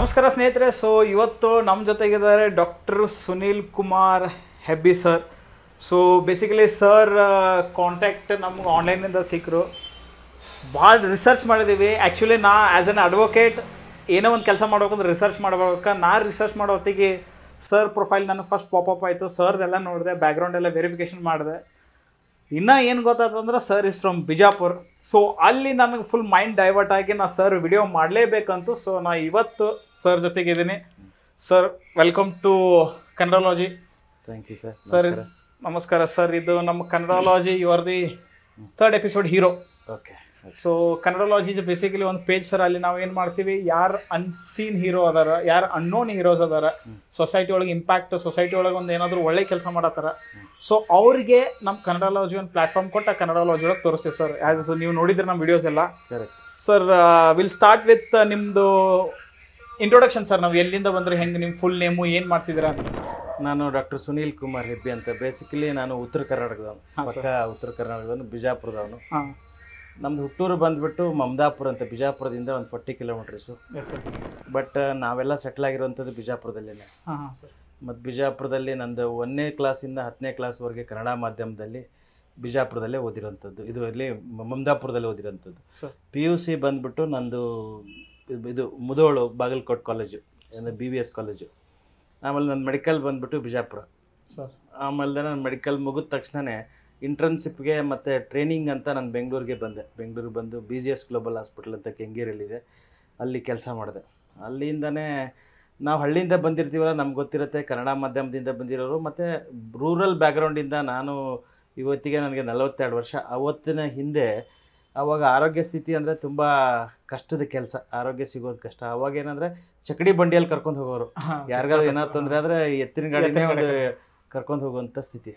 ನಮಸ್ಕಾರ ಸ್ನೇಹಿತರೆ. ಸೊ ಇವತ್ತು ನಮ್ಮ ಜೊತೆಗಿದ್ದಾರೆ doctor Sunil Kumar Hebbi sir. So basically sir contact ನಮ್ಗೆ ಆನ್ಲೈನಿಂದ ಸಿಕ್ಕರು. ಭಾಳ ರಿಸರ್ಚ್ ಮಾಡಿದ್ದೀವಿ. ಆ್ಯಕ್ಚುಲಿ ನಾ ಆ್ಯಸ್ ಎನ್ ಅಡ್ವೊಕೇಟ್ ಏನೋ ಒಂದು ಕೆಲಸ ಮಾಡ್ಬೇಕಂದ್ರೆ ರಿಸರ್ಚ್ ಮಾಡ್ಬೇಕು. ನಾ ರಿಸರ್ಚ್ ಮಾಡೋ ಹೊತ್ತಿಗೆ ಸರ್ ಪ್ರೊಫೈಲ್ ನನಗೆ ಫಸ್ಟ್ ಪಾಪಪ್ ಆಯಿತು. ಸರ್ದೆಲ್ಲ ನೋಡಿದೆ, ಬ್ಯಾಕ್ಗ್ರೌಂಡ್ ಎಲ್ಲ ವೆರಿಫಿಕೇಷನ್ ಮಾಡಿದೆ. ಇನ್ನೂ ಏನು ಗೊತ್ತಾಯ್ತಂದ್ರೆ sir is from Bijapur. So ಅಲ್ಲಿ ನನಗೆ ಫುಲ್ ಮೈಂಡ್ ಡೈವರ್ಟ್ ಆಗಿ ನಾ ಸರ್ ವಿಡಿಯೋ ಮಾಡಲೇಬೇಕಂತು. ಸೊ ನಾ ಇವತ್ತು ಸರ್ ಜೊತೆಗಿದ್ದೀನಿ. Sir welcome to Kannadalogy. Thank you sir. Sir ನಮಸ್ಕಾರ ಸರ್. ಇದು ನಮ್ಮ Kannadalogy you are the third episode hero. Okay. So Kannadalogy is basically ಒಂದು ಪೇಜ್ ಸರ್. ಅಲ್ಲಿ ನಾವು ಏನು ಮಾಡ್ತೀವಿ, ಯಾರು ಅನ್ಸೀನ್ ಹೀರೋ ಅದಾರ, ಯಾರು ಅನ್ನೋನ್ ಹೀರೋಸ್ ಅದಾರ, ಸೊಸೈಟಿ ಒಳಗೆ ಇಂಪ್ಯಾಕ್ಟ್, ಸೊಸೈಟಿ ಒಳಗೆ ಒಂದು ಏನಾದರೂ ಒಳ್ಳೆ ಕೆಲಸ ಮಾಡತ್ತಾರ, ಸೊ ಅವ್ರಿಗೆ ನಮ್ಮ ಕನ್ನಡಾಲಜಿ ಒಂದು ಪ್ಲಾಟ್ಫಾರ್ಮ್ ಕೊಟ್ಟು ಆ ಕನ್ನಡಾಲಜಿ ಒಳಗೆ ತೋರಿಸ್ತೀವಿ ಸರ್. ಆ್ಯಸ್ ನೀವು ನೋಡಿದ್ರೆ ನಮ್ಮ ವಿಡಿಯೋಸ್ ಎಲ್ಲ. ಸರ್ ವಿಲ್ ಸ್ಟಾರ್ಟ್ ವಿತ್ ನಿಮ್ಮದು ಇಂಟ್ರೊಡಕ್ಷನ್ ಸರ್. ನಾವು ಎಲ್ಲಿಂದ ಬಂದರೆ ಹೆಂಗೆ, ನಿಮ್ಮ ಫುಲ್ ನೇಮು, ಏನು ಮಾಡ್ತಿದ್ದೀರಾ ಅಂತ. ನಾನು ಡಾಕ್ಟರ್ ಸುನೀಲ್ ಕುಮಾರ್ ಹೆಬ್ಬಿ ಅಂತ. ಬೇಸಿಕಲಿ ನಾನು ಉತ್ತರ ಕರ್ನಾಟಕದವನು, ಪಕ್ಕ ಉತ್ತರ ಕರ್ನಾಟಕದವನು, ಬಿಜಾಪುರದವನು. ನಮ್ದು ಹುಟ್ಟೂರು ಬಂದುಬಿಟ್ಟು ಮಮದಾಪುರ ಅಂತ, ಬಿಜಾಪುರದಿಂದ ಒಂದು 40 ಕಿಲೋಮೀಟರ್ಸು. ಬಟ್ ನಾವೆಲ್ಲ ಸೆಟ್ಲ್ ಆಗಿರೋವಂಥದ್ದು ಬಿಜಾಪುರದಲ್ಲೇ. ಮತ್ತು ಬಿಜಾಪುರದಲ್ಲಿ ನಂದು 1ನೇ ಕ್ಲಾಸಿಂದ 10ನೇ ಕ್ಲಾಸ್ವರೆಗೆ ಕನ್ನಡ ಮಾಧ್ಯಮದಲ್ಲಿ ಬಿಜಾಪುರದಲ್ಲೇ ಓದಿರೋಂಥದ್ದು. ಇದು ಅಲ್ಲಿ ಮಮದಾಪುರದಲ್ಲಿ ಓದಿರೋಂಥದ್ದು. PUC ಬಂದುಬಿಟ್ಟು ನಂದು ಇದು ಮುಧೋಳು ಬಾಗಲಕೋಟೆ ಕಾಲೇಜು, ಅಂದರೆ BVS ಕಾಲೇಜು. ಆಮೇಲೆ ನನ್ನ ಮೆಡಿಕಲ್ ಬಂದುಬಿಟ್ಟು ಬಿಜಾಪುರ. ಆಮೇಲೆ ನಾನು ಮೆಡಿಕಲ್ ಮುಗಿದ ತಕ್ಷಣವೇ ಇಂಟರ್ನ್ಶಿಪ್ಗೆ ಮತ್ತು ಟ್ರೈನಿಂಗ್ ಅಂತ ನಾನು ಬೆಂಗಳೂರಿಗೆ ಬಂದೆ. ಬೆಂಗಳೂರಿಗೆ ಬಂದು BGS ಗ್ಲೋಬಲ್ ಹಾಸ್ಪಿಟಲ್ ಅಂತ ಕೆಂಗೇರಿಯಲ್ಲಿದೆ, ಅಲ್ಲಿ ಕೆಲಸ ಮಾಡಿದೆ. ಅಲ್ಲಿಂದನೇ ನಾವು ಹಳ್ಳಿಯಿಂದ ಬಂದಿರ್ತೀವಲ್ಲ, ನಮ್ಗೆ ಗೊತ್ತಿರುತ್ತೆ ಕನ್ನಡ ಮಾಧ್ಯಮದಿಂದ ಬಂದಿರೋರು. ಮತ್ತು ರೂರಲ್ ಬ್ಯಾಕ್ಗ್ರೌಂಡಿಂದ ನಾನು ಇವತ್ತಿಗೆ ನನಗೆ 42 ವರ್ಷ. ಅವತ್ತಿನ ಹಿಂದೆ ಆವಾಗ ಆರೋಗ್ಯ ಸ್ಥಿತಿ ಅಂದರೆ ತುಂಬ ಕಷ್ಟದ ಕೆಲಸ, ಆರೋಗ್ಯ ಸಿಗೋದು ಕಷ್ಟ. ಅವಾಗ ಏನಂದರೆ ಚಕಡಿ ಬಂಡಿಯಲ್ಲಿ ಕರ್ಕೊಂಡು ಹೋಗೋರು. ಯಾರಿಗಾದ್ರು ಏನಾದ್ರು ತೊಂದರೆ ಆದರೆ ಎತ್ತಿನ ಗಾಡಿನೇ ಒಂದು ಕರ್ಕೊಂಡು ಹೋಗುವಂಥ ಸ್ಥಿತಿ.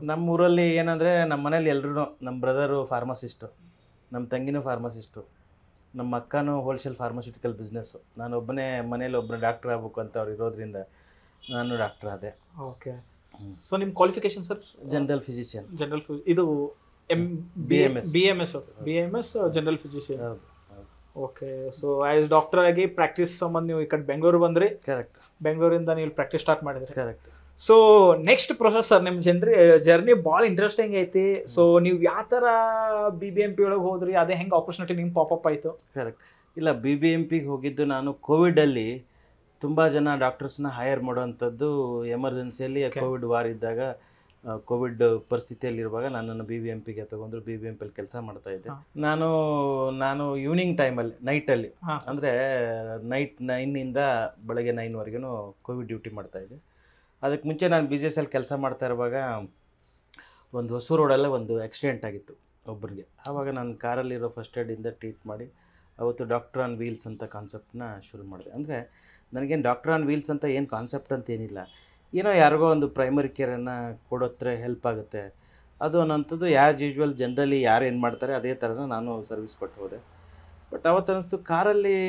ನಮ್ಮ ಊರಲ್ಲಿ ಏನಂದರೆ, ನಮ್ಮ ಮನೇಲಿ ಎಲ್ಲರೂ, ನಮ್ಮ ಬ್ರದರು ಫಾರ್ಮಸಿಸ್ಟು, ನಮ್ಮ ತಂಗಿನೂ ಫಾರ್ಮಸಿಸ್ಟು, ನಮ್ಮ ಅಕ್ಕನೂ ಹೋಲ್ಸೇಲ್ ಫಾರ್ಮಸ್ಯೂಟಿಕಲ್ ಬಿಸ್ನೆಸ್ಸು. ನಾನು ಒಬ್ಬನೇ ಮನೇಲಿ ಒಬ್ಬನೇ ಡಾಕ್ಟ್ರ್ ಆಗ್ಬೇಕು ಅಂತ ಅವ್ರು ಇರೋದ್ರಿಂದ ನಾನು ಡಾಕ್ಟ್ರ್ ಆದೆ. ಓಕೆ. ಸೊ ನಿಮ್ಮ ಕ್ವಾಲಿಫಿಕೇಶನ್ ಸರ್? General physician. ಇದು BMS general physician. Okay. So as doctor ಆಗಿ ಪ್ರಾಕ್ಟೀಸ್ ಸಂಬಂಧ ನೀವು ಈ ಕಡೆ ಬೆಂಗಳೂರು ಬಂದ್ರಿ. ಕರೆಕ್ಟ್. ಬೆಂಗಳೂರಿಂದ ನೀವು ಪ್ರಾಕ್ಟೀಸ್ ಸ್ಟಾರ್ಟ್ ಮಾಡಿದ್ರಿ. Correct. So next process sir, ನಿಮ್ಮ ಜರ್ನಿ ಭಾಳ ಇಂಟ್ರೆಸ್ಟಿಂಗ್ ಐತಿ. ಸೊ ನೀವು ಯಾವ ಥರ BBMP ಒಳಗೆ ಹೋದ್ರಿ, ಅದೇ ಹೆಂಗೆ ಆಪರ್ಚುನಿಟಿ ನಿಮ್ಗೆ ಪಾಪಪ್ ಆಯಿತು? ಕರೆಕ್ಟ್. ಇಲ್ಲ, BBMPಗೆ ಹೋಗಿದ್ದು ನಾನು ಕೋವಿಡಲ್ಲಿ ತುಂಬ ಜನ ಡಾಕ್ಟರ್ಸ್ನ ಹೈಯರ್ ಮಾಡೋವಂಥದ್ದು. ಎಮರ್ಜೆನ್ಸಿಯಲ್ಲಿ ಕೋವಿಡ್ ವಾರ್ ಇದ್ದಾಗ, ಕೋವಿಡ್ ಪರಿಸ್ಥಿತಿಯಲ್ಲಿರುವಾಗ ನನ್ನನ್ನು BBMPಗೆ ತೊಗೊಂಡ್ರು. BBMPಯಲ್ಲಿ ಕೆಲಸ ಮಾಡ್ತಾಯಿದ್ದೆ ನಾನು ಈವ್ನಿಂಗ್ ಟೈಮಲ್ಲಿ, ನೈಟಲ್ಲಿ, ಅಂದರೆ ನೈಟ್ 9ಇಂದ ಬೆಳಗ್ಗೆ 9ವರೆಗೂ ಕೋವಿಡ್ ಡ್ಯೂಟಿ ಮಾಡ್ತಾಯಿದ್ದೆ. ಅದಕ್ಕೆ ಮುಂಚೆ ನಾನು BGSಲ್ಲಿ ಕೆಲಸ ಮಾಡ್ತಾ ಇರುವಾಗ ಒಂದು ಹೊಸೂರು ರೋಡಲ್ಲೇ ಒಂದು ಆಕ್ಸಿಡೆಂಟ್ ಆಗಿತ್ತು ಒಬ್ಬರಿಗೆ. ಆವಾಗ ನಾನು ಕಾರಲ್ಲಿರೋ ಫಸ್ಟ್ ಏಡಿಂದ ಟ್ರೀಟ್ ಮಾಡಿ ಅವತ್ತು ಡಾಕ್ಟರ್ ಆನ್ ವೀಲ್ಸ್ ಅಂತ ಕಾನ್ಸೆಪ್ಟನ್ನ ಶುರು ಮಾಡಿದೆ. ಅಂದರೆ ನನಗೇನು ಡಾಕ್ಟರ್ ಆನ್ ವೀಲ್ಸ್ ಅಂತ ಏನು ಕಾನ್ಸೆಪ್ಟ್ ಅಂತ ಏನಿಲ್ಲ, ಏನೋ ಯಾರಿಗೋ ಒಂದು ಪ್ರೈಮರಿ ಕೇರನ್ನು ಕೊಡೋತ್ರ ಹೆಲ್ಪ್ ಆಗುತ್ತೆ ಅದು ಅನ್ನೋಂಥದ್ದು. ಆ್ಯಸ್ ಯೂಶ್ವಲ್ ಜನರಲಿ ಯಾರು ಏನು ಮಾಡ್ತಾರೆ ಅದೇ ಥರನ ನಾನು ಸರ್ವಿಸ್ ಕೊಟ್ಟು ಹೋದೆ. ಬಟ್ ಅವತ್ತು ಅನ್ನಿಸ್ತು, ಕಾರಲ್ಲಿ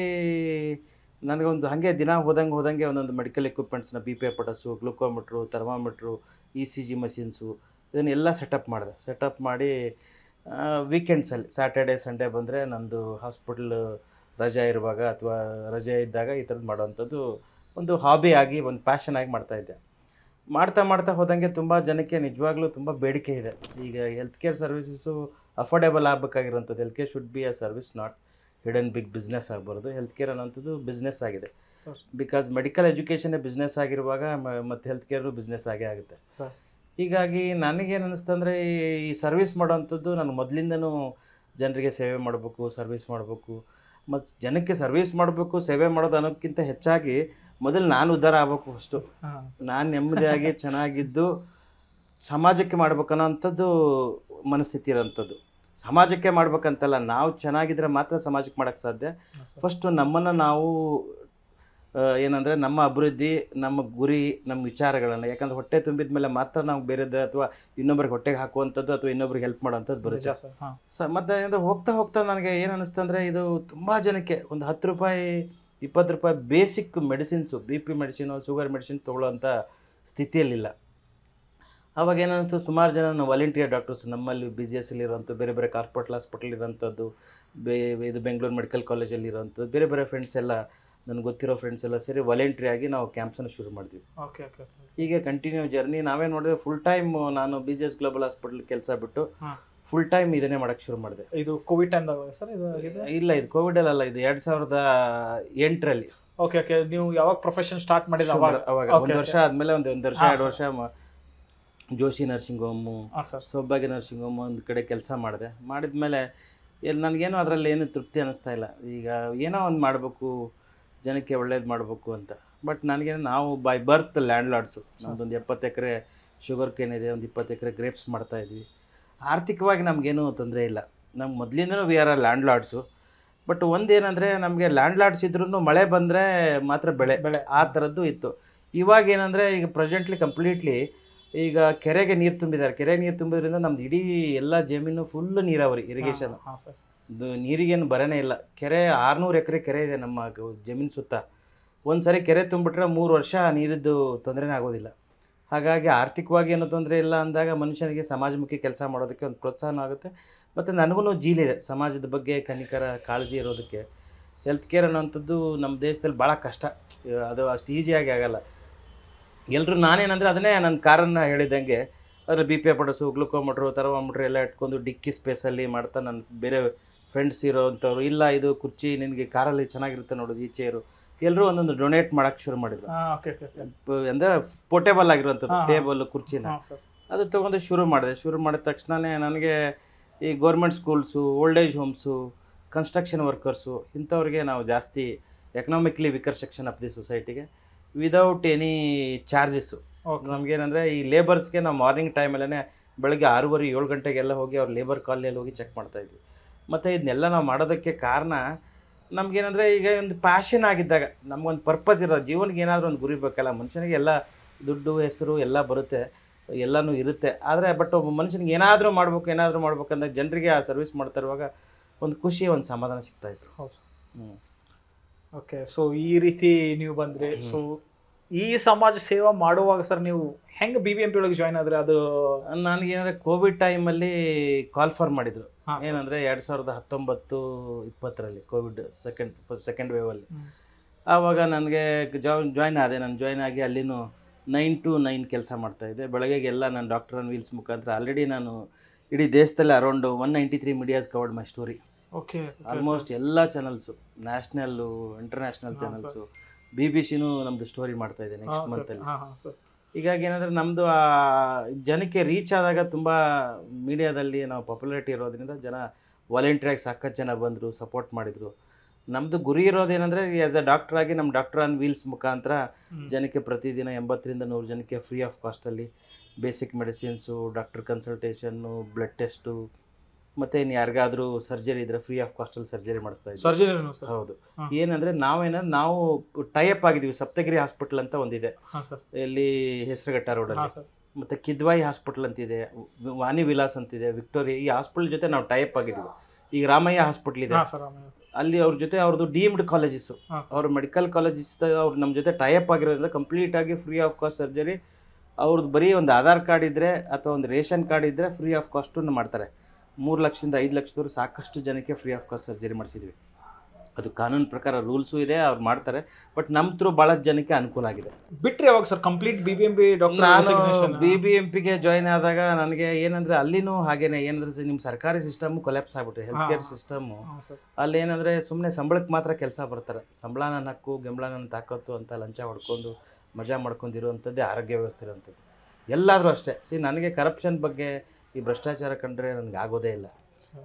ನನಗೊಂದು ಹಾಗೆ ದಿನ ಹೋದಂಗೆ ಒಂದೊಂದು medical ಎಕ್ವಿಪ್ಮೆಂಟ್ಸ್ನ, BP ಪಟಸು, ಗ್ಲೂಕೋಮೀಟ್ರು, thermometer, ECG machines, ಇದನ್ನೆಲ್ಲ ಸೆಟಪ್ ಮಾಡಿ ವೀಕೆಂಡ್ಸಲ್ಲಿ ಸ್ಯಾಟರ್ಡೆ ಸಂಡೇ ಬಂದರೆ ನಂದು ಹಾಸ್ಪಿಟಲ್ ರಜೆ ಇರುವಾಗ ಅಥವಾ ರಜೆ ಇದ್ದಾಗ ಈ ಥರದ್ದು ಮಾಡೋವಂಥದ್ದು ಒಂದು ಹಾಬಿ ಆಗಿ, ಒಂದು ಪ್ಯಾಷನ್ ಆಗಿ ಮಾಡ್ತಾಯಿದ್ದೆ. ಮಾಡ್ತಾ ಹೋದಂಗೆ ತುಂಬ ಜನಕ್ಕೆ ನಿಜವಾಗ್ಲೂ ತುಂಬ ಬೇಡಿಕೆ ಇದೆ. ಈಗ ಹೆಲ್ತ್ ಕೇರ್ ಸರ್ವಿಸಸ್ಸು ಅಫೋರ್ಡೆಬಲ್ ಆಗಬೇಕಾಗಿರೋಂಥದ್ದು. Health care should be a service, not hidden big business ಆಗಬಾರ್ದು. ಹೆಲ್ತ್ ಕೇರ್ ಅನ್ನೋಂಥದ್ದು ಬಿಸ್ನೆಸ್ ಆಗಿದೆ. ಬಿಕಾಸ್ ಮೆಡಿಕಲ್ ಎಜುಕೇಷನ್ನೇ ಬಿಸ್ನೆಸ್ ಆಗಿರುವಾಗ ಮತ್ತು ಹೆಲ್ತ್ ಕೇರು ಬಿಸ್ನೆಸ್ ಆಗೇ ಆಗುತ್ತೆ. ಹೀಗಾಗಿ ನನಗೇನು ಅನ್ನಿಸ್ತಂದರೆ, ಈ ಸರ್ವಿಸ್ ಮಾಡೋವಂಥದ್ದು ನಾನು ಮೊದಲಿಂದನೂ ಜನರಿಗೆ ಸೇವೆ ಮಾಡಬೇಕು, ಸರ್ವಿಸ್ ಮಾಡಬೇಕು, ಮತ್ತು ಜನಕ್ಕೆ ಸರ್ವಿಸ್ ಮಾಡಬೇಕು, ಸೇವೆ ಮಾಡೋದು ಅನ್ನೋಕ್ಕಿಂತ ಹೆಚ್ಚಾಗಿ ಮೊದಲು ನಾನು ಉದ್ಧಾರ ಆಗಬೇಕು. ಫಸ್ಟು ನಾನು ನೆಮ್ಮದಿಯಾಗಿ ಚೆನ್ನಾಗಿದ್ದು ಸಮಾಜಕ್ಕೆ ಮಾಡ್ಬೇಕನ್ನೋ ಅಂಥದ್ದು ಮನಸ್ಥಿತಿ ಇರೋಂಥದ್ದು. ಸಮಾಜಕ್ಕೆ ಮಾಡ್ಬೇಕಂತಲ್ಲ, ನಾವು ಚೆನ್ನಾಗಿದ್ದರೆ ಮಾತ್ರ ಸಮಾಜಕ್ಕೆ ಮಾಡೋಕ್ಕೆ ಸಾಧ್ಯ. ಫಸ್ಟು ನಮ್ಮನ್ನು ನಾವು ಏನಂದರೆ ನಮ್ಮ ಅಭಿವೃದ್ಧಿ, ನಮ್ಮ ಗುರಿ, ನಮ್ಮ ವಿಚಾರಗಳನ್ನು, ಯಾಕಂದರೆ ಹೊಟ್ಟೆ ತುಂಬಿದ ಮೇಲೆ ಮಾತ್ರ ನಾವು ಬೇರೆದು ಅಥವಾ ಇನ್ನೊಬ್ಬರಿಗೆ ಹೊಟ್ಟೆಗೆ ಹಾಕುವಂಥದ್ದು ಅಥವಾ ಇನ್ನೊಬ್ರಿಗೆ ಹೆಲ್ಪ್ ಮಾಡೋವಂಥದ್ದು ಬರುತ್ತೆ. ಮತ್ತು ಹೋಗ್ತಾ ನನಗೆ ಏನು ಅನ್ನಿಸ್ತಂದರೆ, ಇದು ತುಂಬ ಜನಕ್ಕೆ ಒಂದು 10 ರೂಪಾಯಿ 20 ರೂಪಾಯಿ basic medicines, BP medicine, sugar medicine ತೊಗೊಳ್ಳೋವಂಥ ಸ್ಥಿತಿಯಲ್ಲಿಲ್ಲ. ಆವಾಗ ಏನನ್ನಿಸ್ತು, ಸುಮಾರು ಜನ ವಾಲಂಟಿಯರ್ ಡಾಕ್ಟರ್ಸ್ ನಮ್ಮಲ್ಲಿ BGSಲ್ಲಿರೋಂಥ, ಬೇರೆ ಬೇರೆ ಕಾರ್ಪೊರೇಟ್ ಹಾಸ್ಪಿಟಲ್ ಇರೋಂಥದ್ದು, ಇದು ಬೆಂಗಳೂರು ಮೆಡಿಕಲ್ ಕಾಲೇಜಲ್ಲಿರೋಂಥದ್ದು, ಬೇರೆ ಬೇರೆ ಫ್ರೆಂಡ್ಸ್ ಎಲ್ಲ ನನಗೆ ಗೊತ್ತಿರೋ ಫ್ರೆಂಡ್ಸ್ ಎಲ್ಲ ಸೇರಿ ವಾಲಂಟ್ರಿ ಆಗಿ ನಾವು ಕ್ಯಾಂಪ್ಸನ್ನು ಶುರು ಮಾಡಿದ್ವಿ. ಓಕೆ ಓಕೆ ಹೀಗೆ ಕಂಟಿನ್ಯೂ ಜರ್ನಿ ನಾವೇ ನೋಡಿದ್ರೆ ಫುಲ್ ಟೈಮ್ ನಾನು BGS ಗ್ಲೋಬಲ್ ಹಾಸ್ಪಿಟಲ್ ಕೆಲಸ ಬಿಟ್ಟು ಫುಲ್ ಟೈಮ್ ಇದನ್ನೇ ಮಾಡೋಕ್ಕೆ ಶುರು ಮಾಡಿದೆ. ಇದು ಕೋವಿಡ್ ಟೈಮ್ದಾಗ ಸರ್ ಇದು ಇಲ್ಲ, ಇದು ಕೋವಿಡಲ್ಲ, ಇದು 2008ರಲ್ಲಿ. ಓಕೆ ಓಕೆ ನೀವು ಯಾವಾಗ ಪ್ರೊಫೆಷನ್ ಸ್ಟಾರ್ಟ್ ಮಾಡಿದ ಅವಾಗ ಒಂದು ವರ್ಷ ಆದಮೇಲೆ ಒಂದು ವರ್ಷ 2 ವರ್ಷ ಜೋಶಿ ನರ್ಸಿಂಗ್ ಹೋಮು, ಸೌಭಾಗ್ಯ ನರ್ಸಿಂಗ್ ಹೋಮು ಒಂದು ಕಡೆ ಕೆಲಸ ಮಾಡಿದ್ಮೇಲೆ ನನಗೇನು ಅದರಲ್ಲಿ ಏನು ತೃಪ್ತಿ ಅನ್ನಿಸ್ತಾ ಇಲ್ಲ. ಈಗ ಏನೋ ಒಂದು ಮಾಡಬೇಕು, ಜನಕ್ಕೆ ಒಳ್ಳೇದು ಮಾಡಬೇಕು ಅಂತ. ಬಟ್ ನನಗೆ ನಾವು ಬೈ ಬರ್ತ್ ಲ್ಯಾಂಡ್ ಲಾರ್ಡ್ಸು. ನಮ್ಮದೊಂದು 70 ಎಕರೆ ಶುಗರ್ ಕೇನ್ ಇದೆ, ಒಂದು 20 ಎಕರೆ ಗ್ರೇಪ್ಸ್ ಮಾಡ್ತಾಯಿದ್ವಿ. ಆರ್ಥಿಕವಾಗಿ ನಮಗೇನು ತೊಂದರೆ ಇಲ್ಲ, ನಮ್ಗೆ ಮೊದಲಿಂದನೂ ವಿ ಆರ್ ಲ್ಯಾಂಡ್ ಲಾರ್ಡ್ಸು. ಬಟ್ ಒಂದೇನಂದರೆ ನಮಗೆ ಲ್ಯಾಂಡ್ ಲಾರ್ಡ್ಸ್ ಇದ್ರೂ ಮಳೆ ಬಂದರೆ ಮಾತ್ರ ಬೆಳೆ ಆ ಥರದ್ದು ಇತ್ತು. ಇವಾಗ ಏನಂದರೆ ಈಗ ಪ್ರೆಸೆಂಟ್ಲಿ ಕಂಪ್ಲೀಟ್ಲಿ ಈಗ ಕೆರೆಗೆ ನೀರು ತುಂಬಿದ್ದಾರೆ. ಕೆರೆಗೆ ನೀರು ತುಂಬಿದ್ರಿಂದ ನಮ್ದು ಇಡೀ ಎಲ್ಲ ಜಮೀನು ಫುಲ್ ನೀರಾವರಿ, ಇರಿಗೇಷನ್. ಇದು ನೀರಿಗೇನು ಬರನೇ ಇಲ್ಲ. ಕೆರೆ 600 ಎಕರೆ ಕೆರೆ ಇದೆ ನಮ್ಮ ಜಮೀನು ಸುತ್ತ. ಒಂದು ಸರಿ ಕೆರೆ ತುಂಬಿಟ್ರೆ 3 ವರ್ಷ ನೀರಿದ್ದು ತೊಂದರೆನೇ ಆಗೋದಿಲ್ಲ. ಹಾಗಾಗಿ ಆರ್ಥಿಕವಾಗಿ ಏನೋ ತೊಂದರೆ ಇಲ್ಲ ಅಂದಾಗ ಮನುಷ್ಯನಿಗೆ ಸಮಾಜಮುಖಿ ಕೆಲಸ ಮಾಡೋದಕ್ಕೆ ಒಂದು ಪ್ರೋತ್ಸಾಹ ಆಗುತ್ತೆ. ಮತ್ತು ನನಗೂ ಜೀಲಿದೆ ಸಮಾಜದ ಬಗ್ಗೆ ಕನಿಕರ ಕಾಳಜಿ ಇರೋದಕ್ಕೆ. ಹೆಲ್ತ್ ಕೇರ್ ಅನ್ನೋಂಥದ್ದು ನಮ್ಮ ದೇಶದಲ್ಲಿ ಭಾಳ ಕಷ್ಟ, ಅದು ಅಷ್ಟು ಈಸಿಯಾಗಿ ಆಗಲ್ಲ. ಎಲ್ಲರೂ ನಾನೇನಂದರೆ ಅದನ್ನೇ ನನ್ನ ಕಾರನ್ನು ಹೇಳಿದಂಗೆ ಅದರ BP ಪಡಸು, ಗ್ಲುಕೋಮೀಟ್ರು, ಥರ್ಮೋಮೀಟ್ರ್ ಎಲ್ಲ ಇಟ್ಕೊಂಡು ಡಿಕ್ಕಿ ಸ್ಪೇಸಲ್ಲಿ ಮಾಡ್ತಾ ನನ್ನ ಬೇರೆ ಫ್ರೆಂಡ್ಸ್ ಇರೋವಂಥವ್ರು, ಇಲ್ಲ ಇದು ಕುರ್ಚಿ ನಿನಗೆ ಕಾರಲ್ಲಿ ಚೆನ್ನಾಗಿರುತ್ತೆ ನೋಡೋದು, ಈ ಚೇರು, ಎಲ್ಲರೂ ಒಂದೊಂದು ಡೊನೇಟ್ ಮಾಡೋಕ್ಕೆ ಶುರು ಮಾಡಿದ್ರು. ಅಂದರೆ ಪೋರ್ಟೇಬಲ್ ಆಗಿರುವಂಥದ್ದು ಟೇಬಲ್ ಕುರ್ಚಿನ ಅದು ತೊಗೊಂಡು ಶುರು ಮಾಡಿದ ತಕ್ಷಣವೇ ನನಗೆ ಈ government schools, old age homes, construction workers ಇಂಥವ್ರಿಗೆ ನಾವು ಜಾಸ್ತಿ economically weaker section of the ಸೊಸೈಟಿಗೆ ವಿದೌಟ್ ಎನಿ ಚಾರ್ಜಸ್ಸು. ನಮಗೇನಂದರೆ ಈ ಲೇಬರ್ಸ್ಗೆ ನಾವು ಮಾರ್ನಿಂಗ್ ಟೈಮಲ್ಲೇ ಬೆಳಗ್ಗೆ 6:30 7 ಗಂಟೆಗೆಲ್ಲ ಹೋಗಿ ಅವ್ರು ಲೇಬರ್ ಕಾಲನಿಯಲ್ಲಿ ಹೋಗಿ ಚೆಕ್ ಮಾಡ್ತಾಯಿದ್ವಿ. ಮತ್ತು ಇದನ್ನೆಲ್ಲ ನಾವು ಮಾಡೋದಕ್ಕೆ ಕಾರಣ ನಮಗೇನಂದರೆ ಈಗ ಒಂದು ಪ್ಯಾಷನ್ ಆಗಿದ್ದಾಗ ನಮಗೊಂದು ಪರ್ಪಸ್ ಇರೋದು, ಜೀವನಕ್ಕೆ ಏನಾದರೂ ಒಂದು ಗುರಿ ಬೇಕಲ್ಲ. ಮನುಷ್ಯನಿಗೆ ಎಲ್ಲ ದುಡ್ಡು ಹೆಸರು ಎಲ್ಲ ಬರುತ್ತೆ, ಎಲ್ಲನೂ ಇರುತ್ತೆ. ಆದರೆ ಬಟ್ ಒಬ್ಬ ಮನುಷ್ಯನಿಗೆ ಏನಾದರೂ ಮಾಡ್ಬೇಕಂದಾಗ ಜನರಿಗೆ ಆ ಸರ್ವಿಸ್ ಮಾಡ್ತಾ ಇರುವಾಗ ಒಂದು ಖುಷಿ, ಒಂದು ಸಮಾಧಾನ ಸಿಗ್ತಾಯಿತ್ತು. ಹೌದು. ಓಕೆ, ಸೊ ಈ ರೀತಿ ನೀವು ಬಂದರೆ, ಸೊ ಈ ಸಮಾಜ ಸೇವಾ ಮಾಡುವಾಗ ಸರ್ ನೀವು ಹೆಂಗೆ BBMP ಒಳಗೆ ಜಾಯ್ನ್ ಆದರೆ? ಅದು ನನಗೇನಂದರೆ ಕೋವಿಡ್ ಟೈಮಲ್ಲಿ ಕಾಲ್ ಫಾರ್ ಮಾಡಿದರು. ಏನಂದರೆ 2019-20ರಲ್ಲಿ ಕೋವಿಡ್ ಸೆಕೆಂಡ್ ವೇವಲ್ಲಿ. ಆವಾಗ ನನಗೆ ಜಾಯ್ನ್ ಆದೆ. ನಾನು ಜಾಯ್ನ್ ಆಗಿ ಅಲ್ಲಿನೂ 9 to 9 ಕೆಲಸ ಮಾಡ್ತಾಯಿದ್ದೆ. ಬೆಳಗ್ಗೆಗೆಲ್ಲ ನಾನು ಡಾಕ್ಟರ್ ಆನ್ ವೀಲ್ಸ್ ಮುಖಾಂತರ ಆಲ್ರೆಡಿ ನಾನು ಇಡೀ ದೇಶದಲ್ಲಿ around 193 medias covered my story. Okay, almost ಎಲ್ಲ ಚಾನಲ್ಸು, ನ್ಯಾಷನಲ್ಲು, ಇಂಟರ್ನ್ಯಾಷನಲ್ ಚಾನಲ್ಸು, BBC-ನೂ ನಮ್ಮದು ಸ್ಟೋರಿ ಮಾಡ್ತಾಯಿದ್ದೆ ನೆಕ್ಸ್ಟ್ ಮಂತಲ್ಲಿ. ಹೀಗಾಗಿ ಏನಂದರೆ ನಮ್ಮದು ಆ ಜನಕ್ಕೆ ರೀಚ್ ಆದಾಗ ತುಂಬ ಮೀಡಿಯಾದಲ್ಲಿ ನಾವು ಪಾಪ್ಯುಲಾರಿಟಿ ಇರೋದ್ರಿಂದ ಜನ ವಾಲಂಟ್ರಿಯಾಗಿ ಸಾಕಷ್ಟು ಜನ ಬಂದರು, ಸಪೋರ್ಟ್ ಮಾಡಿದರು. ನಮ್ಮದು ಗುರಿ ಇರೋದೇನೆಂದರೆ ಆ್ಯಸ್ ಅ ಡಾಕ್ಟರ್ ಆಗಿ ನಮ್ಮ ಡಾಕ್ಟರ್ ಆನ್ ವೀಲ್ಸ್ ಮುಖಾಂತರ ಜನಕ್ಕೆ ಪ್ರತಿದಿನ 80ರಿಂದ 100 ಜನಕ್ಕೆ ಫ್ರೀ ಆಫ್ ಕಾಸ್ಟಲ್ಲಿ basic medicines, doctor consultation, blood test, ಮತ್ತು ಇನ್ನು ಯಾರಿಗಾದರೂ ಸರ್ಜರಿ ಇದ್ದರೆ ಫ್ರೀ ಆಫ್ ಕಾಸ್ಟಲ್ಲಿ ಸರ್ಜರಿ ಮಾಡಿಸ್ತಾ ಇದ್ದೀವಿ. ಹೌದು. ಏನಂದರೆ ನಾವು ಟೈಅಪ್ ಆಗಿದ್ದೀವಿ. ಸಪ್ತಗಿರಿ ಹಾಸ್ಪಿಟಲ್ ಅಂತ ಒಂದಿದೆ ಇಲ್ಲಿ ಹೆಸರುಘಟ್ಟ ರೋಡಲ್ಲಿ, ಮತ್ತು ಕಿದ್ವಾಯಿ ಹಾಸ್ಪಿಟಲ್ ಅಂತಿದೆ, ವಾಣಿ ವಿಲಾಸ್ ಅಂತಿದೆ, ವಿಕ್ಟೋರಿಯಾ. ಈ ಹಾಸ್ಪಿಟಲ್ ಜೊತೆ ನಾವು ಟೈಅಪ್ ಆಗಿದ್ದೀವಿ. ಈಗ ರಾಮಯ್ಯ ಹಾಸ್ಪಿಟ್ಲ್ ಇದೆ, ಅಲ್ಲಿ ಅವ್ರ ಜೊತೆ ಅವ್ರದ್ದು ಡೀಮ್ಡ್ ಕಾಲೇಜಸ್ಸು, ಅವ್ರ ಮೆಡಿಕಲ್ ಕಾಲೇಜಸ್ ಅವ್ರು ನಮ್ಮ ಜೊತೆ ಟೈಅಪ್ ಆಗಿರೋದ್ರಿಂದ ಕಂಪ್ಲೀಟಾಗಿ ಫ್ರೀ ಆಫ್ ಕಾಸ್ಟ್ ಸರ್ಜರಿ. ಅವ್ರದ್ದು ಬರೀ ಒಂದು ಆಧಾರ್ ಕಾರ್ಡ್ ಇದ್ದರೆ ಅಥವಾ ಒಂದು ರೇಷನ್ ಕಾರ್ಡ್ ಇದ್ದರೆ ಫ್ರೀ ಆಫ್ ಕಾಸ್ಟನ್ನು ಮಾಡ್ತಾರೆ. 3 ಲಕ್ಷದಿಂದ 5 ಲಕ್ಷದವರು ಸಾಕಷ್ಟು ಜನಕ್ಕೆ ಫ್ರೀ ಆಫ್ ಕಾಸ್ಟ್ ಸರ್ಜರಿ ಮಾಡಿಸಿದ್ವಿ. ಅದು ಕಾನೂನು ಪ್ರಕಾರ ರೂಲ್ಸು ಇದೆ, ಅವ್ರು ಮಾಡ್ತಾರೆ. ಬಟ್ ನಮ್ಮ ಥ್ರೂ ಭಾಳ ಜನಕ್ಕೆ ಅನುಕೂಲ ಆಗಿದೆ. ಬಿಟ್ಟರೆ ಯಾವಾಗ ಸರ್ ಕಂಪ್ಲೀಟ್ BBMP ಡಾಕ್ಟರ್? ನಾನು BBMPಗೆ ಜಾಯ್ನ್ ಆದಾಗ ನನಗೆ ಏನಂದರೆ ಅಲ್ಲಿನೂ ಹಾಗೇನೆ ಏನಂದರೆ ನಿಮ್ಮ ಸರ್ಕಾರಿ ಸಿಸ್ಟಮು ಕೊಲ್ಯಾಪ್ಸ್ ಆಗ್ಬಿಟ್ಟು ಹೆಲ್ತ್ ಕೇರ್ ಸಿಸ್ಟಮು. ಅಲ್ಲಿ ಏನಂದರೆ ಸುಮ್ಮನೆ ಸಂಬಳಕ್ಕೆ ಮಾತ್ರ ಕೆಲಸ ಬರ್ತಾರೆ. ಸಂಬಳ ನನ್ನ ಹಕ್ಕು, ಗೆಂಬಳ ನನ್ನ ತಾಕತ್ತು ಅಂತ ಲಂಚ ಹೊಡ್ಕೊಂಡು ಮಜಾ ಮಾಡ್ಕೊಂಡಿರುವಂಥದ್ದೇ ಆರೋಗ್ಯ ವ್ಯವಸ್ಥೆ ಇರೋಂಥದ್ದು. ಎಲ್ಲಾದರೂ ಅಷ್ಟೇ. ನನಗೆ ಕರಪ್ಷನ್ ಬಗ್ಗೆ, ಈ ಭ್ರಷ್ಟಾಚಾರ ಕಂಡ್ರೆ ನನಗೆ ಆಗೋದೇ ಇಲ್ಲ.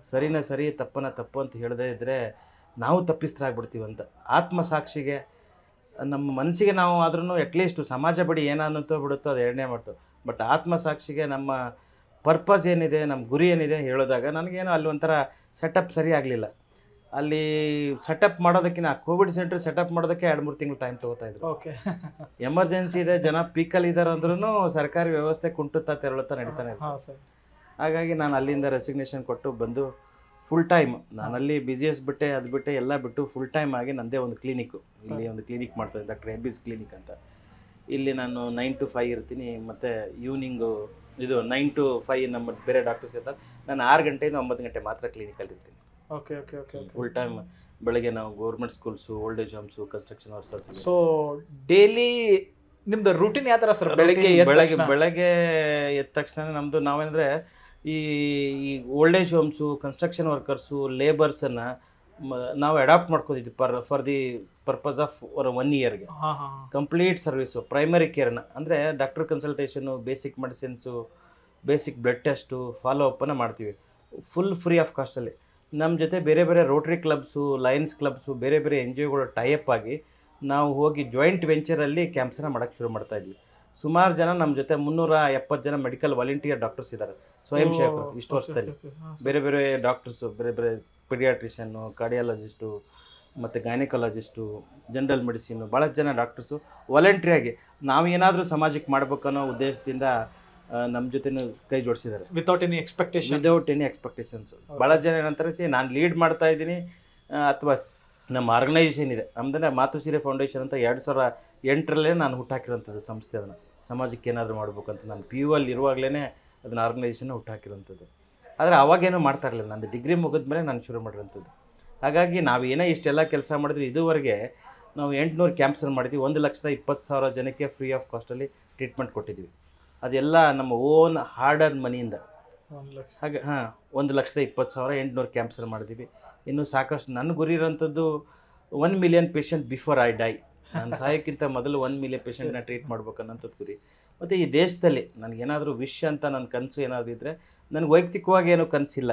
ಸರಿನ ಸರಿ, ತಪ್ಪನ ತಪ್ಪು ಅಂತ ಹೇಳದೇ ಇದ್ದರೆ ನಾವು ತಪ್ಪಿಸ್ತರಾಗ್ಬಿಡ್ತೀವಂತ ಆತ್ಮಸಾಕ್ಷಿಗೆ ನಮ್ಮ ಮನಸ್ಸಿಗೆ ನಾವು ಆದ್ರೂ ಅಟ್ಲೀಸ್ಟು ಸಮಾಜ ಬಡಿ ಏನಾಗುತ್ತೋ ಬಿಡುತ್ತೋ ಅದು ಎರಡನೇ ಮಾತು. ಬಟ್ ಆತ್ಮಸಾಕ್ಷಿಗೆ ನಮ್ಮ ಪರ್ಪಸ್ ಏನಿದೆ, ನಮ್ಮ ಗುರಿ ಏನಿದೆ ಹೇಳೋದಾಗ ನನಗೇನೋ ಅಲ್ಲಿ ಒಂಥರ ಸೆಟಪ್ ಸರಿ ಆಗಲಿಲ್ಲ. ಅಲ್ಲಿ ಸೆಟಪ್ ಮಾಡೋದಕ್ಕಿಂತ ಕೋವಿಡ್ ಸೆಂಟ್ರ್ ಸೆಟಪ್ ಮಾಡೋದಕ್ಕೆ 2-3 ತಿಂಗಳು ಟೈಮ್ ತೊಗೋತಾಯಿದ್ರು. ಓಕೆ, ಎಮರ್ಜೆನ್ಸಿ ಇದೆ, ಜನ ಪೀಕಲ್ಲಿ ಇದ್ದಾರೆ ಅಂದ್ರೂ ಸರ್ಕಾರಿ ವ್ಯವಸ್ಥೆ ಕುಂಟುತ್ತಾ ತೆರಳುತ್ತಾ ನಡೀತಾನೆ ಇತ್ತು. ಹಾಗಾಗಿ ನಾನು ಅಲ್ಲಿಂದ ರೆಸಿಗ್ನೇಷನ್ ಕೊಟ್ಟು ಬಂದು ಫುಲ್ ಟೈಮ್ ನಾನಲ್ಲಿ BGS ಬಿಟ್ಟೆ, ಅದು ಬಿಟ್ಟೆ ಎಲ್ಲ ಬಿಟ್ಟು ಫುಲ್ ಟೈಮ್ ಆಗಿ ನನ್ನದೇ ಒಂದು ಕ್ಲಿನಿಕ್ಕು, ಇಲ್ಲಿ ಒಂದು ಕ್ಲಿನಿಕ್ ಮಾಡ್ತಾಯಿದ್ದೆ, ಡಾಕ್ಟರ್ ಹೆಬ್ಬೀಸ್ ಕ್ಲಿನಿಕ್ ಅಂತ. ಇಲ್ಲಿ ನಾನು 9 to 5 ಇರ್ತೀನಿ. ಮತ್ತು ಈವ್ನಿಂಗು ಇದು 9 to 5 ನಮ್ಮ ಬೇರೆ ಡಾಕ್ಟರ್ಸ್ ಇರ್ತಾರೆ. ನಾನು 6 ಗಂಟೆಯಿಂದ 9 ಗಂಟೆ ಮಾತ್ರ ಕ್ಲಿನಿಕಲ್ಲಿ ಇರ್ತೀನಿ. Okay okay okay full time ಬೆಳಗ್ಗೆ ನಾವು government schools old age homes construction workers. So daily ನಿಮ್ದು ರೂಟೀನ್ ಯಾವ ಥರ ಸರ್? ಬೆಳಗ್ಗೆ ಎದ್ದ ತಕ್ಷಣ ನಮ್ಮದು ನಾವೇನಂದರೆ ಈ old age homes construction workers ಲೇಬರ್ಸನ್ನು ನಾವು ಅಡಾಪ್ಟ್ ಮಾಡ್ಕೊಂಡಿದ್ವಿ ಫಾರ್ ದಿ ಪರ್ಪಸ್ ಆಫ್ 1 ಇಯರ್ಗೆ ಕಂಪ್ಲೀಟ್ ಸರ್ವಿಸು. ಪ್ರೈಮರಿ ಕೇರ್ನ ಅಂದರೆ doctor consultation, basic medicines, basic blood test, follow ಅಪ್ಪನ್ನು ಮಾಡ್ತೀವಿ ಫುಲ್ ಫ್ರೀ ಆಫ್ ಕಾಸ್ಟಲ್ಲಿ. ನಮ್ಮ ಜೊತೆ ಬೇರೆ ಬೇರೆ ರೋಟ್ರಿ ಕ್ಲಬ್ಸು, ಲಯನ್ಸ್ ಕ್ಲಬ್ಸು, ಬೇರೆ ಬೇರೆ NGOಗಳು ಟೈಅಪ್ ಆಗಿ ನಾವು ಹೋಗಿ ಜಾಯಿಂಟ್ ವೆಂಚರಲ್ಲಿ ಕ್ಯಾಂಪ್ಸನ್ನ ಮಾಡೋಕ್ಕೆ ಶುರು ಮಾಡ್ತಾಯಿದ್ವಿ. ಸುಮಾರು ಜನ ನಮ್ಮ ಜೊತೆ 370 ಜನ ಮೆಡಿಕಲ್ ವಾಲಂಟಿಯರ್ ಡಾಕ್ಟರ್ಸ್ ಇದ್ದಾರೆ, ಸ್ವಯಂ ಸೇವಕರು. ಇಷ್ಟು ವರ್ಷದಲ್ಲಿ ಬೇರೆ ಬೇರೆ ಡಾಕ್ಟರ್ಸು, ಬೇರೆ ಬೇರೆ ಪಿಡಿಯಾಟ್ರಿಷನ್ನು, ಕಾರ್ಡಿಯಾಲಜಿಸ್ಟು, ಮತ್ತು ಗೈನಕಾಲಜಿಸ್ಟು, ಜನರಲ್ ಮೆಡಿಸಿನ್ನು, ಭಾಳಷ್ಟು ಜನ ಡಾಕ್ಟರ್ಸು ವಾಲಂಟ್ರಿಯಾಗಿ ನಾವೇನಾದರೂ ಸಮಾಜಕ್ಕೆ ಮಾಡಬೇಕನ್ನೋ ಉದ್ದೇಶದಿಂದ ನಮ್ಮ ಜೊತೆನೂ ಕೈ ಜೋಡಿಸಿದ್ದಾರೆ. Without any expectations. ಭಾಳ ಜನ ಏನಂತಾರೆ, ನಾನು ಲೀಡ್ ಮಾಡ್ತಾ ಇದ್ದೀನಿ ಅಥವಾ ನಮ್ಮ ಆರ್ಗನೈಸೇಷನ್ ಇದೆ ನಮ್ಮದನ್ನ ಮಾತೃಶ್ರೀ ಫೌಂಡೇಶನ್ ಅಂತ 2008ರಲ್ಲೇ ನಾನು ಹುಟ್ಟಾಕಿರೋಂಥದ್ದು ಸಂಸ್ಥೆ. ಅದನ್ನು ಸಮಾಜಕ್ಕೆ ಏನಾದರೂ ಮಾಡ್ಬೇಕಂತ ನಾನು PU ಅಲ್ಲಿ ಇರುವಾಗಲೇ ಅದನ್ನು ಆರ್ಗನೈಸೇಷನ್ ಹುಟ್ಟಾಕಿರೋಂಥದ್ದು. ಆದರೆ ಅವಾಗೇನೂ ಮಾಡ್ತಾ ಇರಲಿಲ್ಲ, ನಂದು ಡಿಗ್ರಿ ಮುಗಿದ್ಮೇಲೆ ನಾನು ಶುರು ಮಾಡಿರೋಂಥದ್ದು. ಹಾಗಾಗಿ ನಾವು ಏನೇ ಇಷ್ಟೆಲ್ಲ ಕೆಲಸ ಮಾಡಿದ್ವಿ, ಇದುವರೆಗೆ ನಾವು 800 ಕ್ಯಾಂಪ್ಸನ್ನು ಮಾಡಿದ್ವಿ. 1,20,000 ಜನಕ್ಕೆ ಫ್ರೀ ಆಫ್ ಕಾಸ್ಟಲ್ಲಿ ಟ್ರೀಟ್ಮೆಂಟ್ ಕೊಟ್ಟಿದ್ವಿ. ಅದೆಲ್ಲ ನಮ್ಮ ಓನ್ ಹಾರ್ಡ್ ಅರ್ನ್ ಮನಿಯಿಂದ. ಹಾಗೆ 1,20,000 800 ಕ್ಯಾಂಪ್ಸನ್ನು ಮಾಡಿದ್ವಿ. ಇನ್ನೂ ಸಾಕಷ್ಟು. ನನ್ನ ಗುರಿ ಇರೋಂಥದ್ದು 1 million patient before I dye. ನಾನು ಸಾಯೋಕ್ಕಿಂತ ಮೊದಲು 1 ಮಿಲಿಯನ್ ಪೇಷಂಟ್ನ ಟ್ರೀಟ್ ಮಾಡ್ಬೇಕನ್ನೋಂಥದ್ದು ಗುರಿ. ಮತ್ತು ಈ ದೇಶದಲ್ಲಿ ನನಗೇನಾದರೂ ವಿಷ್ ಅಂತ ನನ್ನ ಕನಸು ಏನಾದರೂ ಇದ್ದರೆ, ನನಗೆ ವೈಯಕ್ತಿಕವಾಗಿ ಏನೂ ಕನಸಿಲ್ಲ.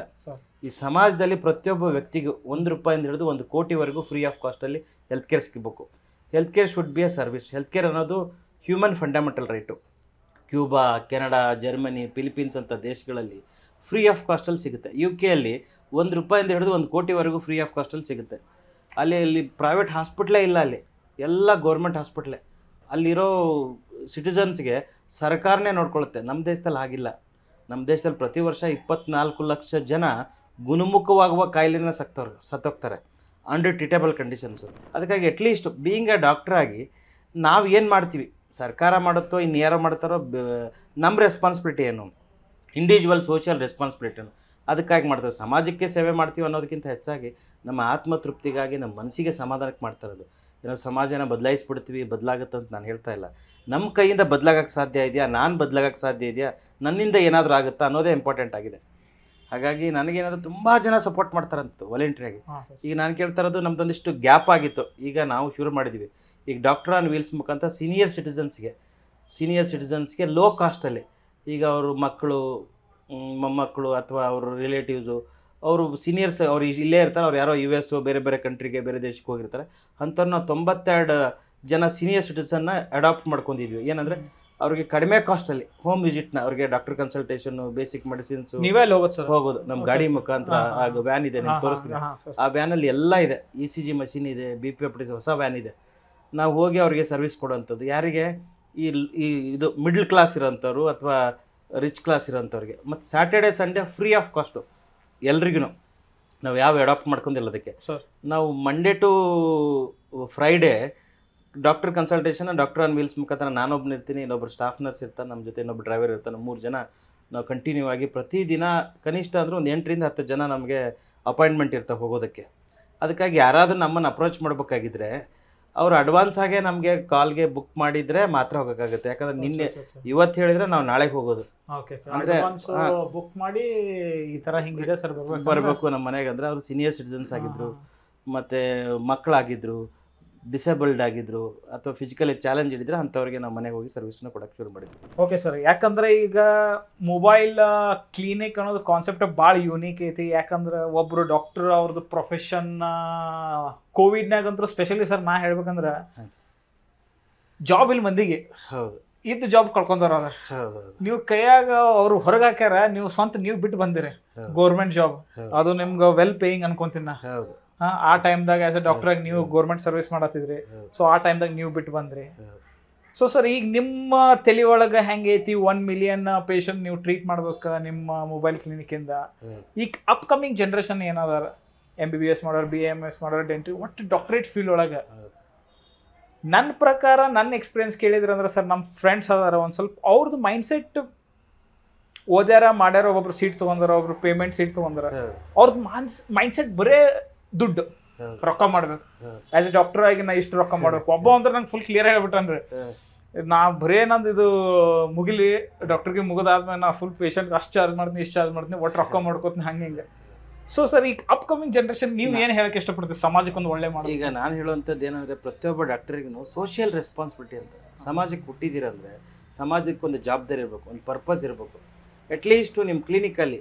ಈ ಸಮಾಜದಲ್ಲಿ ಪ್ರತಿಯೊಬ್ಬ ವ್ಯಕ್ತಿಗೂ ₹1 ಹಿಡಿದು 1 ಕೋಟಿವರೆಗೂ ಫ್ರೀ ಆಫ್ ಕಾಸ್ಟಲ್ಲಿ ಹೆಲ್ತ್ ಕೇರ್ ಸಿಗಬೇಕು. Health care should be a service. Health care ಅನ್ನೋದು human fundamental right. Cuba, Canada, Germany, Philippines ಅಂತ ದೇಶಗಳಲ್ಲಿ ಫ್ರೀ ಆಫ್ ಕಾಸ್ಟಲ್ಲಿ ಸಿಗುತ್ತೆ. UK ಅಲ್ಲಿ ₹1 ಹಿಡಿದು 1 ಕೋಟಿವರೆಗೂ ಫ್ರೀ ಆಫ್ ಕಾಸ್ಟಲ್ಲಿ ಸಿಗುತ್ತೆ. ಅಲ್ಲಿ ಪ್ರೈವೇಟ್ ಹಾಸ್ಪಿಟ್ಲೇ ಇಲ್ಲ, ಅಲ್ಲಿ ಎಲ್ಲ ಗೌರ್ಮೆಂಟ್ ಹಾಸ್ಪಿಟ್ಲೇ. ಅಲ್ಲಿರೋ ಸಿಟಿಸನ್ಸ್ಗೆ ಸರ್ಕಾರನೇ ನೋಡ್ಕೊಳ್ಳುತ್ತೆ. ನಮ್ಮ ದೇಶದಲ್ಲಿ ಆಗಿಲ್ಲ. ನಮ್ಮ ದೇಶದಲ್ಲಿ ಪ್ರತಿ ವರ್ಷ 24 ಲಕ್ಷ ಜನ ಗುಣಮುಖವಾಗುವ ಕಾಯಿಲೆಯಿಂದ ಸತ್ತೋಗ್ತಾರೆ, ಅಂಡರ್ ಟ್ರೀಟೇಬಲ್ ಕಂಡೀಷನ್ಸು. ಅದಕ್ಕಾಗಿ ಅಟ್ಲೀಸ್ಟ್ ಬೀಯಿಂಗ್ ಎ ಡಾಕ್ಟರ್ ಆಗಿ ನಾವು ಏನು ಮಾಡ್ತೀವಿ, ಸರ್ಕಾರ ಮಾಡುತ್ತೋ ಇನ್ನು ಯಾರೋ ಮಾಡ್ತಾರೋ, ನಮ್ಮ ರೆಸ್ಪಾನ್ಸಿಬಿಲಿಟಿ ಏನು, ಇಂಡಿವಿಜುವಲ್ ಸೋಷಿಯಲ್ ರೆಸ್ಪಾನ್ಸಿಬಿಲಿಟಿ ಏನು, ಅದಕ್ಕಾಗಿ ಮಾಡ್ತೇವೆ. ಸಮಾಜಕ್ಕೆ ಸೇವೆ ಮಾಡ್ತೀವಿ ಅನ್ನೋದಕ್ಕಿಂತ ಹೆಚ್ಚಾಗಿ ನಮ್ಮ ಆತ್ಮತೃಪ್ತಿಗಾಗಿ, ನಮ್ಮ ಮನಸ್ಸಿಗೆ ಸಮಾಧಾನಕ್ಕೆ ಮಾಡ್ತಾ ಇರೋದು. ಏನೋ ಸಮಾಜನ ಬದಲಾಯಿಸ್ಬಿಡ್ತೀವಿ, ಬದಲಾಗುತ್ತೆ ಅಂತ ನಾನು ಹೇಳ್ತಾ ಇಲ್ಲ. ನಮ್ಮ ಕೈಯಿಂದ ಬದಲಾಗಕ್ಕೆ ಸಾಧ್ಯ ಇದೆಯಾ, ನಾನು ಬದಲಾಗಕ್ಕೆ ಸಾಧ್ಯ ಇದೆಯಾ, ನನ್ನಿಂದ ಏನಾದರೂ ಆಗುತ್ತಾ ಅನ್ನೋದೇ ಇಂಪಾರ್ಟೆಂಟ್ ಆಗಿದೆ. ಹಾಗಾಗಿ ನನಗೇನಾದರೂ ತುಂಬ ಜನ ಸಪೋರ್ಟ್ ಮಾಡ್ತಾರಂತ ವಾಲಂಟ್ರಿಯಾಗಿ. ಈಗ ನಾನು ಕೇಳ್ತಾ ಇರೋದು, ನಮ್ಮದೊಂದಿಷ್ಟು ಗ್ಯಾಪ್ ಆಗಿತ್ತು, ಈಗ ನಾವು ಶುರು ಮಾಡಿದ್ವಿ. ಈಗ ಡಾಕ್ಟರ್ ಆನ್ ವೀಲ್ಸ್ ಮುಖಾಂತರ ಸೀನಿಯರ್ ಸಿಟಿಸನ್ಸ್ಗೆ ಲೋ ಕಾಸ್ಟಲ್ಲಿ, ಈಗ ಅವರು ಮಕ್ಕಳು, ಮೊಮ್ಮಕ್ಕಳು ಅಥವಾ ಅವ್ರ ರಿಲೇಟಿವ್ಸು, ಅವರು ಸೀನಿಯರ್ಸ್, ಅವ್ರು ಇಲ್ಲೇ ಇರ್ತಾರೆ, ಅವ್ರು ಯಾರೋ US ಬೇರೆ ಬೇರೆ ಕಂಟ್ರಿಗೆ, ಬೇರೆ ದೇಶಕ್ಕೆ ಹೋಗಿರ್ತಾರೆ. ಅಂಥವ್ರು ನಾವು 92 ಜನ ಸೀನಿಯರ್ ಸಿಟಿಸನ್ನ ಅಡಾಪ್ಟ್ ಮಾಡ್ಕೊಂಡಿದ್ವಿ. ಏನಂದರೆ ಅವ್ರಿಗೆ ಕಡಿಮೆ ಕಾಸ್ಟಲ್ಲಿ ಹೋಮ್ ವಿಸಿಟ್ನ, ಅವ್ರಿಗೆ ಡಾಕ್ಟರ್ ಕನ್ಸಲ್ಟೇಷನು, ಬೇಸಿಕ್ ಮೆಡಿಸಿನ್ಸು ಹೋಗೋದು ನಮ್ಮ ಗಾಡಿ ಮುಖಾಂತರ. ಆಗ ವ್ಯಾನ್ ಇದೆ, ನಿಮ್ಗೆ ತೋರಿಸ್ತೀನಿ. ಆ ವ್ಯಾನಲ್ಲಿ ಎಲ್ಲ ಇದೆ, ECG ಮಷಿನ್ ಇದೆ, BP ಹೊಸ ವ್ಯಾನ್ ಇದೆ. ನಾವು ಹೋಗಿ ಅವ್ರಿಗೆ ಸರ್ವಿಸ್ ಕೊಡೋವಂಥದ್ದು. ಯಾರಿಗೆ ಇದು ಮಿಡ್ಲ್ ಕ್ಲಾಸ್ ಇರೋಂಥವ್ರು ಅಥವಾ ರಿಚ್ ಕ್ಲಾಸ್ ಇರೋಂಥವ್ರಿಗೆ. ಮತ್ತು Saturday Sunday free of cost ಎಲ್ರಿಗೂ. ನಾವು ಯಾವ ಅಡಾಪ್ಟ್ ಮಾಡ್ಕೊಂಡಿಲ್ಲ ಅದಕ್ಕೆ. ನಾವು Monday to Friday doctor consultation, doctor on wheels ಮುಖಾಂತರ ನಾನೊಬ್ಬನು ಇರ್ತೀನಿ, ಇನ್ನೊಬ್ಬರು ಸ್ಟಾಫ್ ನರ್ಸ್ ಇರ್ತಾನೆ, ನಮ್ಮ ಜೊತೆ ಇನ್ನೊಬ್ಬರು ಡ್ರೈವರ್ ಇರ್ತಾನೆ. 3 ಜನ ನಾವು ಕಂಟಿನ್ಯೂ ಆಗಿ ಪ್ರತಿದಿನ ಕನಿಷ್ಠ ಅಂದರೂ ಒಂದು 8 ರಿಂದ 10 ಜನ ನಮಗೆ ಅಪಾಯಿಂಟ್ಮೆಂಟ್ ಇರ್ತಾವೆ ಹೋಗೋದಕ್ಕೆ. ಅದಕ್ಕಾಗಿ ಯಾರಾದರೂ ನಮ್ಮನ್ನು ಅಪ್ರೋಚ್ ಮಾಡಬೇಕಾಗಿದ್ರೆ ಅವರು ಅಡ್ವಾನ್ಸ್ ಆಗೇ ನಮಗೆ ಕಾಲ್ಗೆ ಬುಕ್ ಮಾಡಿದರೆ ಮಾತ್ರ ಹೋಗೋಕ್ಕಾಗುತ್ತೆ. ಯಾಕಂದರೆ ನಿನ್ನೆ ಇವತ್ತು ಹೇಳಿದರೆ ನಾವು ನಾಳೆಗೆ ಹೋಗೋದು. ಅಂದರೆ ಬುಕ್ ಮಾಡಿ ಈ ಥರ ಹಿಂಗಿದೆ ಸರ್ ಬರಬೇಕು ನಮ್ಮ ಮನೆಗೆ. ಅಂದರೆ ಅವರು ಸೀನಿಯರ್ ಸಿಟಿಸನ್ಸ್ ಆಗಿದ್ದರು, ಮತ್ತು ಮಕ್ಕಳಾಗಿದ್ದರು, ಡಿಸೇಬಲ್ಡ್ ಆಗಿದ್ರು, ಅಥವಾ ಫಿಸಿಕಲಿ ಚಾಲೆಂಜ್ ಇದ್ದರೆ ಅಂಥವ್ರಿಗೆ ನಾವು ಮನೆಗೆ ಹೋಗಿ ಸರ್ವಿಸ್ನ ಕೊಡೋಕ್ಕೆ ಶುರು ಮಾಡಿದ್ವಿ. Okay sir. ಯಾಕಂದರೆ ಈಗ ಮೊಬೈಲ್ ಕ್ಲಿನಿಕ್ ಅನ್ನೋದು ಕಾನ್ಸೆಪ್ಟ್ ಭಾಳ ಯೂನಿಕ್ ಐತಿ. ಯಾಕಂದ್ರೆ ಒಬ್ಬರು ಡಾಕ್ಟರ್ ಅವ್ರದ್ದು ಪ್ರೊಫೆಷನ್ ಕೋವಿಡ್ನಾಗಂತೂ ಸ್ಪೆಷಲಿ ಸರ್ ನಾ ಹೇಳ್ಬೇಕಂದ್ರೆ ಜಾಬ್ ಇಲ್ಲಿ ಮಂದಿಗೆ ಹೌದು ಇದ್ದು ಜಾಬ್ ಕಳ್ಕೊಂಡವ್ರ. ನೀವು ಕೈಯಾಗ ಅವ್ರು ಹೊರಗೆ ಹಾಕ್ಯಾರ, ನೀವು ನೀವು ಬಿಟ್ಟು ಬಂದಿರಿ ಗೌರ್ಮೆಂಟ್ ಜಾಬ್. ಅದು ನಿಮ್ಗೆ ವೆಲ್ ಪೇಯಿಂಗ್ ಅನ್ಕೊಂತೀನಿ ನಾ. ಆ ಟೈಮ್ದಾಗ ಆಸ್ ಎ ಡಾಕ್ಟರ್ ಆಗಿ ನೀವು ಗೌರ್ಮೆಂಟ್ ಸರ್ವಿಸ್ ಮಾಡತ್ತಿದ್ರಿ. ಸೊ ಆ ಟೈಮ್ದಾಗ ನೀವು ಬಿಟ್ಟು ಬಂದ್ರಿ. ಸೊ ಸರ್, ಈಗ ನಿಮ್ಮ ತಲೆ ಒಳಗೆ ಹೆಂಗೈತಿ 1 ಮಿಲಿಯನ್ ಪೇಷಂಟ್ ನೀವು ಟ್ರೀಟ್ ಮಾಡ್ಬೇಕು ನಿಮ್ಮ ಮೊಬೈಲ್ ಕ್ಲಿನಿಕ್ಕಿಂದ. ಈಗ ಅಪ್ಕಮಿಂಗ್ ಜನ್ರೇಷನ್ ಏನದಾರ, MBBS ಮಾಡೋರು, BAMS ಮಾಡೋರು, ಡೆಂಟ್ರಿ, ಒಟ್ಟು ಡಾಕ್ಟ್ರೇಟ್ ಫೀಲ್ಡ್ ಒಳಗೆ ನನ್ನ ಪ್ರಕಾರ, ನನ್ನ ಎಕ್ಸ್ಪೀರಿಯನ್ಸ್ ಕೇಳಿದ್ರಂದ್ರೆ ಸರ್, ನಮ್ಮ ಫ್ರೆಂಡ್ಸ್ ಅದಾರ ಒಂದು ಸ್ವಲ್ಪ ಅವ್ರದ್ದು ಮೈಂಡ್ಸೆಟ್ ಓದ್ಯಾರ ಮಾಡ್ಯಾರ, ಒಬ್ಬೊಬ್ರು ಸೀಟ್ ತೊಗೊಂಡಾರ, ಒಬ್ರು ಪೇಮೆಂಟ್ ಸೀಟ್ ತೊಗೊಂಡಾರ. ಅವ್ರದ್ದು ಮೈಂಡ್ ಸೆಟ್ ಬರೇ ದುಡ್ಡು, ರೊಕ್ಕ ಮಾಡ್ಬೇಕು. ಆಸ್ ಎ ಡಾಕ್ಟರ್ ಆಗಿ ನಾ ಇಷ್ಟು ರೊಕ್ಕ ಮಾಡ್ಬೇಕು. ಒಬ್ಬ ಅಂದ್ರೆ ನಂಗೆ ಫುಲ್ ಕ್ಲಿಯರ್ ಹೇಳ್ಬಿಟ್ಟನ್ರಿ, ನಾ ಬರೇ ನಂದು ಇದು ಮುಗಿಲಿ, ಡಾಕ್ಟರ್ಗೆ ಮುಗಿದಾದ್ಮೇಲೆ ನಾ ಫುಲ್ ಪೇಷಂಟ್ಗೆ ಅಷ್ಟು ಚಾರ್ಜ್ ಮಾಡ್ತೀನಿ, ಇಷ್ಟು ಚಾರ್ಜ್ ಮಾಡ್ತೀನಿ, ಒಟ್ಟು ರೊಕ್ಕ ಮಾಡ್ಕೋತೀನಿ, ಹಂಗೆ ಹಿಂಗೆ. ಸೊ ಸರ್, ಈಗ ಅಪ್ಕಮಿಂಗ್ ಜನರೇಷನ್ ನೀವು ಏನು ಹೇಳಕ್ಕೆ ಇಷ್ಟಪಡ್ತೀವಿ ಸಮಾಜಕ್ಕೆ ಒಂದು ಒಳ್ಳೆ ಮಾಡಿ? ಈಗ ನಾನು ಹೇಳುವಂಥದ್ದು ಏನಂದರೆ, ಪ್ರತಿಯೊಬ್ಬ ಡಾಕ್ಟರಿಗೂ ಸೋಷಿಯಲ್ ರೆಸ್ಪಾನ್ಸಿಬಿಲಿಟಿ ಅಂತ. ಸಮಾಜಕ್ಕೆ ಹುಟ್ಟಿದ್ದೀರಂದರೆ ಸಮಾಜಕ್ಕೆ ಒಂದು ಜವಾಬ್ದಾರಿ ಇರಬೇಕು, ಒಂದು ಪರ್ಪಸ್ ಇರಬೇಕು. ಅಟ್ಲೀಸ್ಟು ನಿಮ್ಮ ಕ್ಲಿನಿಕಲ್ಲಿ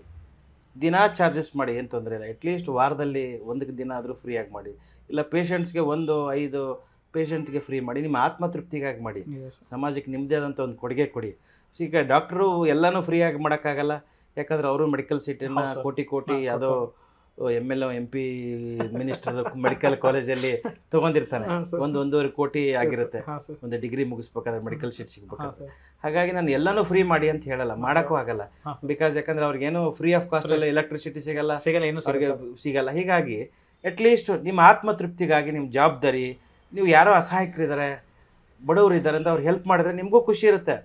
ದಿನ ಚಾರ್ಜಸ್ ಮಾಡಿ, ಏನು ತೊಂದರೆ ಇಲ್ಲ. ಅಟ್ಲೀಸ್ಟ್ ವಾರದಲ್ಲಿ ಒಂದು ದಿನ ಆದರೂ ಫ್ರೀಯಾಗಿ ಮಾಡಿ, ಇಲ್ಲ ಪೇಷಂಟ್ಸ್ಗೆ 1-5 ಪೇಷಂಟ್ಗೆ ಫ್ರೀ ಮಾಡಿ, ನಿಮ್ಮ ಆತ್ಮತೃಪ್ತಿಗಾಗಿ ಮಾಡಿ. ಸಮಾಜಕ್ಕೆ ನಿಮ್ಮದೇ ಆದಂಥ ಒಂದು ಕೊಡುಗೆ ಕೊಡಿ. ಈಗ ಡಾಕ್ಟ್ರು ಎಲ್ಲನೂ ಫ್ರೀಯಾಗಿ ಮಾಡೋಕ್ಕಾಗಲ್ಲ, ಯಾಕಂದ್ರೆ ಅವರು ಮೆಡಿಕಲ್ ಸೀಟನ್ನು ಕೋಟಿ ಯಾವುದೋ MLA MP ಮಿನಿಸ್ಟರ್ ಮೆಡಿಕಲ್ ಕಾಲೇಜಲ್ಲಿ ತೊಗೊಂಡಿರ್ತಾನೆ. 1-1.5 ಕೋಟಿ ಆಗಿರುತ್ತೆ ಒಂದು ಡಿಗ್ರಿ ಮುಗಿಸ್ಬೇಕಾದ್ರೆ, ಮೆಡಿಕಲ್ ಸೀಟ್ ಸಿಗ್ಬೇಕಾದ್ರೆ. ಹಾಗಾಗಿ ನಾನು ಎಲ್ಲನೂ ಫ್ರೀ ಮಾಡಿ ಅಂತ ಹೇಳಲ್ಲ, ಮಾಡೋಕ್ಕೂ ಆಗಲ್ಲ. ಬಿಕಾಸ್ ಯಾಕಂದ್ರೆ ಅವ್ರಿಗೇನು ಫ್ರೀ ಆಫ್ ಕಾಸ್ಟ್ ಅಲ್ಲಿ ಎಲೆಕ್ಟ್ರಿಸಿಟಿ ಸಿಗಲ್ಲ, ಅವ್ರಿಗೆ ಸಿಗಲ್ಲ. ಹೀಗಾಗಿ ಅಟ್ಲೀಸ್ಟ್ ನಿಮ್ಮ ಆತ್ಮತೃಪ್ತಿಗಾಗಿ, ನಿಮ್ಮ ಜವಾಬ್ದಾರಿ, ನೀವು ಯಾರೋ ಅಸಹಾಯಕರಿದ್ದಾರೆ, ಬಡವರು ಇದ್ದಾರೆ ಅಂತ ಅವ್ರು ಹೆಲ್ಪ್ ಮಾಡಿದ್ರೆ ನಿಮಗೂ ಖುಷಿ ಇರುತ್ತೆ.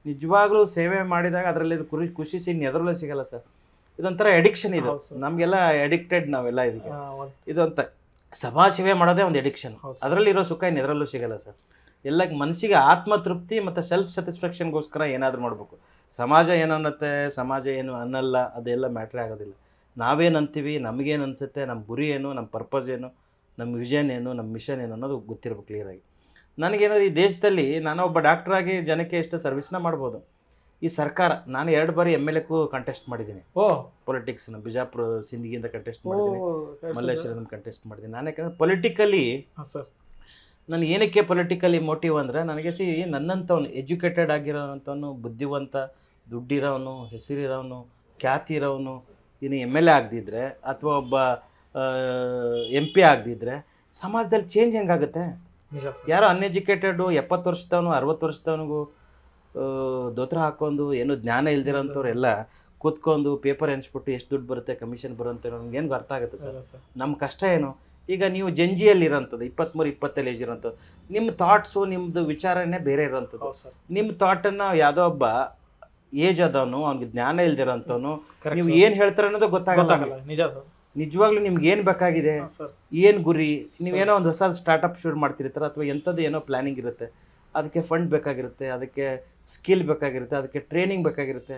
ನಿಜವಾಗ್ಲೂ ಸೇವೆ ಮಾಡಿದಾಗ ಅದರಲ್ಲಿ ಖುಷಿ ಎದರಲ್ಲೂ ಸಿಗಲ್ಲ ಸರ್. ಇದೊಂಥರ ಎಡಿಕ್ಷನ್. ಇದು ನಮಗೆಲ್ಲ ಅಡಿಕ್ಟೆಡ್, ನಾವೆಲ್ಲ ಇದಕ್ಕೆ. ಇದೊಂಥ ಸಮಾಜ ಸೇವೆ ಮಾಡೋದೇ ಒಂದು ಎಡಿಕ್ಷನ್. ಅದರಲ್ಲಿರೋ ಸುಖ ಎದರಲ್ಲೂ ಸಿಗಲ್ಲ ಸರ್. ಎಲ್ಲ ಮನಸ್ಸಿಗೆ ಆತ್ಮತೃಪ್ತಿ ಮತ್ತು ಸೆಲ್ಫ್ ಸ್ಯಾಟಿಸ್ಫ್ಯಾಕ್ಷನ್ಗೋಸ್ಕರ ಏನಾದರೂ ಮಾಡಬೇಕು. ಸಮಾಜ ಏನನ್ನತ್ತೆ, ಸಮಾಜ ಏನು ಅನ್ನಲ್ಲ, ಅದೆಲ್ಲ ಮ್ಯಾಟ್ರೇ ಆಗೋದಿಲ್ಲ. ನಾವೇನು ಅಂತೀವಿ, ನಮಗೇನು ಅನಿಸುತ್ತೆ, ನಮ್ಮ ಗುರಿ ಏನು, ನಮ್ಮ ಪರ್ಪಸ್ ಏನು, ನಮ್ಮ ವಿಷನ್ ಏನು, ನಮ್ಮ ಮಿಷನ್ ಏನು ಅನ್ನೋದು ಗೊತ್ತಿರಬೇಕು ಕ್ಲಿಯರಾಗಿ. ನನಗೇನಾದ್ರು ಈ ದೇಶದಲ್ಲಿ ನಾನೊಬ್ಬ ಡಾಕ್ಟ್ರಾಗಿ ಜನಕ್ಕೆ ಎಷ್ಟು ಸರ್ವಿಸ್ನ ಮಾಡ್ಬೋದು. ಈ ಸರ್ಕಾರ, ನಾನು 2 ಬಾರಿ MLAಕ್ಕೂ ಕಂಟೆಸ್ಟ್ ಮಾಡಿದ್ದೀನಿ. ಪೊಲಿಟಿಕ್ಸ್ನ ಬಿಜಾಪುರ ಸಿಂದಗಿಯಿಂದ ಕಂಟೆಸ್ಟ್ ಮಾಡಿದ್ದೀನಿ, ಮಲ್ಲೇಶ್ವರದಿಂದ ಕಂಟೆಸ್ಟ್ ಮಾಡಿದ್ದೀನಿ. ನಾನು ಯಾಕಂದರೆ ಪೊಲಿಟಿಕಲಿ ನಾನು ಏನಕ್ಕೆ ಪೊಲಿಟಿಕಲಿ ಮೋಟಿವ್ ಅಂದರೆ, ನನಗೆ ನನ್ನಂಥವ್ನು ಎಜುಕೇಟೆಡ್ ಆಗಿರೋವಂಥವನು, ಬುದ್ಧಿವಂತ, ದುಡ್ಡಿರೋನು, ಹೆಸರಿರೋನು, ಖ್ಯಾತಿ ಇರೋನು ಇನ್ನು MLA ಆಗದಿದ್ದರೆ ಅಥವಾ ಒಬ್ಬ MP ಆಗದಿದ್ದರೆ ಸಮಾಜದಲ್ಲಿ ಚೇಂಜ್ ಹೆಂಗಾಗುತ್ತೆ? ಯಾರೋ ಅನ್ಎಜುಕೇಟೆಡು 70 ವರ್ಷದವನು 60 ವರ್ಷದವನಿಗೂ ದೋತ್ರ ಹಾಕ್ಕೊಂಡು ಏನೋ ಜ್ಞಾನ ಇಲ್ದಿರೋಂಥವ್ರೆಲ್ಲ ಕೂತ್ಕೊಂಡು ಪೇಪರ್ ಎಣಿಸ್ಬಿಟ್ಟು ಎಷ್ಟು ದುಡ್ಡು ಬರುತ್ತೆ, ಕಮಿಷನ್ ಬರುತ್ತೆ, ನಮ್ಗೇನು ಅರ್ಥ ಆಗುತ್ತೆ ಸರ್? ನಮ್ಮ ಕಷ್ಟ ಏನು? ಈಗ ನೀವು ಜಂಜಿಯಲ್ಲಿರೋಂಥದ್ದು 23-25 ಏಜ್ ಇರೋಂಥದ್ದು, ನಿಮ್ಮ ಥಾಟ್ಸು, ನಿಮ್ಮದು ವಿಚಾರನೇ ಬೇರೆ ಇರೋಂಥದ್ದು. ನಿಮ್ಮ ಥಾಟನ್ನು ಯಾವುದೋ ಒಬ್ಬ ಏಜ್ ಆದವನು, ಅವ್ನಿಗೆ ಜ್ಞಾನ ಇಲ್ದಿರೋಂಥವನು ನೀವು ಏನು ಹೇಳ್ತಾರೆ ಅನ್ನೋದು ಗೊತ್ತಾಗಲ್ಲ. ನಿಜವಾಗ್ಲೂ ನಿಮ್ಗೆ ಏನು ಬೇಕಾಗಿದೆ, ಏನು ಗುರಿ, ನೀವೇನೋ ಒಂದು ಹೊಸ ಸ್ಟಾರ್ಟಪ್ ಶುರು ಮಾಡ್ತಿರ್ತಾರೆ, ಅಥವಾ ಎಂಥದ್ದು ಏನೋ ಪ್ಲ್ಯಾನಿಂಗ್ ಇರುತ್ತೆ, ಅದಕ್ಕೆ ಫಂಡ್ ಬೇಕಾಗಿರುತ್ತೆ, ಅದಕ್ಕೆ ಸ್ಕಿಲ್ ಬೇಕಾಗಿರುತ್ತೆ, ಅದಕ್ಕೆ ಟ್ರೈನಿಂಗ್ ಬೇಕಾಗಿರುತ್ತೆ.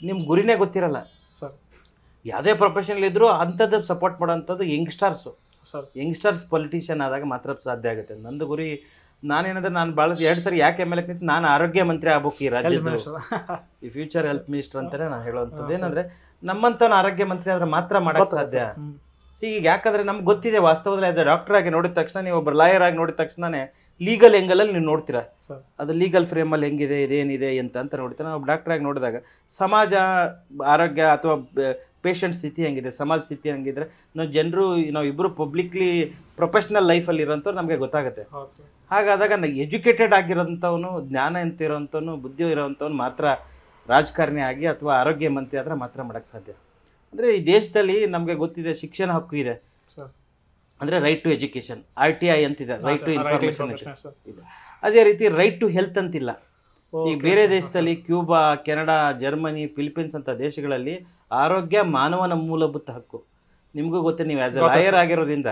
ನಿಮ್ಮ ಗುರಿನೇ ಗೊತ್ತಿರಲ್ಲ ಸರ್. ಯಾವುದೇ ಪ್ರೊಫೆಷನಲ್ ಅಂಥದ್ದು ಸಪೋರ್ಟ್ ಮಾಡೋಂಥದ್ದು ಯಂಗ್ಸ್ಟರ್ಸ್ ಪೊಲಿಟಿಷಿಯನ್ ಆದಾಗ ಮಾತ್ರ ಸಾಧ್ಯ ಆಗುತ್ತೆ. ನಂದು ಗುರಿ, ನಾನೇನಂದ್ರೆ, ನಾನು ಭಾಳ 2 ಸರಿ ಯಾಕೆ MLA ನಿಂತು, ನಾನು ಆರೋಗ್ಯ ಮಂತ್ರಿ ಆಗ್ಬೇಕು ಈ ರಾಜ್ಯದ, ಈ ಫ್ಯೂಚರ್ ಹೆಲ್ತ್ ಮಿನಿಸ್ಟರ್ ಅಂತಾನೆ ನಾನು ಹೇಳುವಂಥದ್ದು. ಏನಂದರೆ, ನಮ್ಮಂತನ ಆರೋಗ್ಯ ಮಂತ್ರಿ ಆದ್ರೆ ಮಾತ್ರ ಮಾಡೋಕ್ಕೆ ಸಾಧ್ಯ. ಈಗ ಯಾಕಂದರೆ ನಮ್ಗೆ ಗೊತ್ತಿದೆ, ವಾಸ್ತವದಲ್ಲಿ ಆಸ್ ಎ ಡಾಕ್ಟರ್ ಆಗಿ ನೋಡಿದ ತಕ್ಷಣ, ನೀವು ಒಬ್ಬ ಲಾಯರ್ ಆಗಿ ನೋಡಿದ ತಕ್ಷಣನೇ ಲೀಗಲ್ ಎಂಗಲಲ್ಲಿ ನೀವು ನೋಡ್ತೀರಾ, ಅದು ಲೀಗಲ್ ಫ್ರೇಮಲ್ಲಿ ಹೆಂಗಿದೆ, ಇದೇನಿದೆ ಅಂತ ನೋಡ್ತೀರಾ. ನಾವು ಡಾಕ್ಟರ್ ಆಗಿ ನೋಡಿದಾಗ ಸಮಾಜ ಆರೋಗ್ಯ ಅಥವಾ ಪೇಷಂಟ್ ಸ್ಥಿತಿ ಹೆಂಗಿದೆ, ಸಮಾಜ ಸ್ಥಿತಿ ಹೆಂಗಿದ್ರೆ, ನಾವು ಇಬ್ಬರು ಪಬ್ಲಿಕ್ಲಿ ಪ್ರೊಫೆಷ್ನಲ್ ಲೈಫಲ್ಲಿ ಇರೋಂಥವ್ರು ನಮಗೆ ಗೊತ್ತಾಗುತ್ತೆ. ಹಾಗಾದಾಗ ಎಜುಕೇಟೆಡ್ ಆಗಿರೋಂಥವನು, ಜ್ಞಾನ ಅಂತ ಇರೋಂಥವನು, ಬುದ್ಧಿ ಇರೋಂಥವ್ನು ಮಾತ್ರ ರಾಜಕಾರಣಿ ಆಗಿ ಅಥವಾ ಆರೋಗ್ಯ ಮಂತ್ರಿ ಆದರೆ ಮಾತ್ರ ಮಾಡೋಕ್ಕೆ ಸಾಧ್ಯ. ಅಂದರೆ ಈ ದೇಶದಲ್ಲಿ ನಮಗೆ ಗೊತ್ತಿದೆ, ಶಿಕ್ಷಣ ಹಕ್ಕು ಇದೆ, ಅಂದರೆ ರೈಟ್ ಟು ಎಜುಕೇಷನ್, RTI ಅಂತಿದೆ, ರೈಟ್ ಟು ಇನ್ಫಾರ್ಮೇಷನ್ ಇದೆ. ಅದೇ ರೀತಿ ರೈಟ್ ಟು ಹೆಲ್ತ್ ಅಂತಿಲ್ಲ. ಈಗ ಬೇರೆ ದೇಶದಲ್ಲಿ ಕ್ಯೂಬಾ, ಕೆನಡಾ, ಜರ್ಮನಿ, ಫಿಲಿಪೀನ್ಸ್ ಅಂತ ದೇಶಗಳಲ್ಲಿ ಆರೋಗ್ಯ ಮಾನವನ ಮೂಲಭೂತ ಹಕ್ಕು. ನಿಮಗೂ ಗೊತ್ತೇ, ನೀವು ಆಸ್ ಎ ಲಾಯರ್ ಆಗಿರೋದ್ರಿಂದ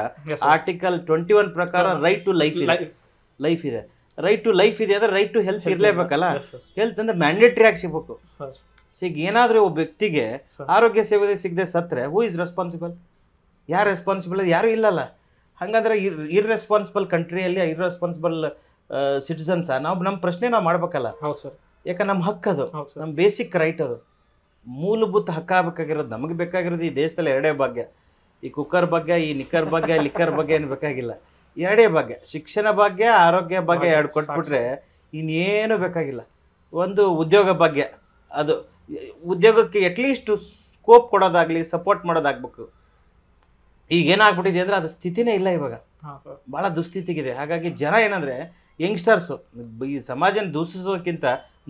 ಆರ್ಟಿಕಲ್ 21 ಪ್ರಕಾರ ರೈಟ್ ಟು ಲೈಫ್ ಇದೆ. ರೈಟ್ ಟು ಲೈಫ್ ಇದೆ ಅಂದರೆ ರೈಟ್ ಟು ಹೆಲ್ತ್ ಇರಲೇಬೇಕಲ್ಲ. ಹೆಲ್ತ್ ಅಂದರೆ ಮ್ಯಾಂಡೇಟ್ರಿ ಆಗಿ ಸಿಗಬೇಕು. ಈಗ ಏನಾದರೂ ಒಬ್ಬ ವ್ಯಕ್ತಿಗೆ ಆರೋಗ್ಯ ಸೇವೆ ಸಿಗದೆ ಸತ್ತರೆ ಹೂ ಇಸ್ ರೆಸ್ಪಾನ್ಸಿಬಲ್? ಯಾರು ರೆಸ್ಪಾನ್ಸಿಬಲ್? ಯಾರೂ ಇಲ್ಲಲ್ಲ. ಹಾಗಂದ್ರೆ ಇರ್ರೆಸ್ಪಾನ್ಸಿಬಲ್ ಕಂಟ್ರಿಯಲ್ಲಿ ಇರ್ರೆಸ್ಪಾನ್ಸಿಬಲ್ ಸಿಟಿಸನ್ಸ ನಮ್ಮ ಪ್ರಶ್ನೆ ನಾವು ಮಾಡ್ಬೇಕಲ್ಲ. ಹೌದು ಸರ್. ಯಾಕಂದ್ರೆ ನಮ್ಮ ಹಕ್ಕದು, ನಮ್ಮ ಬೇಸಿಕ್ ರೈಟ್ ಅದು, ಮೂಲಭೂತ ಹಕ್ಕ ಆಗಬೇಕಾಗಿರೋದು. ನಮಗೆ ಬೇಕಾಗಿರೋದು ಈ ದೇಶದಲ್ಲಿ 2 ಭಾಗ್ಯ. ಈ ಕುಕ್ಕರ್ ಭಾಗ್ಯ, ಈ ನಿಕ್ಕರ್ ಭಾಗ್ಯ, ಲಿಕ್ಕರ್ ಭಾಗ್ಯ ಏನು ಬೇಕಾಗಿಲ್ಲ. 2 ಭಾಗ್ಯ, ಶಿಕ್ಷಣ ಭಾಗ್ಯ, ಆರೋಗ್ಯ ಭಾಗ್ಯ 2 ಕೊಟ್ಬಿಟ್ರೆ ಇನ್ನೇನು ಬೇಕಾಗಿಲ್ಲ. ಒಂದು ಉದ್ಯೋಗ ಭಾಗ್ಯ, ಅದು ಉದ್ಯೋಗಕ್ಕೆ ಅಟ್ಲೀಸ್ಟ್ ಸ್ಕೋಪ್ ಕೊಡೋದಾಗಲಿ, ಸಪೋರ್ಟ್ ಮಾಡೋದಾಗಬೇಕು. ಈಗ ಏನಾಗ್ಬಿಟ್ಟಿದೆ ಅಂದರೆ ಅದು ಸ್ಥಿತಿನೇ ಇಲ್ಲ ಇವಾಗ, ಭಾಳ ದುಸ್ಥಿತಿಗಿದೆ. ಹಾಗಾಗಿ ಜನ ಏನಂದರೆ, ಯಂಗ್ಸ್ಟರ್ಸು ಈ ಸಮಾಜನ ದೂಷಿಸೋಕ್ಕಿಂತ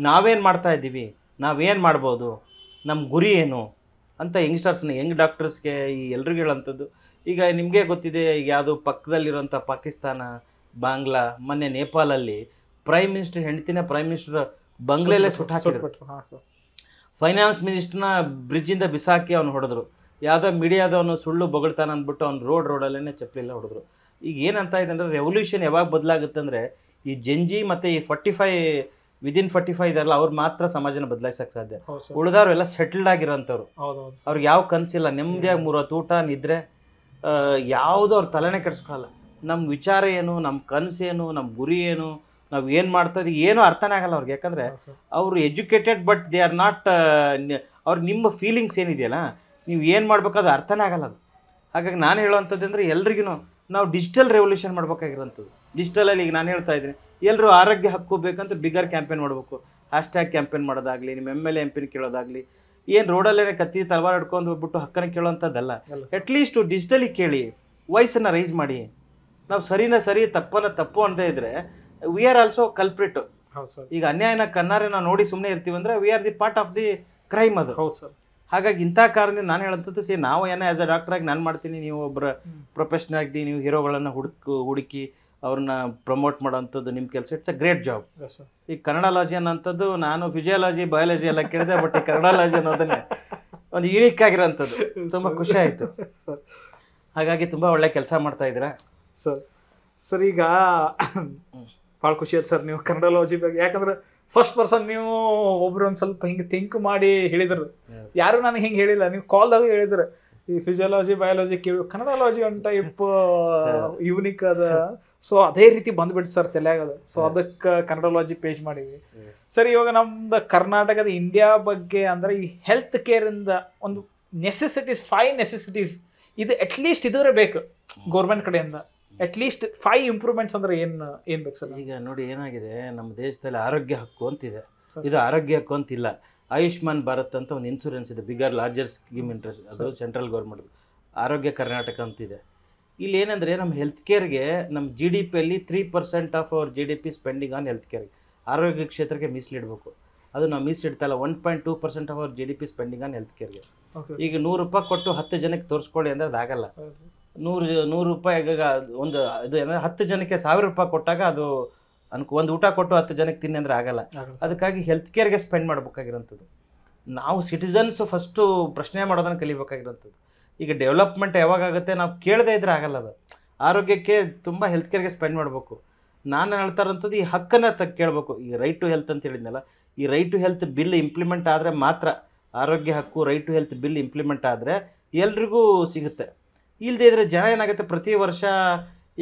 ನಾವೇನು ಮಾಡ್ತಾ ಇದ್ದೀವಿ, ನಾವೇನು ಮಾಡ್ಬೋದು, ನಮ್ಮ ಗುರಿ ಏನು ಅಂತ ಯಂಗ್ಸ್ಟರ್ಸ್ನ, ಯಂಗ್ ಡಾಕ್ಟರ್ಸ್ಗೆ ಈ ಎಲ್ರಿಗೂ ಹೇಳೋಂಥದ್ದು. ಈಗ ನಿಮಗೆ ಗೊತ್ತಿದೆ, ಈಗ ಯಾವುದು ಪಕ್ಕದಲ್ಲಿರೋಂಥ ಪಾಕಿಸ್ತಾನ, ಬಾಂಗ್ಲಾ, ಮೊನ್ನೆ ನೇಪಾಳಲ್ಲಿ ಪ್ರೈಮ್ ಮಿನಿಸ್ಟರ್ ಹೆಂಡ್ತಿನ ಪ್ರೈಮ್ ಮಿನಿಸ್ಟರ್ ಬಂಗ್ಲೆಯಲ್ಲೇ ಸುಟ್ಟು ಹಾಕಿದ್ರು. ಫೈನಾನ್ಸ್ ಮಿನಿಸ್ಟ್ರನ್ನ ಬ್ರಿಡ್ಜಿಂದ ಬಿಸಾಕಿ ಅವ್ನು ಹೊಡೆದ್ರು. ಯಾವುದೋ ಮೀಡಿಯಾದವನು ಸುಳ್ಳು ಬೊಗಳ್ತಾನೆ ಅಂದ್ಬಿಟ್ಟು ಅವ್ನು ರೋಡಲ್ಲೇ ಚಪ್ಪಲಿಲ್ಲ ಹೊಡೆದ್ರು. ಈಗ ಏನಂತ ಇದೆ ಅಂದರೆ ರೆವಲ್ಯೂಷನ್ ಯಾವಾಗ ಬದಲಾಗುತ್ತೆ ಅಂದರೆ ಈ ಜೆಂಜಿ ಮತ್ತು ಈ 45 ವಿದಿನ್ 45 ಇದಾರಲ್ಲ ಅವ್ರು ಮಾತ್ರ ಸಮಾಜನ ಬದಲಾಯಿಸಕ್ಕೆ ಸಾಧ್ಯ. ಉಳಿದವ್ರು ಎಲ್ಲ ಸೆಟಲ್ಡ್ ಆಗಿರೋಂಥವ್ರು, ಅವ್ರಿಗೆ ಯಾವ ಕನಸಿಲ್ಲ, ನೆಮ್ಮದಿಯಾಗಿ 3 ಹೊತ್ತು ಊಟ ನಿದ್ರೆ ಯಾವುದೋ ಅವ್ರ ತಲೆನೇ ಕೆಡಿಸ್ಕೊಳ್ಳಲ್ಲ. ನಮ್ಮ ವಿಚಾರ ಏನು, ನಮ್ಮ ಕನಸೇನು, ನಮ್ಮ ಗುರಿ ಏನು, ನಾವು ಏನು ಮಾಡ್ತಾ ಇದ್ದೀವಿ ಏನೂ ಅರ್ಥನೇ ಆಗಲ್ಲ ಅವ್ರಿಗೆ. ಯಾಕಂದರೆ ಅವರು educated but they are not ಅವ್ರಿಗೆ ನಿಮ್ಮ ಫೀಲಿಂಗ್ಸ್ ಏನಿದೆಯಲ್ಲ ನೀವು ಏನು ಮಾಡ್ಬೇಕಾದ್ರೆ ಅರ್ಥನೇ ಆಗಲ್ಲ ಅದು. ಹಾಗಾಗಿ ನಾನು ಹೇಳೋವಂಥದ್ದು ಅಂದರೆ ಎಲ್ರಿಗೂ ನಾವು ಡಿಜಿಟಲ್ ರೆವಲ್ಯೂಷನ್ ಮಾಡ್ಬೇಕಾಗಿರೋಂಥದ್ದು. ಡಿಜಿಟಲಲ್ಲಿ ಈಗ ನಾನು ಹೇಳ್ತಾ ಇದ್ದೀನಿ, ಎಲ್ಲರೂ ಆರೋಗ್ಯ ಹಕ್ಕು ಬೇಕಂತ ಬಿಗರ್ ಕ್ಯಾಂಪೇನ್ ಮಾಡಬೇಕು. ಹ್ಯಾಶ್ಟ್ಯಾಗ್ ಕ್ಯಾಂಪೇನ್ ಮಾಡೋದಾಗಲಿ, ನಿಮ್ಮ MLA MP ಕೇಳೋದಾಗಲಿ, ಏನು ರೋಡಲ್ಲೇ ಕತ್ತಿ ತಲವಾರು ಹಿಡ್ಕೊಂಡು ಹೋಗ್ಬಿಟ್ಟು ಹಕ್ಕನ ಕೇಳೋವಂಥದ್ದಲ್ಲ. ಅಟ್ಲೀಸ್ಟು ಡಿಜಿಟಲಿ ಕೇಳಿ, ವಾಯ್ಸನ್ನು ರೈಸ್ ಮಾಡಿ. ನಾವು ಸರಿನ ಸರಿ ತಪ್ಪನ ತಪ್ಪು ಅಂತ ಇದ್ದರೆ ವಿ ಆರ್ ಆಲ್ಸೋ ಕಲ್ಪ್ರಿಟ್. ಈಗ ಅನ್ಯಾಯನ ಕನ್ನಾರೆ ನಾವು ನೋಡಿ ಸುಮ್ಮನೆ ಇರ್ತೀವಿ ಅಂದರೆ we are the part of the crime ಅದು. ಹೌದು ಸರ್. ಹಾಗಾಗಿ ಇಂಥ ಕಾರಣದಿಂದ ನಾನು ಹೇಳಂಥದ್ದು ನಾವು ಏನೋ ಆ್ಯಸ್ ಅ ಡಾಕ್ಟ್ರಾಗಿ ನಾನು ಮಾಡ್ತೀನಿ, ನೀವು ಒಬ್ಬರ ಪ್ರೊಫೆಷನಲ್ ಆಗಿ ನೀವು ಹೀರೋಗಳನ್ನು ಹುಡುಕಿ ಅವ್ರನ್ನ ಪ್ರಮೋಟ್ ಮಾಡೋವಂಥದ್ದು ನಿಮ್ಮ ಕೆಲಸ. It's a great job. ಈ ಕನ್ನಡಾಲಜಿ ಅನ್ನೋಂಥದ್ದು ನಾನು ಫಿಸಿಯಾಲಜಿ ಬಯಾಲಜಿ ಎಲ್ಲ ಕೇಳಿದೆ, ಬಟ್ ಈ ಕನ್ನಡಾಲಜಿ ಅನ್ನೋದನ್ನೇ ಒಂದು ಯೂನಿಕ್ ಆಗಿರೋಂಥದ್ದು. ತುಂಬ ಖುಷಿ ಆಯಿತು ಸರ್. ಹಾಗಾಗಿ ತುಂಬ ಒಳ್ಳೆ ಕೆಲಸ ಮಾಡ್ತಾ ಇದ್ದೀರಾ ಸರ್. ಈಗ ಭಾಳ ಖುಷಿ ಆಯ್ತು ಸರ್ ನೀವು ಕನ್ನಡಾಲಜಿ ಬಗ್ಗೆ. ಯಾಕಂದ್ರೆ ಫಸ್ಟ್ ಪರ್ಸನ್ ನೀವು ಒಬ್ರು ಒಂದು ಸ್ವಲ್ಪ ಹಿಂಗೆ ಥಿಂಕ್ ಮಾಡಿ ಹೇಳಿದ್ರು. ಯಾರು ನನಗೆ ಹಿಂಗೆ ಹೇಳಿಲ್ಲ, ನೀವು ಕಾಲ್ದಾಗ ಹೇಳಿದ್ರು ಈ ಫಿಸಿಯಾಲಜಿ ಬಯಾಲಜಿ ಕೇಳಿ ಕನ್ನಡಾಲಜಿ ಒಂದು ಟೈಪ್ ಯೂನಿಕ್ ಅದ. ಸೊ ಅದೇ ರೀತಿ ಬಂದ್ಬಿಟ್ಟು ಸರ್ ತಲೆಯಾಗದ. ಸೊ ಅದಕ್ಕೆ ಕನ್ನಡಾಲಜಿ ಪೇಜ್ ಮಾಡಿದ್ವಿ ಸರ್. ಇವಾಗ ನಮ್ದು ಕರ್ನಾಟಕದ ಇಂಡಿಯಾ ಬಗ್ಗೆ ಅಂದರೆ ಈ ಹೆಲ್ತ್ ಕೇರಿಂದ ಒಂದು ನೆಸೆಸಿಟೀಸ್ 5 ನೆಸೆಸಿಟೀಸ್ ಇದು ಅಟ್ಲೀಸ್ಟ್ ಇದೂರೇ ಬೇಕು ಗೌರ್ಮೆಂಟ್ ಕಡೆಯಿಂದ. ಅಟ್ಲೀಸ್ಟ್ 5 ಇಂಪ್ರೂವ್ಮೆಂಟ್ಸ್ ಅಂದ್ರೆ ಏನು ಬೇಕು ಸರ್? ಈಗ ನೋಡಿ ಏನಾಗಿದೆ, ನಮ್ಮ ದೇಶದಲ್ಲಿ ಆರೋಗ್ಯ ಹಕ್ಕು ಅಂತಿದೆ. ಇದು ಆರೋಗ್ಯ ಹಕ್ಕು ಅಂತಿಲ್ಲ. ಆಯುಷ್ಮಾನ್ ಭಾರತ್ ಅಂತ ಒಂದು ಇನ್ಶೂರೆನ್ಸ್ ಇದೆ, ಬಿಗರ್ ಲಾರ್ಜರ್ ಸ್ಕೀಮ್ ಇಂಟ್ರೆಸ್ಟ್, ಅದು ಸೆಂಟ್ರಲ್ ಗೌರ್ಮೆಂಟ್. ಆರೋಗ್ಯ ಕರ್ನಾಟಕ ಅಂತಿದೆ. ಇಲ್ಲಿ ಏನಂದರೆ ನಮ್ಮ ಹೆಲ್ತ್ ಕೇರ್ಗೆ ನಮ್ಮ GDPಯಲ್ಲಿ 3% of our GDP spending on health ಕೇರ್ಗೆ, ಆರೋಗ್ಯ ಕ್ಷೇತ್ರಕ್ಕೆ ಮೀಸಲಿಡಬೇಕು. ಅದು ನಾವು ಮೀಸಲಿಡ್ತಾ ಇಲ್ಲ. 1.2% of our GDP spending on health ಕೇರ್ಗೆ. ಈಗ 100 ರೂಪಾಯಿ ಕೊಟ್ಟು 10 ಜನಕ್ಕೆ ತೋರಿಸ್ಕೊಳ್ಳಿ ಅಂದರೆ ಅದಾಗಲ್ಲ. 100 ರೂಪಾಯಿಗ ಒಂದು ಇದು ಏನಂದರೆ 10 ಜನಕ್ಕೆ 1000 ರೂಪಾಯಿ ಕೊಟ್ಟಾಗ ಅದು ಒಂದು ಊಟ ಕೊಟ್ಟು 10 ಜನಕ್ಕೆ ತಿನ್ನಿ ಅಂದರೆ ಆಗಲ್ಲ. ಅದಕ್ಕಾಗಿ ಹೆಲ್ತ್ ಕೇರ್ಗೆ ಸ್ಪೆಂಡ್ ಮಾಡಬೇಕಾಗಿರೋಂಥದ್ದು. ನಾವು ಸಿಟಿಸನ್ಸು ಫಸ್ಟು ಪ್ರಶ್ನೆ ಮಾಡೋದನ್ನು ಕಲಿಬೇಕಾಗಿರೋಂಥದ್ದು. ಈಗ ಡೆವಲಪ್ಮೆಂಟ್ ಯಾವಾಗುತ್ತೆ ನಾವು ಕೇಳದೇ ಇದ್ರೆ ಆಗಲ್ಲ. ಅದು ಆರೋಗ್ಯಕ್ಕೆ ತುಂಬ ಹೆಲ್ತ್ ಕೇರ್ಗೆ ಸ್ಪೆಂಡ್ ಮಾಡಬೇಕು. ನಾನು ಹೇಳ್ತಾ ಇರೋಂಥದ್ದು ಈ ಹಕ್ಕನ್ನು ಕೇಳಬೇಕು. ಈ ರೈಟ್ ಟು ಹೆಲ್ತ್ ಅಂತ ಹೇಳಿದ್ನಲ್ಲ, ಈ right to health bill implement ಆದರೆ ಮಾತ್ರ ಆರೋಗ್ಯ ಹಕ್ಕು right to health bill implement ಆದರೆ ಎಲ್ರಿಗೂ ಸಿಗುತ್ತೆ. ಇಲ್ಲದೇ ಇದ್ರೆ ಜನ ಏನಾಗುತ್ತೆ, ಪ್ರತಿ ವರ್ಷ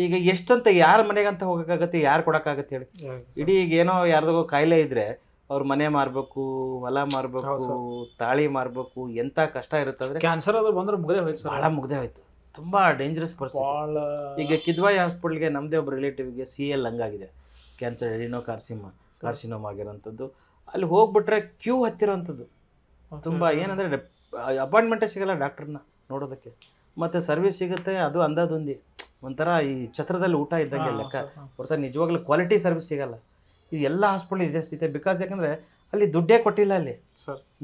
ಈಗ ಎಷ್ಟಂತ ಯಾರ ಮನೆಗಂತ ಹೋಗೋಕ್ಕಾಗತ್ತೆ, ಯಾರು ಕೊಡೋಕ್ಕಾಗತ್ತೆ ಹೇಳಿ? ಇಡೀ ಈಗ ಏನೋ ಯಾರ್ದಾಗೋ ಕಾಯಿಲೆ ಇದ್ದರೆ ಅವ್ರ ಮನೆ ಮಾರಬೇಕು, ಹೊಲ ಮಾರಬೇಕು, ತಾಳಿ ಮಾರಬೇಕು, ಎಂಥ ಕಷ್ಟ ಇರುತ್ತೆ ಅಂದರೆ. ಕ್ಯಾನ್ಸರ್ ಅದು ಬಂದ್ರೆ ಮುಗ್ದೇ ಹೋಯ್ತು, ಭಾಳ ಮುಗ್ದೇ ಹೋಯ್ತು. ತುಂಬ ಡೇಂಜರಸ್ ಪರಿಸ್ಥಿತಿ. ಈಗ ಕಿದ್ವಾಯಿ ಹಾಸ್ಪಿಟ್ಲ್ಗೆ ನಮ್ಮದೇ ಒಬ್ಬ ರಿಲೇಟಿವ್ಗೆ CL ಹಂಗಾಗಿದೆ, ಕ್ಯಾನ್ಸರ್ ಕಾರ್ಸಿನೋಮ್ ಆಗಿರೋಂಥದ್ದು. ಅಲ್ಲಿ ಹೋಗ್ಬಿಟ್ರೆ ಕ್ಯೂ ಹತ್ತಿರೋಂಥದ್ದು. ತುಂಬ ಏನಂದರೆ ಅಪಾಯಿಂಟ್ಮೆಂಟೇ ಸಿಗಲ್ಲ ಡಾಕ್ಟ್ರನ್ನ ನೋಡೋದಕ್ಕೆ. ಮತ್ತು ಸರ್ವಿಸ್ ಸಿಗುತ್ತೆ, ಅದು ಅಂದಾಜೊಂದು ಒಂಥರ ಈ ಛತ್ರದಲ್ಲಿ ಊಟ ಇದ್ದಂಗೆ ಲೆಕ್ಕ. ಹೊರತು ನಿಜವಾಗ್ಲೂ ಕ್ವಾಲಿಟಿ ಸರ್ವಿಸ್ ಸಿಗಲ್ಲ. ಇದು ಎಲ್ಲ ಹಾಸ್ಪಿಟ್ಲ್ ಇದೇ ಸ್ಥಿತಿ. ಬಿಕಾಸ್ ಯಾಕಂದರೆ ಅಲ್ಲಿ ದುಡ್ಡೇ ಕೊಟ್ಟಿಲ್ಲ. ಅಲ್ಲಿ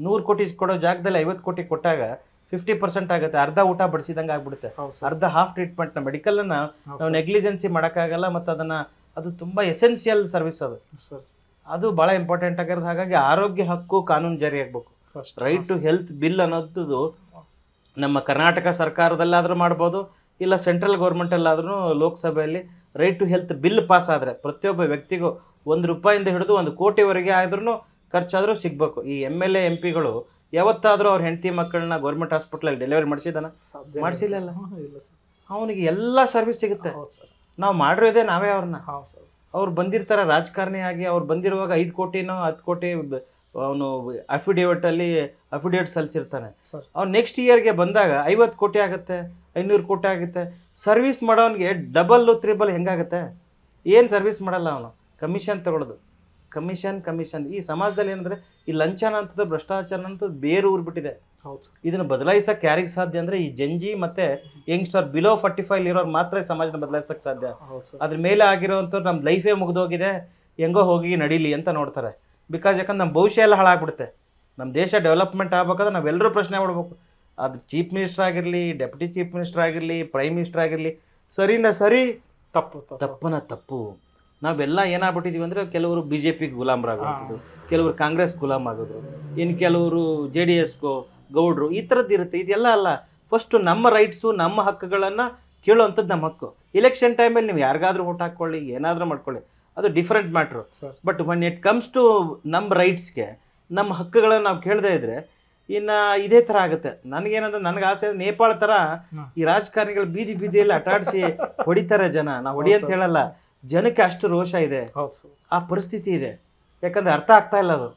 100 ಕೋಟಿ ಕೊಡೋ ಜಾಗದಲ್ಲಿ 50 ಕೋಟಿ ಕೊಟ್ಟಾಗ 50% ಆಗುತ್ತೆ. ಅರ್ಧ ಊಟ ಬಡಿಸಿದಂಗೆ ಆಗ್ಬಿಡುತ್ತೆ, ಅರ್ಧ ಹಾಫ್ ಟ್ರೀಟ್ಮೆಂಟ್ನ. ಮೆಡಿಕಲನ್ನು ನಾವು ನೆಗ್ಲಿಜೆನ್ಸಿ ಮಾಡೋಕ್ಕಾಗಲ್ಲ. ಮತ್ತು ಅದು ತುಂಬ ಎಸೆನ್ಷಿಯಲ್ ಸರ್ವಿಸ್ ಅದು ಭಾಳ ಇಂಪಾರ್ಟೆಂಟ್ ಆಗಿರೋದು. ಹಾಗಾಗಿ ಆರೋಗ್ಯ ಹಕ್ಕು ಕಾನೂನು ಜಾರಿ ಆಗಬೇಕು. ರೈಟ್ ಟು ಹೆಲ್ತ್ ಬಿಲ್ ಅನ್ನೋದು ನಮ್ಮ ಕರ್ನಾಟಕ ಸರ್ಕಾರದಲ್ಲಾದರೂ ಮಾಡ್ಬೋದು, ಇಲ್ಲ ಸೆಂಟ್ರಲ್ ಗೌರ್ಮೆಂಟಲ್ಲಾದ್ರೂ ಲೋಕಸಭೆಯಲ್ಲಿ right to health bill pass ಆದರೆ ಪ್ರತಿಯೊಬ್ಬ ವ್ಯಕ್ತಿಗೂ 1 ರೂಪಾಯಿಂದ ಹಿಡಿದು 1 ಕೋಟಿವರೆಗೆ ಆದ್ರೂ ಖರ್ಚಾದರೂ ಸಿಗಬೇಕು. ಈ MLA MP ಯಾವತ್ತಾದರೂ ಅವ್ರ ಹೆಂಡತಿ ಮಕ್ಕಳನ್ನ ಗೌರ್ಮೆಂಟ್ ಹಾಸ್ಪಿಟ್ಲಲ್ಲಿ ಡೆಲಿವರಿ ಮಾಡಿಸಿದಾನ? ಮಾಡಿಸಿಲ್ಲ. ಅವನಿಗೆ ಎಲ್ಲ ಸರ್ವಿಸ್ ಸಿಗುತ್ತೆ. ನಾವು ಮಾಡಿರೋದೇ ನಾವೇ ಅವ್ರನ್ನ. ಅವ್ರು ಬಂದಿರ್ತಾರೆ ರಾಜಕಾರಣಿ ಆಗಿ. ಅವ್ರು ಬಂದಿರುವಾಗ 5 ಕೋಟಿನೋ 10 ಕೋಟಿ ಅವನು ಅಫಿಡೇವಿಟ್ ಸಲ್ಲಿಸಿರ್ತಾನೆ. ಅವ್ನು ನೆಕ್ಸ್ಟ್ ಇಯರ್ಗೆ ಬಂದಾಗ 50 ಕೋಟಿ ಆಗುತ್ತೆ, 500 ಕೋಟಿ ಆಗುತ್ತೆ. ಸರ್ವಿಸ್ ಮಾಡೋನಿಗೆ ಡಬಲ್ಲು 3 ಹೆಂಗಾಗುತ್ತೆ? ಏನು ಸರ್ವಿಸ್ ಮಾಡಲ್ಲ ಅವನು, ಕಮಿಷನ್ ತಗೊಳ್ಳೋದು. ಕಮಿಷನ್ ಈ ಸಮಾಜದಲ್ಲಿ ಏನಂದರೆ ಈ ಲಂಚನ ಅಂತದ್ದು, ಭ್ರಷ್ಟಾಚಾರ ಅಂತದ್ದು ಬೇರೆ ಊರ್ಬಿಟ್ಟಿದೆ. ಇದನ್ನು ಬದಲಾಯಿಸೋಕೆ ಯಾರಿಗೆ ಸಾಧ್ಯ ಅಂದರೆ ಈ ಜಂಜಿ ಮತ್ತು ಯಂಗ್ಸ್ಟರ್ ಬಿಲೋ 45 ಇರೋರು ಮಾತ್ರ ಸಮಾಜನ ಬದಲಾಯಿಸೋಕ್ಕೆ ಸಾಧ್ಯ. ಅದ್ರ ಮೇಲೆ ಆಗಿರೋವಂಥವ್ರು ನಮ್ಮ ಲೈಫೇ ಮುಗಿದೋಗಿದೆ, ಹೆಂಗೋ ಹೋಗಿ ನಡೀಲಿ ಅಂತ ನೋಡ್ತಾರೆ. ಬಿಕಾಸ್ ಯಾಕಂದ್ರೆ ನಮ್ಮ ಭವಿಷ್ಯ ಎಲ್ಲ ಹಾಳಾಗ್ಬಿಡುತ್ತೆ. ನಮ್ಮ ದೇಶ ಡೆವಲಪ್ಮೆಂಟ್ ಆಗಬೇಕಾದ್ರೆ ನಾವೆಲ್ಲರೂ ಪ್ರಶ್ನೆ ಮಾಡಬೇಕು. ಅದು ಚೀಫ್ ಮಿನಿಸ್ಟರ್ ಆಗಿರಲಿ, ಡೆಪ್ಯೂಟಿ ಚೀಫ್ ಮಿನಿಸ್ಟರ್ ಆಗಿರಲಿ, ಪ್ರೈಮ್ ಮಿನಿಸ್ಟರ್ ಆಗಿರಲಿ, ಸರಿನ ಸರಿ, ತಪ್ಪನ ತಪ್ಪು. ನಾವೆಲ್ಲ ಏನಾಗ್ಬಿಟ್ಟಿದ್ದೀವಿ ಅಂದರೆ ಕೆಲವರು ಬಿ ಜೆ ಪಿಗೆ ಗುಲಾಮರಾಗೋದು, ಕೆಲವರು ಕಾಂಗ್ರೆಸ್ ಗುಲಾಮ್ ಆಗೋದು, ಇನ್ನು ಕೆಲವರು ಜೆ ಡಿ ಎಸ್ಗೋ ಗೌಡ್ರು, ಈ ಥರದ್ದು ಇರುತ್ತೆ. ಇದೆಲ್ಲ ಅಲ್ಲ. ಫಸ್ಟು ನಮ್ಮ ರೈಟ್ಸು ನಮ್ಮ ಹಕ್ಕುಗಳನ್ನು ಕೇಳುವಂಥದ್ದು ನಮ್ಮ ಹಕ್ಕು. ಇಲೆಕ್ಷನ್ ಟೈಮಲ್ಲಿ ನೀವು ಯಾರಿಗಾದ್ರೂ ಓಟ್ ಹಾಕ್ಕೊಳ್ಳಿ, ಏನಾದರೂ ಮಾಡ್ಕೊಳ್ಳಿ, ಅದು different matter. But when it comes to ನಮ್ಮ ರೈಟ್ಸ್ಗೆ, ನಮ್ಮ ಹಕ್ಕುಗಳನ್ನು ನಾವು ಕೇಳದೇ ಇದ್ದರೆ ಇನ್ನು ಇದೇ ಥರ ಆಗುತ್ತೆ. ನನಗೇನಂದ್ರೆ ನನಗೆ ಆಸೆ ನೇಪಾಳ ಥರ ಈ ರಾಜಕಾರಣಿಗಳು ಬೀದಿ ಬೀದಿಯಲ್ಲಿ ಆಟಾಡಿಸಿ ಹೊಡಿತಾರೆ ಜನ. ನಾವು ಹೊಡಿ ಅಂತ ಹೇಳಲ್ಲ, ಜನಕ್ಕೆ ಅಷ್ಟು ರೋಷ ಇದೆ, ಆ ಪರಿಸ್ಥಿತಿ ಇದೆ. ಯಾಕಂದರೆ ಅರ್ಥ ಆಗ್ತಾ ಇಲ್ಲ ಅದು.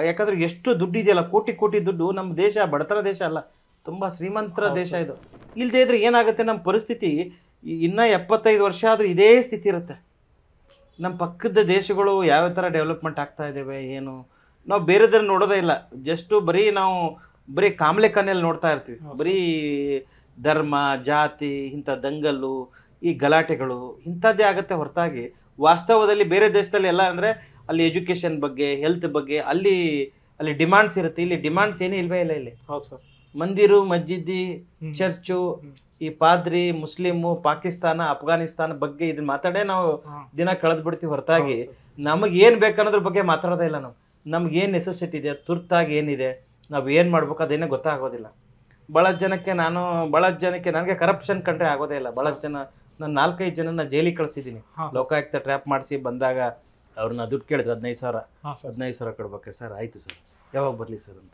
ಯಾಕಂದ್ರೆ ಎಷ್ಟು ದುಡ್ಡು ಇದೆಯಲ್ಲ, ಕೋಟಿ ಕೋಟಿ ದುಡ್ಡು. ನಮ್ಮ ದೇಶ ಬಡತನ ದೇಶ ಅಲ್ಲ, ತುಂಬ ಶ್ರೀಮಂತರ ದೇಶ ಇದು. ಇಲ್ಲದೇ ಇದ್ರೆ ಏನಾಗುತ್ತೆ ನಮ್ಮ ಪರಿಸ್ಥಿತಿ, ಇನ್ನೂ 75 ವರ್ಷ ಆದರೂ ಇದೇ ಸ್ಥಿತಿ ಇರುತ್ತೆ. ನಮ್ಮ ಪಕ್ಕದ ದೇಶಗಳು ಯಾವ ಥರ ಡೆವಲಪ್ಮೆಂಟ್ ಆಗ್ತಾ ಇದ್ದಾವೆ ಏನು, ನಾವು ಬೇರೆದನ್ನು ನೋಡೋದೇ ಇಲ್ಲ. ಜಸ್ಟು ಬರೀ ಕಾಮಲೆ ಕಣ್ಣಲ್ಲಿ ನೋಡ್ತಾ ಇರ್ತೀವಿ. ಬರೀ ಧರ್ಮ ಜಾತಿ ಇಂಥ ದಂಗಲ್ಲು, ಈ ಗಲಾಟೆಗಳು ಇಂಥದ್ದೇ ಆಗುತ್ತೆ ಹೊರತಾಗಿ ವಾಸ್ತವದಲ್ಲಿ ಬೇರೆ ದೇಶದಲ್ಲಿ ಎಲ್ಲ ಅಂದರೆ ಅಲ್ಲಿ ಎಜುಕೇಷನ್ ಬಗ್ಗೆ, ಹೆಲ್ತ್ ಬಗ್ಗೆ ಅಲ್ಲಿ ಡಿಮಾಂಡ್ಸ್ ಇರುತ್ತೆ. ಇಲ್ಲಿ ಡಿಮಾಂಡ್ಸ್ ಏನೂ ಇಲ್ವೇ ಇಲ್ಲ. ಇಲ್ಲಿ ಹೌದು ಸರ್, ಮಂದಿರು, ಮಸ್ಜಿದ್ದಿ, ಚರ್ಚು, ಈ ಪಾದ್ರಿ, ಮುಸ್ಲಿಮು, ಪಾಕಿಸ್ತಾನ, ಅಫ್ಘಾನಿಸ್ತಾನ ಬಗ್ಗೆ ಇದನ್ನ ಮಾತಾಡೇ ನಾವು ದಿನ ಕಳೆದು ಬಿಡ್ತೀವಿ ಹೊರತಾಗಿ ನಮಗೇನು ಬೇಕನ್ನೋದ್ರ ಬಗ್ಗೆ ಮಾತಾಡೋದೇ ಇಲ್ಲ. ನಮ್ಗೇನು ನೆಸೆಸಿಟಿ ಇದೆ, ತುರ್ತಾಗಿ ಏನಿದೆ, ನಾವು ಏನು ಮಾಡ್ಬೇಕು ಅದೇನೇ ಗೊತ್ತಾಗೋದಿಲ್ಲ. ಭಾಳ ಜನಕ್ಕೆ ನನಗೆ ಕರಪ್ಷನ್ ಕಂಡ್ರೆ ಆಗೋದೇ ಇಲ್ಲ. ಭಾಳ ಜನ, ನಾನು 4-5 ಜನನ ಜೈಲಿಗೆ ಕಳಿಸಿದ್ದೀನಿ. ಲೋಕಾಯುಕ್ತ ಟ್ರ್ಯಾಪ್ ಮಾಡಿಸಿ ಬಂದಾಗ ಅವ್ರನ್ನ ದುಡ್ಡು ಕೇಳಿದ್ರು 15 ಸಾವಿರ ಕೊಡ್ಬೇಕು ಸರ್. ಆಯಿತು ಸರ್, ಯಾವಾಗ ಬರಲಿ ಸರ್ ಅಂತ.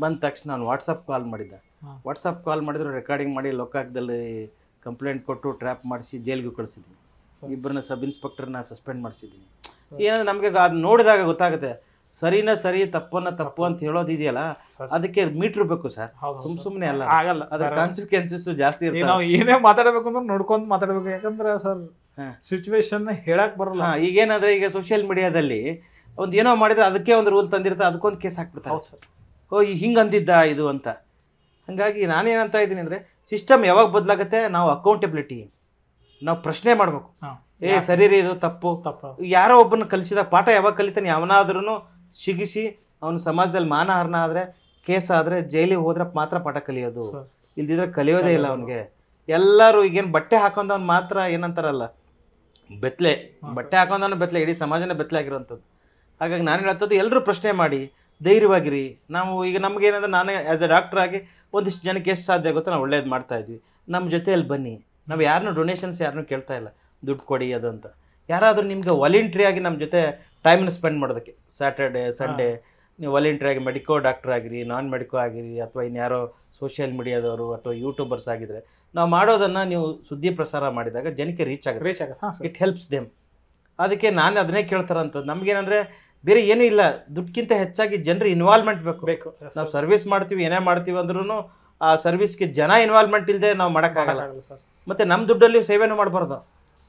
ಬಂದ ತಕ್ಷಣ ನಾನು ವಾಟ್ಸಪ್ ಕಾಲ್ ಮಾಡಿದ್ರು, ರೆಕಾರ್ಡಿಂಗ್ ಮಾಡಿ ಲೋಕಾಯುಕ್ತದಲ್ಲಿ ಕಂಪ್ಲೇಂಟ್ ಕೊಟ್ಟು ಟ್ರ್ಯಾಪ್ ಮಾಡಿಸಿ ಜೈಲಿಗೂ ಕಳಿಸಿದ್ದೀನಿ. ಇಬ್ಬರನ್ನ ಸಬ್ ಇನ್ಸ್ಪೆಕ್ಟರ್ನ ಸಸ್ಪೆಂಡ್ ಮಾಡಿಸಿದ್ದೀನಿ. ಏನಂದ್ರೆ ನಮಗೆ ಅದು ನೋಡಿದಾಗ ಗೊತ್ತಾಗುತ್ತೆ, ಸರಿನ ಸರಿ, ತಪ್ಪನ್ನ ತಪ್ಪು ಅಂತ ಹೇಳೋದಿದೆಯಲ್ಲ, ಅದಕ್ಕೆ ಮೀಟ್ರ್ ಬೇಕು ಸರ್. ಸುಮ್ಮನೆ ಅಲ್ಲ, ಆಗಲ್ಲ. ಅದ್ರ ಕಾನ್ಸಿಕ್ವೆನ್ಸಸ್ ಜಾಸ್ತಿ ಇರುತ್ತೆ. ನಾವು ಏನೇ ಮಾತಾಡಬೇಕು ಅಂದ್ರೆ ನೋಡ್ಕೊಂಡು ಮಾತಾಡಬೇಕು. ಯಾಕಂದ್ರೆ ಸರ್ ಸಿಚುವೇಶನ್ ಹೇಳಕ್ ಬರಲ್ಲ. ಈಗೇನಾದ್ರೆ ಈಗ ಸೋಷಿಯಲ್ ಮೀಡಿಯಾದಲ್ಲಿ ಒಂದು ಏನೋ ಮಾಡಿದ್ರೆ ಅದಕ್ಕೆ ಒಂದು ರೂಲ್ ತಂದಿರುತ್ತೆ, ಅದಕ್ಕೊಂದು ಕೇಸ್ ಹಾಕ್ಬಿಡ್ತಾರೆ. ಓ ಹಿಂಗೆ ಅಂದಿದ್ದ ಇದು ಅಂತ. ಹಾಗಾಗಿ ನಾನೇನಂತ ಇದ್ದೀನಿ ಅಂದರೆ, ಸಿಸ್ಟಮ್ ಯಾವಾಗ ಬದಲಾಗುತ್ತೆ, ನಾವು ಅಕೌಂಟಬಿಲಿಟಿ, ನಾವು ಪ್ರಶ್ನೆ ಮಾಡಬೇಕು. ಸರಿ ರೀ, ಇದು ತಪ್ಪು. ಯಾರೋ ಒಬ್ಬನ ಕಲಿಸಿದ ಪಾಠ ಯಾವಾಗ ಕಲಿತಾನೆ, ಅವನಾದ್ರೂ ಸಿಗಿಸಿ ಅವನು ಸಮಾಜದಲ್ಲಿ ಮಾನಹಾರನ ಆದರೆ, ಕೇಸ್ ಆದರೆ, ಜೈಲಿಗೆ ಹೋದ್ರೆ ಮಾತ್ರ ಪಾಠ ಕಲಿಯೋದು. ಇಲ್ದಿದ್ರೆ ಕಲಿಯೋದೇ ಇಲ್ಲ ಅವನಿಗೆ. ಎಲ್ಲರೂ ಈಗೇನು ಬಟ್ಟೆ ಹಾಕೊಂಡವ್ನು ಮಾತ್ರ ಏನಂತಾರಲ್ಲ ಬಟ್ಟೆ ಹಾಕೊಂಡವನು ಬೆತ್ತಲೆ, ಇಡೀ ಸಮಾಜನೇ ಬೆತ್ತಲೆ ಆಗಿರೋಂಥದ್ದು. ಹಾಗಾಗಿ ನಾನು ಹೇಳ್ತದ್ದು, ಎಲ್ಲರೂ ಪ್ರಶ್ನೆ ಮಾಡಿ ಧೈರ್ಯವಾಗಿರಿ. ನಾವು ಈಗ ನಮಗೇನಂದ್ರೆ, ನಾನೇ ಆ್ಯಸ್ ಎ ಡಾಕ್ಟರ್ ಆಗಿ ಒಂದಿಷ್ಟು ಜನಕ್ಕೆ ಎಷ್ಟು ಸಾಧ್ಯ ಆಗುತ್ತೋ ನಾವು ಒಳ್ಳೇದು ಮಾಡ್ತಾಯಿದ್ವಿ. ನಮ್ಮ ಜೊತೆಯಲ್ಲಿ ಬನ್ನಿ. ನಾವು ಯಾರನ್ನೂ ಡೊನೇಷನ್ಸ್ ಯಾರನ್ನೂ ಕೇಳ್ತಾ ಇಲ್ಲ, ದುಡ್ಡು ಕೊಡಿ ಅದು ಅಂತ. ಯಾರಾದರೂ ನಿಮಗೆ ವಾಲಂಟ್ರಿಯಾಗಿ ನಮ್ಮ ಜೊತೆ ಟೈಮನ್ನು ಸ್ಪೆಂಡ್ ಮಾಡೋದಕ್ಕೆ, ಸ್ಯಾಟರ್ಡೆ ಸಂಡೇ ನೀವು ವಾಲಂಟ್ರಿಯಾಗಿ ಮೆಡಿಕೋ ಡಾಕ್ಟರ್ ಆಗಿರಿ, ನಾನ್ ಮೆಡಿಕೋ ಆಗಿರಿ, ಅಥವಾ ಇನ್ಯಾರೋ ಸೋಷಿಯಲ್ ಮೀಡಿಯಾದವರು ಅಥವಾ ಯೂಟ್ಯೂಬರ್ಸ್ ಆಗಿದ್ರೆ, ನಾವು ಮಾಡೋದನ್ನು ನೀವು ಸುದ್ದಿ ಪ್ರಸಾರ ಮಾಡಿದಾಗ ಜನಕ್ಕೆ ರೀಚ್ ಆಗುತ್ತೆ. It helps them. ಅದಕ್ಕೆ ನಾನು ಅದನ್ನೇ ಕೇಳ್ತಾರಂಥದ್ದು. ನಮಗೇನಂದರೆ ಬೇರೆ ಏನೂ ಇಲ್ಲ, ದುಡ್ಡಿಗಿಂತ ಹೆಚ್ಚಾಗಿ ಜನರ ಇನ್ವಾಲ್ವ್ಮೆಂಟ್ ಬೇಕು. ನಾವು ಸರ್ವಿಸ್ ಮಾಡ್ತೀವಿ, ಏನೇ ಮಾಡ್ತೀವಿ ಅಂದ್ರೂ ಆ ಸರ್ವಿಸ್ಗೆ ಜನ ಇನ್ವಾಲ್ವ್ಮೆಂಟ್ ಇಲ್ಲದೆ ನಾವು ಮಾಡೋಕ್ಕಾಗಲ್ಲ. ಮತ್ತು ನಮ್ಮ ದುಡ್ಡಲ್ಲಿ ಸೇವೆನೂ ಮಾಡಬಾರ್ದು.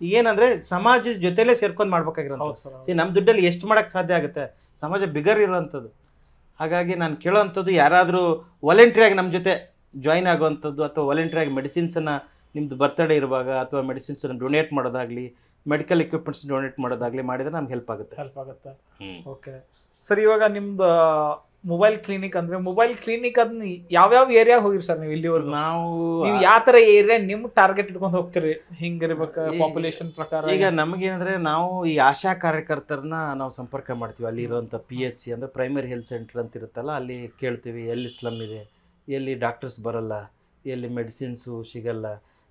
ಏನಂದರೆ ಸಮಾಜದ ಜೊತೆಲೇ ಸೇರ್ಕೊಂಡು ಮಾಡ್ಬೇಕಾಗಿರೋದು. ನಮ್ಮ ದುಡ್ಡಲ್ಲಿ ಎಷ್ಟು ಮಾಡೋಕ್ಕೆ ಸಾಧ್ಯ ಆಗುತ್ತೆ, ಸಮಾಜ ಬಿಗರ್ ಇರೋವಂಥದ್ದು. ಹಾಗಾಗಿ ನಾನು ಕೇಳೋವಂಥದ್ದು, ಯಾರಾದರೂ ವಾಲಂಟ್ರಿಯಾಗಿ ನಮ್ಮ ಜೊತೆ ಜಾಯಿನ್ ಆಗುವಂಥದ್ದು, ಅಥವಾ ವಾಲಂಟ್ರಿಯಾಗಿ ಮೆಡಿಸಿನ್ಸನ್ನು ನಿಮ್ಮದು ಬರ್ತ್ಡೇ ಇರುವಾಗ ಅಥವಾ ಮೆಡಿಸಿನ್ಸನ್ನು ಡೊನೇಟ್ ಮಾಡೋದಾಗಲಿ, ಮೆಡಿಕಲ್ ಎಕ್ವಿಪ್ಮೆಂಟ್ಸ್ ಡೊನೇಟ್ ಮಾಡೋದಾಗಲಿ ಮಾಡಿದರೆ ನಮ್ಗೆ ಹೆಲ್ಪ್ ಆಗುತ್ತೆ. ಓಕೆ ಸರ್, ಇವಾಗ ನಿಮ್ದು ಮೊಬೈಲ್ ಕ್ಲಿನಿಕ್ ಅಂದ್ರೆ, ಮೊಬೈಲ್ ಕ್ಲಿನಿಕ್ ಅದನ್ನ ಯಾವ್ಯಾವ ಏರಿಯಾ ಹೋಗಿರಿ ಸರ್ ನೀವು ಇಲ್ಲಿವರೆಗೂ? ನೀವು ಯಾವ ಥರ ಏರಿಯಾ ನಿಮ್ಮ ಟಾರ್ಗೆಟ್ ಇಟ್ಕೊಂಡು ಹೋಗ್ತೀರಿ? ಹಿಂಗಿರ್ಬೇಕು ಪಾಪ್ಯುಲೇಷನ್ ಪ್ರಕಾರ. ಈಗ ನಮಗೇನಂದರೆ, ನಾವು ಈ ಆಶಾ ಕಾರ್ಯಕರ್ತರನ್ನ ನಾವು ಸಂಪರ್ಕ ಮಾಡ್ತೀವಿ. ಅಲ್ಲಿ ಇರುವಂಥ PHC ಅಂದರೆ ಪ್ರೈಮರಿ ಹೆಲ್ತ್ ಸೆಂಟರ್ ಅಂತ ಇರುತ್ತಲ್ಲ, ಅಲ್ಲಿ ಕೇಳ್ತೀವಿ ಎಲ್ಲಿ ಸ್ಲಮ್ ಇದೆ, ಎಲ್ಲಿ ಡಾಕ್ಟರ್ಸ್ ಬರಲ್ಲ, ಎಲ್ಲಿ ಮೆಡಿಸಿನ್ಸು ಸಿಗಲ್ಲ.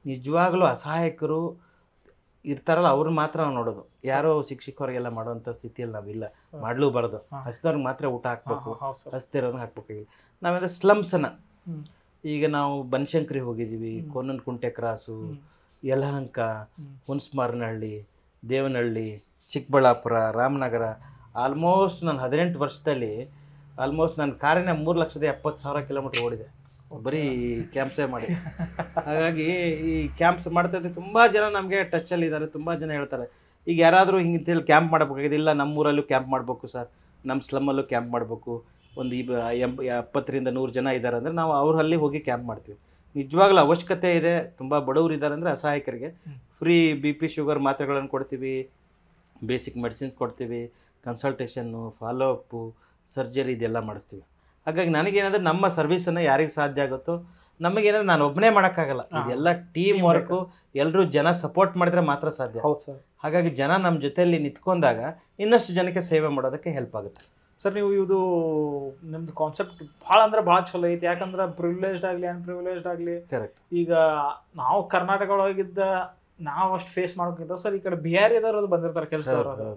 ನಿಜವಾಗ್ಲೂ ಅಸಹಾಯಕರು ಇರ್ತಾರಲ್ಲ, ಅವ್ರನ್ನ ಮಾತ್ರ ನಾವು ನೋಡೋದು. ಯಾರೋ ಶಿಕ್ಷಕರಿಗೆಲ್ಲ ಮಾಡೋವಂಥ ಸ್ಥಿತಿಯಲ್ಲಿ ನಾವಿಲ್ಲ, ಮಾಡ್ಲೂಬಾರ್ದು. ಹಸಿದವ್ರಿಗೆ ಮಾತ್ರ ಊಟ ಹಾಕ್ಬೇಕು, ಹಸ್ತಿರೋರ್ಗೆ ಹಾಕ್ಬೇಕಾಗಿಲ್ಲ. ನಾವೆಂದ್ರೆ ಸ್ಲಮ್ಸನ್ನು, ಈಗ ನಾವು ಬನಶಂಕರಿ ಹೋಗಿದ್ದೀವಿ, ಕೋನನಕುಂಟೆ ಕ್ರಾಸು, ಯಲಹಂಕ, ಹುಣಸಮಾರನಹಳ್ಳಿ, ದೇವನಹಳ್ಳಿ, ಚಿಕ್ಕಬಳ್ಳಾಪುರ, ರಾಮನಗರ. ಆಲ್ಮೋಸ್ಟ್ ನಾನು 18 ವರ್ಷದಲ್ಲಿ ನನ್ನ ಕಾರಿನ 3,70,000 ಕಿಲೋಮೀಟ್ರ್ ಓಡಿದೆ, ಬರೀ ಕ್ಯಾಂಪ್ಸೇ ಮಾಡಿ. ಹಾಗಾಗಿ ಈ ಕ್ಯಾಂಪ್ಸ್ ಮಾಡ್ತಾಯಿದ್ದೆ. ತುಂಬ ಜನ ನಮಗೆ ಟಚ್ಚಲ್ಲಿದ್ದಾರೆ. ತುಂಬ ಜನ ಹೇಳ್ತಾರೆ, ಈಗ ಯಾರಾದರೂ ಹಿಂಗೆ ಕ್ಯಾಂಪ್ ಮಾಡಬೇಕಾಗಿದೆ, ಇಲ್ಲ ನಮ್ಮೂರಲ್ಲೂ ಕ್ಯಾಂಪ್ ಮಾಡಬೇಕು ಸರ್, ನಮ್ಮ ಸ್ಲಮ್ಮಲ್ಲೂ ಕ್ಯಾಂಪ್ ಮಾಡಬೇಕು, ಒಂದು 70-100 ಜನ ಇದ್ದಾರೆ ಅಂದರೆ ನಾವು ಅವರಲ್ಲಿ ಹೋಗಿ ಕ್ಯಾಂಪ್ ಮಾಡ್ತೀವಿ. ನಿಜವಾಗ್ಲೂ ಅವಶ್ಯಕತೆ ಇದೆ. ತುಂಬ ಬಡವರು ಇದ್ದಾರೆ ಅಂದರೆ ಅಸಹಾಯಕರಿಗೆ ಫ್ರೀ BP ಶುಗರ್ ಮಾತ್ರೆಗಳನ್ನು ಕೊಡ್ತೀವಿ, ಬೇಸಿಕ್ ಮೆಡಿಸಿನ್ಸ್ ಕೊಡ್ತೀವಿ, ಕನ್ಸಲ್ಟೇಷನ್ನು, ಫಾಲೋ ಅಪ್ಪು, ಸರ್ಜರಿ ಇದೆಲ್ಲ ಮಾಡಿಸ್ತೀವಿ. ಹಾಗಾಗಿ ನನಗೇನಾದರೆ ನಮ್ಮ ಸರ್ವಿಸನ್ನು ಯಾರಿಗೆ ಸಾಧ್ಯ ಆಗುತ್ತೋ ನಮಗೇನಂದ್ರೆ ನಾನು ಒಬ್ಬನೇ ಮಾಡೋಕ್ಕಾಗಲ್ಲ, ಇದೆಲ್ಲ ಟೀಮ್ ವರ್ಕು, ಎಲ್ಲರೂ ಜನ ಸಪೋರ್ಟ್ ಮಾಡಿದ್ರೆ ಮಾತ್ರ ಸಾಧ್ಯ. ಹೌದು ಸರ್. ಹಾಗಾಗಿ ಜನ ನಮ್ಮ ಜೊತೆಯಲ್ಲಿ ನಿಂತ್ಕೊಂಡಾಗ ಇನ್ನಷ್ಟು ಜನಕ್ಕೆ ಸೇವೆ ಮಾಡೋದಕ್ಕೆ ಹೆಲ್ಪ್ ಆಗುತ್ತೆ. ಸರ್ ನೀವು ಇದು ನಿಮ್ದು ಕಾನ್ಸೆಪ್ಟ್ ಭಾಳ ಅಂದ್ರೆ ಭಾಳ ಚಲೋ ಐತಿ. ಯಾಕಂದ್ರೆ ಪ್ರಿವಿಲೇಜ್ಡ್ ಆಗಲಿ ಅನ್ಪ್ರಿವಿಲೇಜ್ಡ್ ಆಗಲಿ, ಕರೆಕ್ಟ್, ಈಗ ನಾವು ಕರ್ನಾಟಕ ಒಳಗಿದ್ದ ನಾವು ಅಷ್ಟು ಫೇಸ್ ಮಾಡೋಕ್ಕಿಂತ ಸರ್ ಈ ಕಡೆ ಬಿಹಾರಿದವ್ರು ಬಂದಿರ್ತಾರೆ ಕೆಲಸದವ್ರು,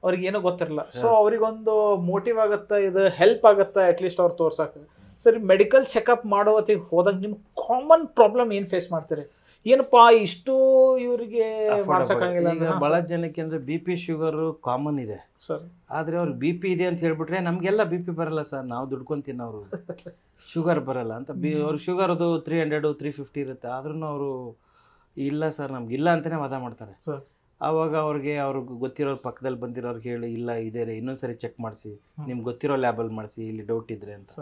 ಅವ್ರಿಗೆ ಏನೂ ಗೊತ್ತಿರಲ್ಲ. ಸೊ ಅವ್ರಿಗೊಂದು ಮೋಟಿವ್ ಆಗುತ್ತೆ, ಇದು ಹೆಲ್ಪ್ ಆಗುತ್ತೆ ಅಟ್ಲೀಸ್ಟ್ ಅವ್ರು ತೋರ್ಸಕ್ಕೆ. ಸರಿ, ಮೆಡಿಕಲ್ ಚೆಕಪ್ ಮಾಡೋ ಹೊತ್ತಿಗೆ ಹೋದಾಗ ನಿಮ್ಗೆ ಕಾಮನ್ ಪ್ರಾಬ್ಲಮ್ ಏನು ಫೇಸ್ ಮಾಡ್ತೀರಿ? ಏನಪ್ಪಾ ಇಷ್ಟು ಇವರಿಗೆ ಮಾಡ್ಸಕ್ಕಾಗಿಲ್ಲ? ಈಗ ಭಾಳ ಜನಕ್ಕೆ ಅಂದರೆ ಬಿ ಪಿ ಶುಗರು ಕಾಮನ್ ಇದೆ ಸರ್, ಆದರೆ ಅವ್ರಿಗೆ ಬಿ ಪಿ ಇದೆ ಅಂತ ಹೇಳ್ಬಿಟ್ರೆ ನಮಗೆಲ್ಲ ಬಿ ಪಿ ಬರಲ್ಲ ಸರ್, ನಾವು ದುಡ್ಕೊಂತೀನಿ, ಅವರು ಶುಗರ್ ಬರಲ್ಲ ಅಂತ. ಅವ್ರಿಗೆ ಶುಗರ್ ಅದು 300 350 ಇರುತ್ತೆ, ಆದ್ರೂ ಅವರು ಇಲ್ಲ ಸರ್ ನಮ್ಗಿಲ್ಲ ಅಂತಲೇ ವಾದ ಮಾಡ್ತಾರೆ. ಆವಾಗ ಅವ್ರಿಗೆ ಗೊತ್ತಿರೋರು ಪಕ್ಕದಲ್ಲಿ ಬಂದಿರೋರ್ಗೆ ಹೇಳಿ, ಇಲ್ಲ ಇದೆ ರೀ, ಇನ್ನೊಂದ್ಸರಿ ಚೆಕ್ ಮಾಡಿಸಿ, ನಿಮ್ಗೆ ಗೊತ್ತಿರೋ ಲ್ಯಾಬಲ್ಲಿ ಮಾಡಿಸಿ, ಇಲ್ಲಿ ಡೌಟ್ ಇದ್ರೆ ಅಂತ.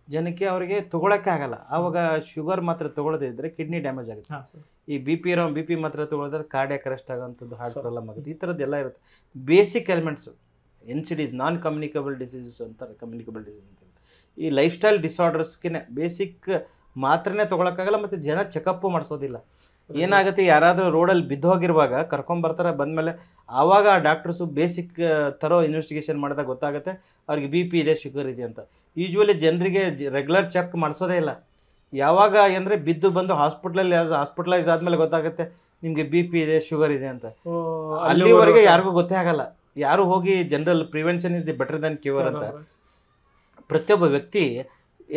ಜನಕ್ಕೆ ಅವ್ರಿಗೆ ತೊಗೊಳಕ್ಕೆ ಆಗಲ್ಲ. ಆವಾಗ ಶುಗರ್ ಮಾತ್ರ ತೊಗೊಳ್ಳೋದೇ ಇದ್ದರೆ ಕಿಡ್ನಿ ಡ್ಯಾಮೇಜ್ ಆಗುತ್ತೆ. ಈ ಬಿ ಪಿ ಮಾತ್ರ ತೊಗೊಳಿದ್ರೆ ಕಾರ್ಡಿಯಾಕ್ ಅರೆಸ್ಟ್ ಆಗೋಂಥದ್ದು, ಹಾರ್ಟ್ ಪ್ರಾಬ್ಲಮ್ ಆಗುತ್ತೆ, ಈ ಥರದ್ದೆಲ್ಲ ಇರುತ್ತೆ. ಬೇಸಿಕ್ ಎಲಿಮೆಂಟ್ಸು NCDs, ನಾನ್ ಕಮ್ಯುನಿಕಬಲ್ ಡಿಸೀಸಸ್ ಅಂತಾರೆ, ಕಮ್ಯುನಿಕಬಲ್ ಡಿಸೀಸ್ ಅಂತ. ಈ ಲೈಫ್ ಸ್ಟೈಲ್ ಡಿಸಾರ್ಡರ್ಸ್ಗೆ ಬೇಸಿಕ್ ಮಾತ್ರನೇ ತೊಗೊಳಕ್ಕಾಗಲ್ಲ, ಮತ್ತು ಜನ ಚೆಕಪ್ಪು ಮಾಡಿಸೋದಿಲ್ಲ. ಏನಾಗುತ್ತೆ, ಯಾರಾದರೂ ರೋಡಲ್ಲಿ ಬಿದ್ದೋಗಿರುವಾಗ ಕರ್ಕೊಂಬರ್ತಾರೆ, ಬಂದಮೇಲೆ ಆವಾಗ ಆ ಡಾಕ್ಟರ್ಸು ಬೇಸಿಕ್ ಥರೋ ಇನ್ವೆಸ್ಟಿಗೇಷನ್ ಮಾಡಿದಾಗ ಗೊತ್ತಾಗುತ್ತೆ ಅವ್ರಿಗೆ ಬಿ ಪಿ ಇದೆ, ಶುಗರ್ ಇದೆ ಅಂತ. ಯೂಶ್ವಲಿ ಜನರಿಗೆ ರೆಗ್ಯುಲರ್ ಚೆಕ್ ಮಾಡಿಸೋದೇ ಇಲ್ಲ. ಯಾವಾಗ ಅಂದರೆ ಬಿದ್ದು ಬಂದು ಹಾಸ್ಪಿಟಲೈಸ್ ಆದಮೇಲೆ ಗೊತ್ತಾಗುತ್ತೆ ನಿಮಗೆ ಬಿ ಪಿ ಇದೆ, ಶುಗರ್ ಇದೆ ಅಂತ. ಅಲ್ಲಿವರೆಗೆ ಯಾರಿಗೂ ಗೊತ್ತೇ ಆಗಲ್ಲ. ಯಾರು ಹೋಗಿ general prevention is the better than cure ಅಂತ. ಪ್ರತಿಯೊಬ್ಬ ವ್ಯಕ್ತಿ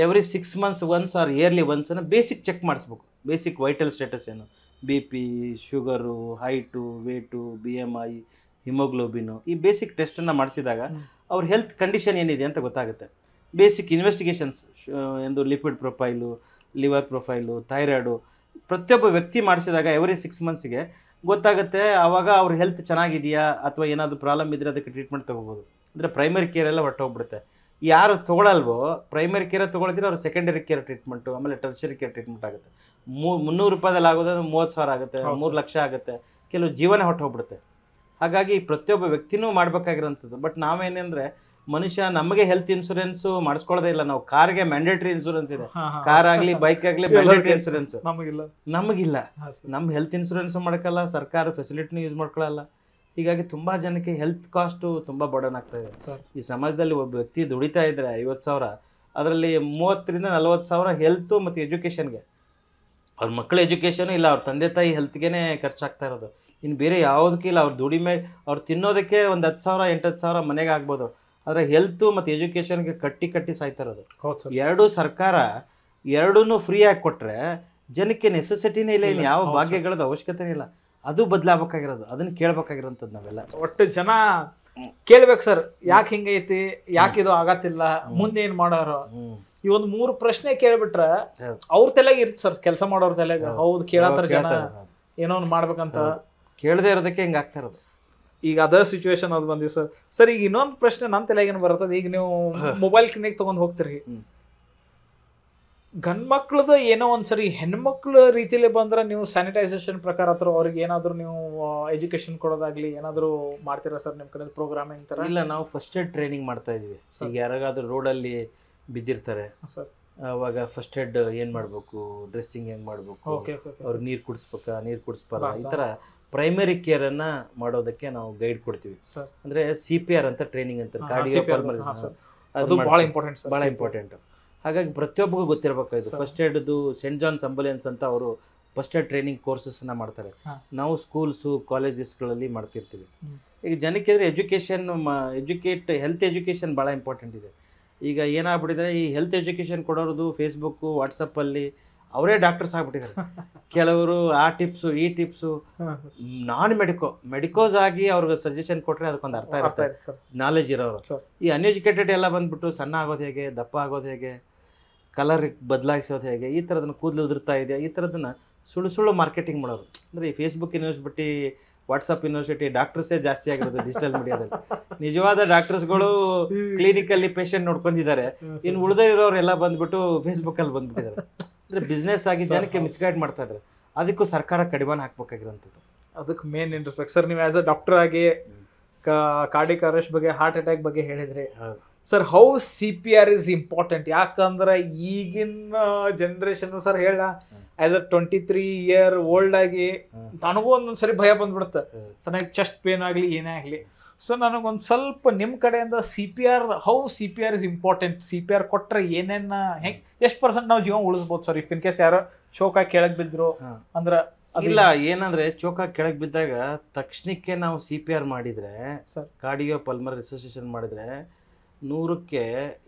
every 6 months once or yearly once basic check ಮಾಡಿಸ್ಬೇಕು. ಬೇಸಿಕ್ ವೈಟಲ್ ಸ್ಟೇಟಸ್ ಏನು, B P, sugar, height, weight, BMI, haemoglobin, ಈ ಬೇಸಿಕ್ ಟೆಸ್ಟನ್ನು ಮಾಡಿಸಿದಾಗ ಅವ್ರ ಹೆಲ್ತ್ ಕಂಡೀಷನ್ ಏನಿದೆ ಅಂತ ಗೊತ್ತಾಗುತ್ತೆ. ಬೇಸಿಕ್ ಇನ್ವೆಸ್ಟಿಗೇಷನ್ಸ್ ಎಂದು lipid profile, liver profile, thyroid ಪ್ರತಿಯೊಬ್ಬ ವ್ಯಕ್ತಿ ಮಾಡಿಸಿದಾಗ ಎವ್ರಿ 6 monthsಗೆ ಗೊತ್ತಾಗುತ್ತೆ. ಆವಾಗ ಅವ್ರ ಹೆಲ್ತ್ ಚೆನ್ನಾಗಿದೆಯಾ ಅಥವಾ ಏನಾದರೂ ಪ್ರಾಬ್ಲಮ್ ಇದ್ದರೆ ಅದಕ್ಕೆ ಟ್ರೀಟ್ಮೆಂಟ್ ತೊಗೋಬೋದು. ಅಂದರೆ ಪ್ರೈಮರಿ ಕೇರ್ ಎಲ್ಲ ಹೊರಟೋಗ್ಬಿಡುತ್ತೆ. ಯಾರು ತೊಗೊಳಲ್ವೋ, ಪ್ರೈಮರಿ ಕೇರ್ ತೊಗೊಳಿದ್ರೆ ಅವ್ರು ಸೆಕೆಂಡರಿ ಕೇರ್ ಟ್ರೀಟ್ಮೆಂಟು, ಆಮೇಲೆ ಟರ್ಷರಿ ಕೇರ್ ಟ್ರೀಟ್ಮೆಂಟ್ ಆಗುತ್ತೆ. 300 ರೂಪಾಯಿದಲ್ಲಿ ಆಗೋದು 30,000 ಆಗುತ್ತೆ, 3 ಲಕ್ಷ ಆಗುತ್ತೆ, ಕೆಲವು ಜೀವನ ಹೊರಟೋಗ್ಬಿಡುತ್ತೆ. ಹಾಗಾಗಿ ಪ್ರತಿಯೊಬ್ಬ ವ್ಯಕ್ತಿನೂ ಮಾಡಬೇಕಾಗಿರೋಂಥದ್ದು. ಬಟ್ ನಾವೇನೆಂದರೆ ಮನುಷ್ಯ ನಮಗೆ ಹೆಲ್ತ್ ಇನ್ಶೂರೆನ್ಸು ಮಾಡಿಸ್ಕೊಳ್ಳೋದೇ ಇಲ್ಲ. ನಾವು ಕಾರ್ಗೆ ಮ್ಯಾಂಡೇಟ್ರಿ ಇನ್ಶೂರೆನ್ಸ್ ಇದೆ, ಕಾರ್ ಆಗಲಿ ಬೈಕ್ ಆಗಲಿ ಮ್ಯಾಂಡೇಟ್ರಿ ಇನ್ಶೂರೆನ್ಸ್ ನಮಗಿಲ್ಲ. ನಮ್ಮ ಹೆಲ್ತ್ ಇನ್ಶೂರೆನ್ಸು ಮಾಡ್ಕೊಳ್ಳಲ್ಲ, ಸರ್ಕಾರ ಫೆಸಿಲಿಟಿನೂ ಯೂಸ್ ಮಾಡ್ಕೊಳ್ಳಲ್ಲ. ಹೀಗಾಗಿ ತುಂಬ ಜನಕ್ಕೆ ಹೆಲ್ತ್ ಕಾಸ್ಟು ತುಂಬ ಬರ್ಡನ್ ಆಗ್ತಾ ಇದೆ. ಈ ಸಮಾಜದಲ್ಲಿ ಒಬ್ಬ ವ್ಯಕ್ತಿ ದುಡಿತಾ ಇದ್ದರೆ 50,000, ಅದರಲ್ಲಿ 30,000 ರಿಂದ 40,000 ಹೆಲ್ತು ಮತ್ತು ಎಜುಕೇಷನ್ಗೆ, ಅವ್ರ ಮಕ್ಕಳ ಎಜುಕೇಷನು ಇಲ್ಲ, ಅವ್ರ ತಂದೆ ತಾಯಿ ಹೆಲ್ತ್ಗೆ ಖರ್ಚಾಗ್ತಾ ಇರೋದು. ಇನ್ನು ಬೇರೆ ಯಾವುದಕ್ಕೂ ಇಲ್ಲ. ಅವ್ರ ದುಡಿಮೆ, ಅವ್ರು ತಿನ್ನೋದಕ್ಕೆ ಒಂದು 10,000 8,000 ಮನೆಗೆ ಆಗ್ಬೋದು, ಆದರೆ ಹೆಲ್ತು ಮತ್ತು ಎಜುಕೇಷನ್ಗೆ ಕಟ್ಟಿ ಸಾಯ್ತಾ ಇರೋದು. ಎರಡೂ ಸರ್ಕಾರ ಎರಡೂ ಫ್ರೀಯಾಗಿ ಕೊಟ್ಟರೆ ಜನಕ್ಕೆ ನೆಸೆಸಿಟಿನೇ ಇಲ್ಲ, ಇನ್ನು ಯಾವ ಭಾಗ್ಯಗಳದ್ದು ಅವಶ್ಯಕತೆನೇ ಇಲ್ಲ. ಅದು ಬದಲಾಗಬೇಕಾಗಿರೋದು, ಅದನ್ನು ಕೇಳಬೇಕಾಗಿರೋಂಥದ್ದು ನಾವೆಲ್ಲ. ಒಟ್ಟು ಜನ ಕೇಳ್ಬೇಕು ಸರ್, ಯಾಕೆ ಹಿಂಗೈತಿ, ಯಾಕೆ ಇದು ಆಗತ್ತಿಲ್ಲ, ಮುಂದೆ ಏನು ಮಾಡೋರು, ಈ ಒಂದು 3 ಪ್ರಶ್ನೆ ಕೇಳ್ಬಿಟ್ರೆ ಅವ್ರ ತಲೆಗೆ ಇರುತ್ತೆ ಸರ್, ಕೆಲಸ ಮಾಡೋರ ತಲೆಗೆ. ಹೌದು, ಕೇಳತ್ತಾರ ಜನ ಏನೋ ಒಂದು ಮಾಡ್ಬೇಕಂತ. ಕೇಳದೆ ಇರೋದಕ್ಕೆ ಹಿಂಗೆ ಆಗ್ತಾ ಇರೋದು. ಈಗ ಅದ ಸಿಚುವೇಶನ್ ಅದು ಬಂದಿವಿ ಸರ್. ಸರ್ ಈಗ ಇನ್ನೊಂದು ಪ್ರಶ್ನೆ ನನ್ನ ತಲೆಗೆ ಏನು ಬರ್ತದೆ, ಈಗ ನೀವು ಮೊಬೈಲ್ ಕ್ಲಿನಿಕ್ ತೊಗೊಂಡು ಹೋಗ್ತೀರಿ, ಗಂಡು ಮಕ್ಳದು ಏನೋ ಒಂದ್ಸರಿ ಹೆಣ್ಮಕ್ಳು ರೀತಿಯಲ್ಲಿ ಬಂದ್ರೆ ನೀವು ಸ್ಯಾನಿಟೈಸೇಷನ್ ಪ್ರಕಾರ ಅಥವಾ ಅವ್ರಿಗೆ ಏನಾದರೂ ನೀವು ಎಜುಕೇಶನ್ ಕೊಡೋದಾಗ್ಲಿ ಏನಾದರೂ ಮಾಡ್ತೀರಾ ಸರ್ ನಿಮ್ಮ ಕಡೆ ಪ್ರೋಗ್ರಾಮಿಂಗ್ ಥರ? ಇಲ್ಲ, ನಾವು ಫಸ್ಟ್ ಏಡ್ ಟ್ರೈನಿಂಗ್ ಮಾಡ್ತಾ ಇದೀವಿ. ಈಗ ಯಾರಿಗಾದ್ರೂ ರೋಡಲ್ಲಿ ಬಿದ್ದಿರ್ತಾರೆ ಸರ್, ಅವಾಗ ಫಸ್ಟ್ ಏಡ್ ಏನು ಮಾಡಬೇಕು, ಡ್ರೆಸ್ಸಿಂಗ್ ಹೆಂಗೆ ಮಾಡಬೇಕು, ಅವ್ರಿಗೆ ನೀರು ಕುಡಿಸ್ಬಾರ, ಈ ಥರ ಪ್ರೈಮರಿ ಕೇರನ್ನು ಮಾಡೋದಕ್ಕೆ ನಾವು ಗೈಡ್ ಕೊಡ್ತೀವಿ. ಅಂದರೆ CPR ಅಂತ ಟ್ರೈನಿಂಗ್ ಅಂತಾರೆ, ಕಾರ್ಡಿಯೋಪಲ್ಮನರಿ, ಅದು ಭಾಳ ಇಂಪಾರ್ಟೆಂಟ್. ಹಾಗಾಗಿ ಪ್ರತಿಯೊಬ್ಬರಿಗೂ ಗೊತ್ತಿರಬೇಕಾಯ್ತು. ಫಸ್ಟ್ ಏಡ್ದು ಸೆಂಟ್ ಜಾನ್ಸ್ ಅಂಬುಲೆನ್ಸ್ ಅಂತ ಅವರು ಫಸ್ಟ್ ಏಡ್ ಟ್ರೈನಿಂಗ್ ಕೋರ್ಸಸ್ನ ಮಾಡ್ತಾರೆ. ನಾವು ಸ್ಕೂಲ್ಸು ಕಾಲೇಜಸ್ಗಳಲ್ಲಿ ಮಾಡ್ತಿರ್ತೀವಿ. ಈಗ ಜನಕ್ಕೆ ಅಂದರೆ ಹೆಲ್ತ್ ಎಜುಕೇಷನ್ ಭಾಳ ಇಂಪಾರ್ಟೆಂಟ್ ಇದೆ. ಈಗ ಏನಾಗ್ಬಿಟ್ಟಿದೆ, ಈ ಹೆಲ್ತ್ ಎಜುಕೇಷನ್ ಕೊಡೋದು ಫೇಸ್ಬುಕ್ಕು ವಾಟ್ಸಪ್ಪಲ್ಲಿ ಅವರೇ ಡಾಕ್ಟರ್ಸ್ ಆಗ್ಬಿಟ್ಟಿದ್ದಾರೆ. ಕೆಲವರು ಆ ಟಿಪ್ಸು ಈ ಟಿಪ್ಸು ನಾನ್ ಮೆಡಿಕೋಸ್ ಆಗಿ ಅವ್ರಿಗೆ ಸಜೆಷನ್ ಕೊಟ್ಟರೆ ಅದಕ್ಕೊಂದು ಅರ್ಥ ಇರುತ್ತೆ, ನಾಲೆಜ್ ಇರೋರು. ಈ ಅನ್ಎಜುಕೇಟೆಡ್ ಎಲ್ಲ ಬಂದ್ಬಿಟ್ಟು ಸಣ್ಣ ಆಗೋದು ಹೇಗೆ, ದಪ್ಪ ಆಗೋದು ಹೇಗೆ, ಕಲರ್ ಬದಲಾಯಿಸೋದು ಹೇಗೆ, ಈ ಥರದನ್ನ ಕೂದಲು ಉದುರ್ತಾ ಇದೆ, ಈ ಥರದನ್ನ ಸುಳ್ಳು ಮಾರ್ಕೆಟಿಂಗ್ ಮಾಡೋರು. ಅಂದರೆ ಈ ಫೇಸ್ಬುಕ್ ಯೂನಿವರ್ಸಿಟಿ, ವಾಟ್ಸಪ್ ಯೂನಿವರ್ಸಿಟಿ ಡಾಕ್ಟರ್ಸೇ ಜಾಸ್ತಿ ಆಗಿರೋದು ಡಿಜಿಟಲ್ ಮೀಡಿಯಾದಲ್ಲಿ. ನಿಜವಾದ ಡಾಕ್ಟರ್ಸ್ಗಳು ಕ್ಲಿನಿಕಲ್ಲಿ ಪೇಷಂಟ್ ನೋಡ್ಕೊಂಡಿದ್ದಾರೆ, ಇನ್ನು ಉಳಿದಿರೋರೆಲ್ಲ ಬಂದ್ಬಿಟ್ಟು ಫೇಸ್ಬುಕ್ಕಲ್ಲಿ ಬಂದ್ಬಿಟ್ಟಿದ್ದಾರೆ. ಅಂದರೆ ಬಿಸ್ನೆಸ್ ಆಗಿ ಜನಕ್ಕೆ ಮಿಸ್ಗೈಡ್ ಮಾಡ್ತಾ ಇದ್ದಾರೆ. ಅದಕ್ಕೂ ಸರ್ಕಾರ ಕಡಿವಾಣ ಹಾಕ್ಬೇಕಾಗಿರೋಂಥದ್ದು. ಅದಕ್ಕೆ ಮೇನ್ ಇಂಟ್ರೆಸ್ಟ್ ಸರ್. ನೀವು ಆ್ಯಸ್ ಅ ಡಾಕ್ಟರ್ ಆಗಿ ಕಾರ್ಡಿಯಾಕ್ ಅರೆಸ್ಟ್ ಬಗ್ಗೆ, ಹಾರ್ಟ್ ಅಟ್ಯಾಕ್ ಬಗ್ಗೆ ಹೇಳಿದ್ರಿ. Sir how C P R is important? ಯಾಕಂದ್ರೆ ಈಗಿನ ಜನರೇಷನ್ ಸರ್ ಹೇಳ ಆಸ್ ಅ 23 ಇಯರ್ ಓಲ್ಡ್ ಆಗಿ ನನಗೂ ಒಂದೊಂದ್ಸರಿ ಭಯ ಬಂದ್ಬಿಡುತ್ತೆ. ಚೆನ್ನಾಗಿ ಚೆಸ್ಟ್ ಪೇನ್ ಆಗಲಿ ಏನೇ ಆಗಲಿ. ಸೊ ನನಗೊಂದು ಸ್ವಲ್ಪ ನಿಮ್ಮ ಕಡೆಯಿಂದ C P R how C P R is important, C P R ಕೊಟ್ಟರೆ ಏನೇನು ಹೆಂಗೆ ಎಷ್ಟು ಪರ್ಸೆಂಟ್ ನಾವು ಜೀವ ಉಳಿಸ್ಬೋದು ಸರ್ ಇಫ್ ಇನ್ ಕೇಸ್ ಯಾರೋ ಚೋಕಾಗಿ ಕೆಳಗೆ ಬಿದ್ದರು ಅಂದ್ರೆ? ಇಲ್ಲ, ಏನಂದ್ರೆ ಚೋಕಾಗಿ ಕೆಳಗೆ ಬಿದ್ದಾಗ ತಕ್ಷಣಕ್ಕೆ ನಾವು ಸಿ ಪಿ ಆರ್ ಮಾಡಿದರೆ, ಕಾರ್ಡಿಯೋ ಪಲ್ಮನರಿ ರಿಸಸಿಟೇಷನ್ ಮಾಡಿದರೆ 100ಕ್ಕೆ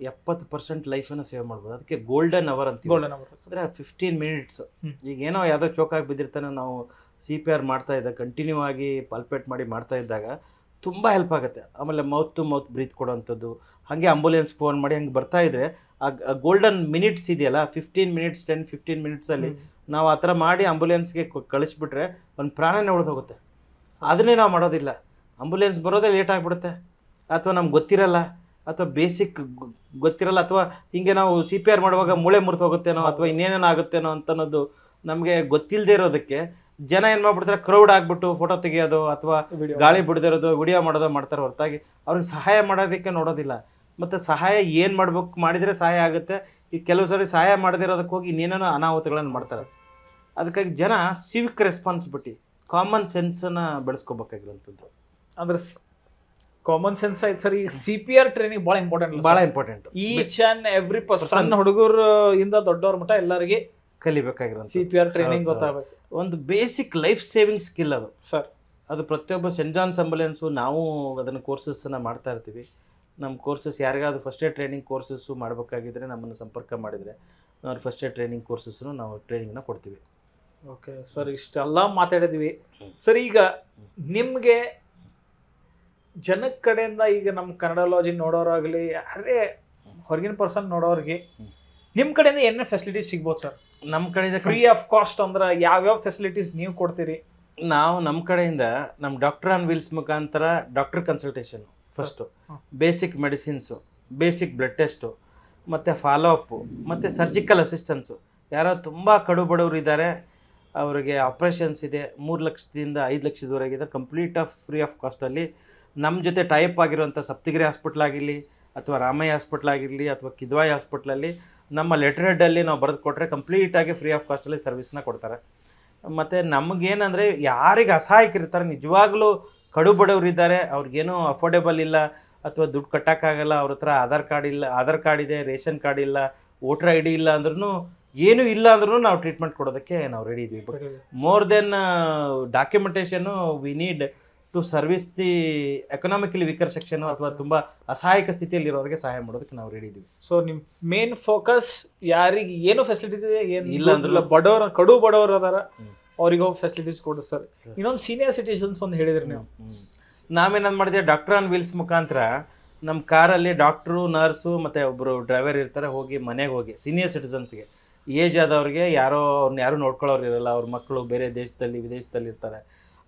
70% ಲೈಫನ್ನು ಸೇವ್ ಮಾಡ್ಬೋದು. ಅದಕ್ಕೆ ಗೋಲ್ಡನ್ ಅವರ್ ಅಂತ. ಗೋಲ್ಡನ್ ಅವರ್ ಅಂದರೆ 15 ಮಿನಿಟ್ಸ್. ಈಗ ಏನೋ ಯಾವುದೋ ಚೋಕಾಗಿ ಬಿದ್ದಿರ್ತಾನೆ, ನಾವು ಸಿ ಪಿ ಆರ್ ಮಾಡ್ತಾ ಇದ್ದಾಗ ಕಂಟಿನ್ಯೂ ಆಗಿ ಪಲ್ಪೇಟ್ ಮಾಡಿ ಮಾಡ್ತಾ ಇದ್ದಾಗ ತುಂಬ ಹೆಲ್ಪ್ ಆಗುತ್ತೆ. ಆಮೇಲೆ ಮೌತ್ ಟು ಮೌತ್ ಬ್ರೀತ್ ಕೊಡೋವಂಥದ್ದು, ಹಾಗೆ ಆಂಬುಲೆನ್ಸ್ ಫೋನ್ ಮಾಡಿ ಹಂಗೆ ಬರ್ತಾ ಇದ್ರೆ ಆ ಗೋಲ್ಡನ್ ಮಿನಿಟ್ಸ್ ಇದೆಯಲ್ಲ, 15 ಮಿನಿಟ್ಸ್ 10-15 ಮಿನಿಟ್ಸಲ್ಲಿ ನಾವು ಆ ಥರ ಮಾಡಿ ಆಂಬುಲೆನ್ಸ್ಗೆ ಕಳಿಸ್ಬಿಟ್ರೆ ಒಂದು ಪ್ರಾಣನೇ ಉಳಿದೋಗುತ್ತೆ. ಅದನ್ನೇ ನಾವು ಮಾಡೋದಿಲ್ಲ. ಆಂಬುಲೆನ್ಸ್ ಬರೋದೇ ಲೇಟ್ ಆಗಿಬಿಡುತ್ತೆ, ಅಥವಾ ನಮ್ಗೆ ಗೊತ್ತಿರಲ್ಲ, ಅಥವಾ ಬೇಸಿಕ್ ಗೊತ್ತಿರಲ್ಲ, ಅಥವಾ ಹಿಂಗೆ ನಾವು ಸಿ ಪಿ ಆರ್ ಮಾಡುವಾಗ ಮೂಳೆ ಮುರಿದು ಹೋಗುತ್ತೇನೋ ಅಥವಾ ಇನ್ನೇನೇನೋ ಆಗುತ್ತೇನೋ ಅಂತ ಅನ್ನೋದು ನಮಗೆ ಗೊತ್ತಿಲ್ಲದೆ ಇರೋದಕ್ಕೆ ಜನ ಏನು ಮಾಡ್ಬಿಡ್ತಾರೆ, ಕ್ರೌಡ್ ಆಗಿಬಿಟ್ಟು ಫೋಟೋ ತೆಗಿಯೋದು ಅಥವಾ ಗಾಳಿ ಬಿಡದಿರೋದು, ವಿಡಿಯೋ ಮಾಡೋದು ಮಾಡ್ತಾರೆ ಹೊರತಾಗಿ ಅವ್ರಿಗೆ ಸಹಾಯ ಮಾಡೋದಕ್ಕೆ ನೋಡೋದಿಲ್ಲ. ಮತ್ತು ಸಹಾಯ ಏನು ಮಾಡ್ಬೇಕು, ಮಾಡಿದರೆ ಸಹಾಯ ಆಗುತ್ತೆ. ಈಗ ಕೆಲವು ಸರಿ ಸಹಾಯ ಮಾಡದಿರೋದಕ್ಕೆ ಹೋಗಿ ಇನ್ನೇನೋ ಅನಾಹುತಗಳನ್ನು ಮಾಡ್ತಾರೆ. ಅದಕ್ಕಾಗಿ ಜನ ಸಿವಿಕ್ ರೆಸ್ಪಾನ್ಸಿಬಿಲಿಟಿ, ಕಾಮನ್ ಸೆನ್ಸನ್ನು ಬೆಳೆಸ್ಕೋಬೇಕಾಗಿರೋಂಥದ್ದು. ಅಂದ್ರೆ ಕಾಮನ್ ಸೆನ್ಸ್ ಆಯ್ತು ಸರ್. ಈಗ ಸಿ ಪಿ ಆರ್ ಟ್ರೈನಿಂಗ್ ಭಾಳ ಇಂಪಾರ್ಟೆಂಟ್, ಭಾಳ ಇಂಪಾರ್ಟೆಂಟ್. ಈಚ್ ಆ್ಯಂಡ್ ಎವ್ರಿ ಸಣ್ಣ ಹುಡುಗರು ಇಂದ ದೊಡ್ಡವ್ರ ಮಟ್ಟ ಎಲ್ಲರಿಗೆ ಕಲಿಬೇಕಾಗಿರೋ ಸಿ ಪಿ ಆರ್ ಟ್ರೈನಿಂಗ್ ಗೊತ್ತಾಗಬೇಕು. ಒಂದು ಬೇಸಿಕ್ ಲೈಫ್ ಸೇವಿಂಗ್ ಸ್ಕಿಲ್ ಅದು ಸರ್. ಅದು ಪ್ರತಿಯೊಬ್ಬ ಸೆಂಟ್ ಜಾನ್ಸ್ ಆಂಬುಲೆನ್ಸು ನಾವು ಅದನ್ನು ಕೋರ್ಸಸ್ಸನ್ನು ಮಾಡ್ತಾ ಇರ್ತೀವಿ. ನಮ್ಮ ಕೋರ್ಸಸ್ ಯಾರಿಗಾದ್ರು ಫಸ್ಟ್ ಏಡ್ ಟ್ರೈನಿಂಗ್ ಕೋರ್ಸಸ್ಸು ಮಾಡಬೇಕಾಗಿದ್ರೆ ನಮ್ಮನ್ನು ಸಂಪರ್ಕ ಮಾಡಿದರೆ ನಾವು ಫಸ್ಟ್ ಏಡ್ ಟ್ರೈನಿಂಗ್ ಕೋರ್ಸಸ್ಸನ್ನು ನಾವು ಟ್ರೈನಿಂಗ್ನ ಕೊಡ್ತೀವಿ. ಓಕೆ ಸರ್, ಇಷ್ಟೆಲ್ಲ ಮಾತಾಡಿದ್ವಿ ಸರ್. ಈಗ ನಿಮಗೆ ಜನದ ಕಡೆಯಿಂದ, ಈಗ ನಮ್ಮ ಕನ್ನಡಾಲಜಿ ನೋಡೋರಾಗಲಿ ಯಾರೇ ಹೊರಗಿನ ಪರ್ಸನ್ ನೋಡೋರಿಗೆ ನಿಮ್ಮ ಕಡೆಯಿಂದ ಏನೇ ಫೆಸಿಲಿಟೀಸ್ ಸಿಗ್ಬೋದು ಸರ್? ನಮ್ಮ ಕಡೆಯಿಂದ ಫ್ರೀ ಆಫ್ ಕಾಸ್ಟ್ ಅಂದ್ರೆ ಯಾವ್ಯಾವ ಫೆಸಿಲಿಟೀಸ್ ನೀವು ಕೊಡ್ತೀರಿ? ನಾವು ನಮ್ಮ ಕಡೆಯಿಂದ ನಮ್ಮ ಡಾಕ್ಟರ್ ಆನ್ ವೀಲ್ಸ್ ಮುಖಾಂತರ doctor consultation, first basic medicines, basic blood test, ಮತ್ತು ಫಾಲೋ ಅಪ್ಪು, ಮತ್ತು ಸರ್ಜಿಕಲ್ ಅಸಿಸ್ಟೆನ್ಸು. ಯಾರೋ ತುಂಬ ಕಡು ಬಡವರು ಇದ್ದಾರೆ, ಅವರಿಗೆ ಆಪ್ರೇಷನ್ಸ್ ಇದೆ, 3 ಲಕ್ಷದಿಂದ 5 ಲಕ್ಷದವರೆಗಿದೆ, ಕಂಪ್ಲೀಟ್ ಆಫ್ ಫ್ರೀ ಆಫ್ ಕಾಸ್ಟಲ್ಲಿ ನಮ್ಮ ಜೊತೆ ಟೈಪ್ ಆಗಿರುವಂಥ ಸಪ್ತಗಿರಿ ಹಾಸ್ಪಿಟ್ಲ್ ಆಗಿರಲಿ ಅಥವಾ ರಾಮಯ್ಯ ಹಾಸ್ಪಿಟ್ಲ್ ಆಗಿರಲಿ ಅಥವಾ ಕಿದ್ವಾಯಿ ಹಾಸ್ಪಿಟ್ಲಲ್ಲಿ ನಮ್ಮ ಲೆಟರ್ ಹೆಡ್ಡಲ್ಲಿ ನಾವು ಬರೆದು ಕೊಟ್ಟರೆ ಕಂಪ್ಲೀಟಾಗಿ ಫ್ರೀ ಆಫ್ ಕಾಸ್ಟಲ್ಲಿ ಸರ್ವಿಸ್ನ ಕೊಡ್ತಾರೆ. ಮತ್ತು ನಮಗೇನಂದರೆ ಯಾರಿಗೆ ಅಸಹಾಯಕರಿರ್ತಾರೆ, ನಿಜವಾಗ್ಲೂ ಕಡು ಬಡವರಿದ್ದಾರೆ, ಅವ್ರಿಗೇನೂ ಅಫೋರ್ಡೆಬಲ್ ಇಲ್ಲ ಅಥವಾ ದುಡ್ಡು ಕಟ್ಟೋಕ್ಕಾಗಲ್ಲ, ಅವ್ರ ಹತ್ರ ಆಧಾರ್ ಕಾರ್ಡ್ ಇದೆ, ರೇಷನ್ ಕಾರ್ಡ್ ಇಲ್ಲ, ವೋಟರ್ ಐ ಡಿ ಇಲ್ಲ ಅಂದ್ರೂ, ಏನೂ ಇಲ್ಲ ಅಂದ್ರೂ ನಾವು ಟ್ರೀಟ್ಮೆಂಟ್ ಕೊಡೋದಕ್ಕೆ ನಾವು ರೆಡಿ ಇದ್ವಿ. But more then documentation we need to service the economically weaker section ಅಥವಾ ತುಂಬ ಅಸಹಾಯಕ ಸ್ಥಿತಿಯಲ್ಲಿರೋರಿಗೆ ಸಹಾಯ ಮಾಡೋದಕ್ಕೆ ನಾವು ರೆಡಿ ಇದ್ದೀವಿ. ಸೊ ನಿಮ್ಮ ಮೇನ್ ಫೋಕಸ್ ಯಾರಿಗೆ ಏನು ಫೆಸಿಲಿಟೀಸ್ ಇದೆ ಏನು ಇಲ್ಲ ಅಂದ್ರೆ ಬಡವರು, ಕಡು ಬಡವರು ಅದಾರ, ಅವ್ರಿಗೆ ಹೋಗಿ ಫೆಸಿಲಿಟೀಸ್ ಕೊಡು ಸರ್. ಇನ್ನೊಂದು ಸೀನಿಯರ್ ಸಿಟಿಸನ್ಸ್ ಒಂದು ಹೇಳಿದ್ರಿ ನೀವು. ನಾವೇನಂದು ಮಾಡಿದೆ, ಡಾಕ್ಟರ್ ಆನ್ ವೀಲ್ಸ್ ಮುಖಾಂತರ ನಮ್ಮ ಕಾರಲ್ಲಿ ಡಾಕ್ಟ್ರು, ನರ್ಸು ಮತ್ತು ಒಬ್ಬರು ಡ್ರೈವರ್ ಇರ್ತಾರೆ. ಹೋಗಿ ಮನೆಗೆ ಹೋಗಿ ಸೀನಿಯರ್ ಸಿಟಿಸನ್ಸ್ಗೆ, ಏಜ್ ಆದವ್ರಿಗೆ, ಅವ್ರನ್ನ ಯಾರೂ ನೋಡ್ಕೊಳ್ಳೋರು ಇರೋಲ್ಲ, ಅವ್ರ ಮಕ್ಕಳು ಬೇರೆ ದೇಶದಲ್ಲಿ ವಿದೇಶದಲ್ಲಿ ಇರ್ತಾರೆ,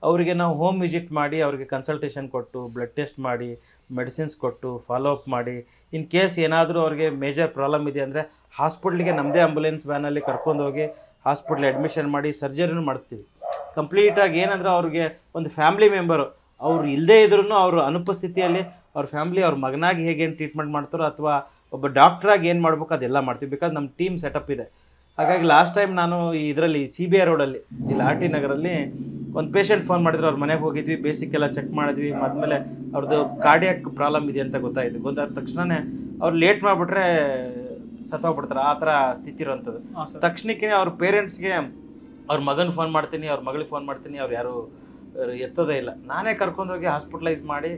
ಅವರಿಗೆ ನಾವು ಹೋಮ್ ವಿಸಿಟ್ ಮಾಡಿ ಅವ್ರಿಗೆ ಕನ್ಸಲ್ಟೇಷನ್ ಕೊಟ್ಟು, ಬ್ಲಡ್ ಟೆಸ್ಟ್ ಮಾಡಿ, ಮೆಡಿಸಿನ್ಸ್ ಕೊಟ್ಟು, ಫಾಲೋ ಅಪ್ ಮಾಡಿ, ಇನ್ ಕೇಸ್ ಏನಾದರೂ ಅವ್ರಿಗೆ ಮೇಜರ್ ಪ್ರಾಬ್ಲಮ್ ಇದೆ ಅಂದರೆ ಹಾಸ್ಪಿಟ್ಲಿಗೆ ನಮ್ಮದೇ ಆಂಬುಲೆನ್ಸ್ ವ್ಯಾನಲ್ಲಿ ಕರ್ಕೊಂಡೋಗಿ ಹಾಸ್ಪಿಟ್ಲ್ ಅಡ್ಮಿಷನ್ ಮಾಡಿ ಸರ್ಜರಿನೂ ಮಾಡಿಸ್ತೀವಿ. ಕಂಪ್ಲೀಟಾಗಿ ಏನಂದ್ರೆ ಅವ್ರಿಗೆ ಒಂದು ಫ್ಯಾಮ್ಲಿ ಮೆಂಬರು ಅವ್ರು ಇಲ್ಲದೇ ಇದ್ರೂ ಅವ್ರ ಅನುಪಸ್ಥಿತಿಯಲ್ಲಿ ಅವ್ರ ಫ್ಯಾಮ್ಲಿ ಅವ್ರ ಮಗನಾಗಿ ಹೇಗೇನು ಟ್ರೀಟ್ಮೆಂಟ್ ಮಾಡ್ತಾರೋ ಅಥವಾ ಒಬ್ಬ ಡಾಕ್ಟ್ರಾಗಿ ಏನು ಮಾಡ್ಬೇಕು ಅದೆಲ್ಲ ಮಾಡ್ತೀವಿ. ಬಿಕಾಸ್ ನಮ್ಮ ಟೀಮ್ ಸೆಟಪ್ ಇದೆ. ಹಾಗಾಗಿ ಲಾಸ್ಟ್ ಟೈಮ್ ನಾನು ಇದರಲ್ಲಿ CBI ರೋಡಲ್ಲಿ ಇಲ್ಲಿ RT ನಗರಲ್ಲಿ ಒಂದು ಪೇಷಂಟ್ ಫೋನ್ ಮಾಡಿದ್ರು, ಅವ್ರ ಮನೆಗೆ ಹೋಗಿದ್ವಿ, ಬೇಸಿಕ್ ಎಲ್ಲ ಚೆಕ್ ಮಾಡಿದ್ವಿ. ಆದಮೇಲೆ ಅವ್ರದ್ದು ಕಾರ್ಡಿಯಾಕ್ ಪ್ರಾಬ್ಲಮ್ ಇದೆ ಅಂತ ಗೊತ್ತಾಯಿತು. ಗೊತ್ತಾದ ತಕ್ಷಣವೇ ಅವ್ರು ಲೇಟ್ ಮಾಡಿಬಿಟ್ರೆ ಸತ್ತೋಗ್ಬಿಡ್ತಾರೆ, ಆ ಥರ ಸ್ಥಿತಿ ಇರೋವಂಥದ್ದು. ತಕ್ಷಣಕ್ಕೆ ಅವ್ರ ಪೇರೆಂಟ್ಸ್ಗೆ ಅವ್ರ ಮಗನ ಫೋನ್ ಮಾಡ್ತೀನಿ, ಅವ್ರ ಮಗಳಿಗೆ ಫೋನ್ ಮಾಡ್ತೀನಿ, ಅವ್ರು ಯಾರು ಎತ್ತೋದೇ ಇಲ್ಲ. ನಾನೇ ಕರ್ಕೊಂಡೋಗಿ ಹಾಸ್ಪಿಟ್ಲೈಸ್ ಮಾಡಿ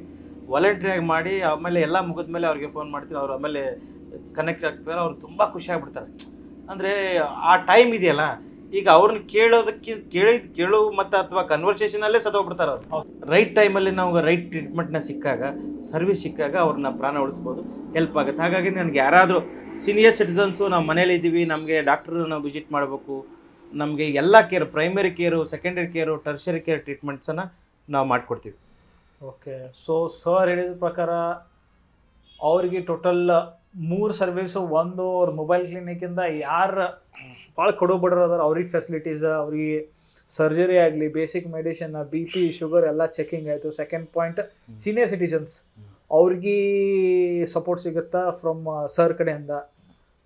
ವಾಲಂಟ್ರಿಯಾಗಿ ಮಾಡಿ ಆಮೇಲೆ ಎಲ್ಲ ಮುಗಿದ್ಮೇಲೆ ಅವ್ರಿಗೆ ಫೋನ್ ಮಾಡ್ತೀನಿ. ಅವ್ರು ಆಮೇಲೆ ಕನೆಕ್ಟ್ ಆಗ್ತಾರೆ, ಅವ್ರು ತುಂಬ ಖುಷಿ ಆಗ್ಬಿಡ್ತಾರೆ. ಅಂದರೆ ಆ ಟೈಮ್ ಇದೆಯಲ್ಲ, ಈಗ ಅವ್ರನ್ನ ಕೇಳು ಮತ್ತು ಅಥವಾ ಕನ್ವರ್ಸೇಷನಲ್ಲೇ ಸತ್ತೋಗ್ಬಿಡ್ತಾರೆ ಅವ್ರು. ರೈಟ್ ಟೈಮಲ್ಲಿ ನಾವು ರೈಟ್ ಟ್ರೀಟ್ಮೆಂಟ್ನ ಸಿಕ್ಕಾಗ, ಸರ್ವಿಸ್ ಸಿಕ್ಕಾಗ ಅವ್ರನ್ನ ಪ್ರಾಣ ಉಳಿಸ್ಬೋದು, ಹೆಲ್ಪ್ ಆಗುತ್ತೆ. ಹಾಗಾಗಿ ನನಗೆ ಯಾರಾದರೂ ಸೀನಿಯರ್ ಸಿಟಿಸನ್ಸು ನಾವು ಮನೇಲಿ ಇದ್ದೀವಿ, ನಮಗೆ ಡಾಕ್ಟ್ರು ನಾವು ವಿಸಿಟ್ ಮಾಡಬೇಕು, ನಮಗೆ ಎಲ್ಲ care, primary care, secondary care, tertiary care ಟ್ರೀಟ್ಮೆಂಟ್ಸನ್ನು ನಾವು ಮಾಡಿಕೊಡ್ತೀವಿ. ಓಕೆ. ಸೊ ಸರ್ ಹೇಳಿದ ಪ್ರಕಾರ ಅವ್ರಿಗೆ ಟೋಟಲ್ 3 ಸರ್ವಿಸು. ಒಂದು ಅವ್ರ ಮೊಬೈಲ್ ಕ್ಲಿನಿಕ್ಕಿಂದ ಯಾರು ಭಾಳ ಕಡು ಬಡವರು ಅದಾರ ಅವ್ರಿಗೆ ಫೆಸಿಲಿಟೀಸ್, ಅವ್ರಿಗೆ ಸರ್ಜರಿ ಆಗಲಿ, ಬೇಸಿಕ್ ಮೆಡಿಸಿನ್, BP, ಶುಗರ್ ಎಲ್ಲ ಚೆಕಿಂಗ್ ಆಯಿತು. ಸೆಕೆಂಡ್ ಪಾಯಿಂಟ್ ಸೀನಿಯರ್ ಸಿಟಿಸನ್ಸ್, ಅವ್ರಿಗೆ ಸಪೋರ್ಟ್ ಸಿಗುತ್ತಾ ಫ್ರಮ್ ಸರ್ ಕಡೆಯಿಂದ.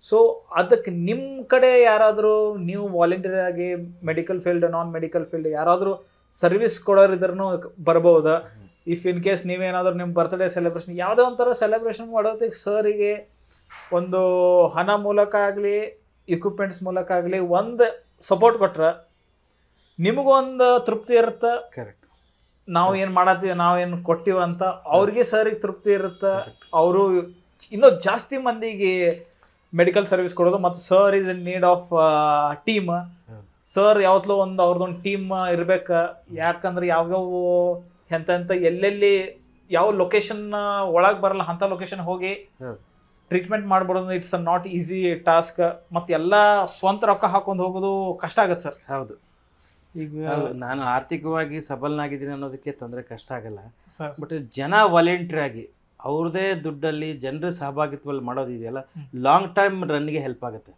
ಸೊ ಅದಕ್ಕೆ ನಿಮ್ಮ ಕಡೆ ಯಾರಾದರೂ ನೀವು ವಾಲಂಟಿಯರ್ ಆಗಿ ಮೆಡಿಕಲ್ ಫೀಲ್ಡ್ ನಾನ್ ಮೆಡಿಕಲ್ ಫೀಲ್ಡ್ ಯಾರಾದರೂ ಸರ್ವಿಸ್ ಕೊಡೋರಿದ್ರೂ ಬರ್ಬೋದಾ? ಇಫ್ ಇನ್ ಕೇಸ್ ನೀವೇನಾದರೂ ನಿಮ್ಮ ಬರ್ತ್ಡೇ ಸೆಲೆಬ್ರೇಷನ್ ಯಾವುದೋ ಒಂಥರ ಸೆಲೆಬ್ರೇಷನ್ ಮಾಡೋದಕ್ಕೆ ಸರಿಗೆ ಒಂದು ಹಣ ಮೂಲಕ ಆಗಲಿ ಇಕ್ವಿಪ್ಮೆಂಟ್ಸ್ ಮೂಲಕ ಆಗಲಿ ಒಂದು ಸಪೋರ್ಟ್ ಕೊಟ್ರೆ ನಿಮಗೊಂದು ತೃಪ್ತಿ ಇರುತ್ತೆ. ಕರೆಕ್ಟ್. ನಾವು ಏನು ಮಾಡತ್ತೀವಿ ನಾವೇನು ಕೊಟ್ಟಿವ ಅಂತ ಅವ್ರಿಗೆ ಸರಿಗೆ ತೃಪ್ತಿ ಇರುತ್ತೆ. ಅವರು ಇನ್ನೂ ಜಾಸ್ತಿ ಮಂದಿಗೆ ಮೆಡಿಕಲ್ ಸರ್ವಿಸ್ ಕೊಡೋದು. ಮತ್ತು sir is in need of team. Sir ಯಾವತ್ತಲೂ ಒಂದು ಅವ್ರದ್ದೊಂದು ಟೀಮ್ ಇರ್ಬೇಕು. ಯಾಕಂದ್ರೆ ಯಾವ್ಯಾವ ಎಂತ ಎಲ್ಲೆಲ್ಲಿ ಯಾವ ಲೊಕೇಶನ್ ಒಳಗೆ ಬರಲ್ಲ ಅಂಥ ಲೊಕೇಶನ್ ಹೋಗಿ ಟ್ರೀಟ್ಮೆಂಟ್ ಮಾಡ್ಬಿಡೋದು it's a not easy task. ಮತ್ತು ಎಲ್ಲ ಸ್ವಂತ ರೊಕ್ಕ ಹಾಕೊಂಡು ಹೋಗೋದು ಕಷ್ಟ ಆಗತ್ತೆ ಸರ್. ಹೌದು. ಈಗ ನಾನು ಆರ್ಥಿಕವಾಗಿ ಸಬಲನಾಗಿದ್ದೀನಿ ಅನ್ನೋದಕ್ಕೆ ತೊಂದರೆ ಕಷ್ಟ ಆಗಲ್ಲ. ಸರ್ ಬಟ್ ಜನ ವಾಲಂಟಿಯರ್ ಆಗಿ ಅವ್ರದೇ ದುಡ್ಡಲ್ಲಿ ಜನರ ಸಹಭಾಗಿತ್ವದಲ್ಲಿ ಮಾಡೋದಿದೆಯಲ್ಲ, ಲಾಂಗ್ ಟೈಮ್ ರನ್ಗೆ ಹೆಲ್ಪ್ ಆಗುತ್ತೆ.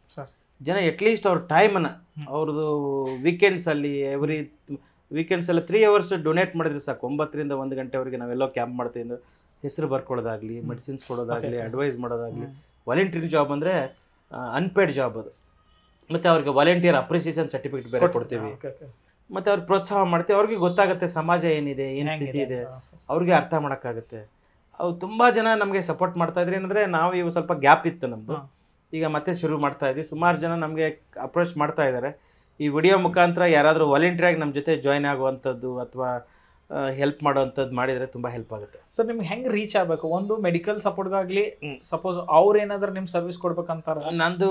ಜನ ಅಟ್ಲೀಸ್ಟ್ ಅವ್ರ ಟೈಮನ್ನು ಅವ್ರದ್ದು ವೀಕೆಂಡ್ಸಲ್ಲಿ ವೀಕೆಂಡ್ಸಲ್ಲಿ 3 hours ಡೊನೇಟ್ ಮಾಡಿದ್ರೆ ಸಾಕು. 9ರಿಂದ 1 ಗಂಟೆವರೆಗೆ ನಾವೆಲ್ಲೋ ಕ್ಯಾಂಪ್ ಮಾಡ್ತೀವಿ ಅಂದ್ರೆ ಹೆಸರು ಬರ್ಕೊಳ್ಳೋದಾಗಲಿ, ಮೆಡಿಸಿನ್ಸ್ ಕೊಡೋದಾಗಲಿ, ಅಡ್ವೈಸ್ ಮಾಡೋದಾಗಲಿ. ವಾಲಂಟಿಯರ್ ಜಾಬ್ ಅಂದರೆ ಅನ್ಪೇಯ್ಡ್ ಜಾಬ್ ಅದು. ಮತ್ತು ಅವ್ರಿಗೆ ವಾಲಂಟಿಯರ್ ಅಪ್ರಿಸಿಯೇಷನ್ ಸರ್ಟಿಫಿಕೇಟ್ ಬೇರೆ ಕೊಡ್ತೀವಿ. ಮತ್ತು ಅವ್ರಿಗೆ ಪ್ರೋತ್ಸಾಹ ಮಾಡ್ತೀವಿ. ಅವ್ರಿಗೆ ಗೊತ್ತಾಗುತ್ತೆ ಸಮಾಜ ಏನಿದೆ, ಏನು ಸ್ಥಿತಿ ಇದೆ, ಅವ್ರಿಗೆ ಅರ್ಥ ಮಾಡೋಕ್ಕಾಗುತ್ತೆ. ಅವು ತುಂಬ ಜನ ನಮಗೆ ಸಪೋರ್ಟ್ ಮಾಡ್ತಾಯಿದ್ರಿ. ಏನಂದರೆ ನಾವು ಇವು ಸ್ವಲ್ಪ ಗ್ಯಾಪ್ ಇತ್ತು ನಮ್ಮದು, ಈಗ ಮತ್ತೆ ಶುರು ಮಾಡ್ತಾಯಿದ್ವಿ. ಸುಮಾರು ಜನ ನಮಗೆ ಅಪ್ರೋಚ್ ಮಾಡ್ತಾ ಇದ್ದಾರೆ. ಈ ವಿಡಿಯೋ ಮುಖಾಂತರ ಯಾರಾದರೂ ವಾಲಂಟಿಯರಾಗಿ ನಮ್ಮ ಜೊತೆ ಜಾಯ್ನ್ ಆಗುವಂಥದ್ದು ಅಥವಾ ಹೆಲ್ಪ್ ಮಾಡೋವಂಥದ್ದು ಮಾಡಿದರೆ ತುಂಬ ಹೆಲ್ಪ್ ಆಗುತ್ತೆ. ಸರ್ ನಿಮ್ಗೆ ಹೆಂಗೆ ರೀಚ್ ಆಗಬೇಕು? ಒಂದು ಮೆಡಿಕಲ್ ಸಪೋರ್ಟ್ಗಾಗಲಿ ಸಪೋಸ್ ಅವ್ರು ಏನಾದರೂ ನಿಮ್ಮ ಸರ್ವಿಸ್ ಕೊಡ್ಬೇಕಂತಾರೆ. ನಂದು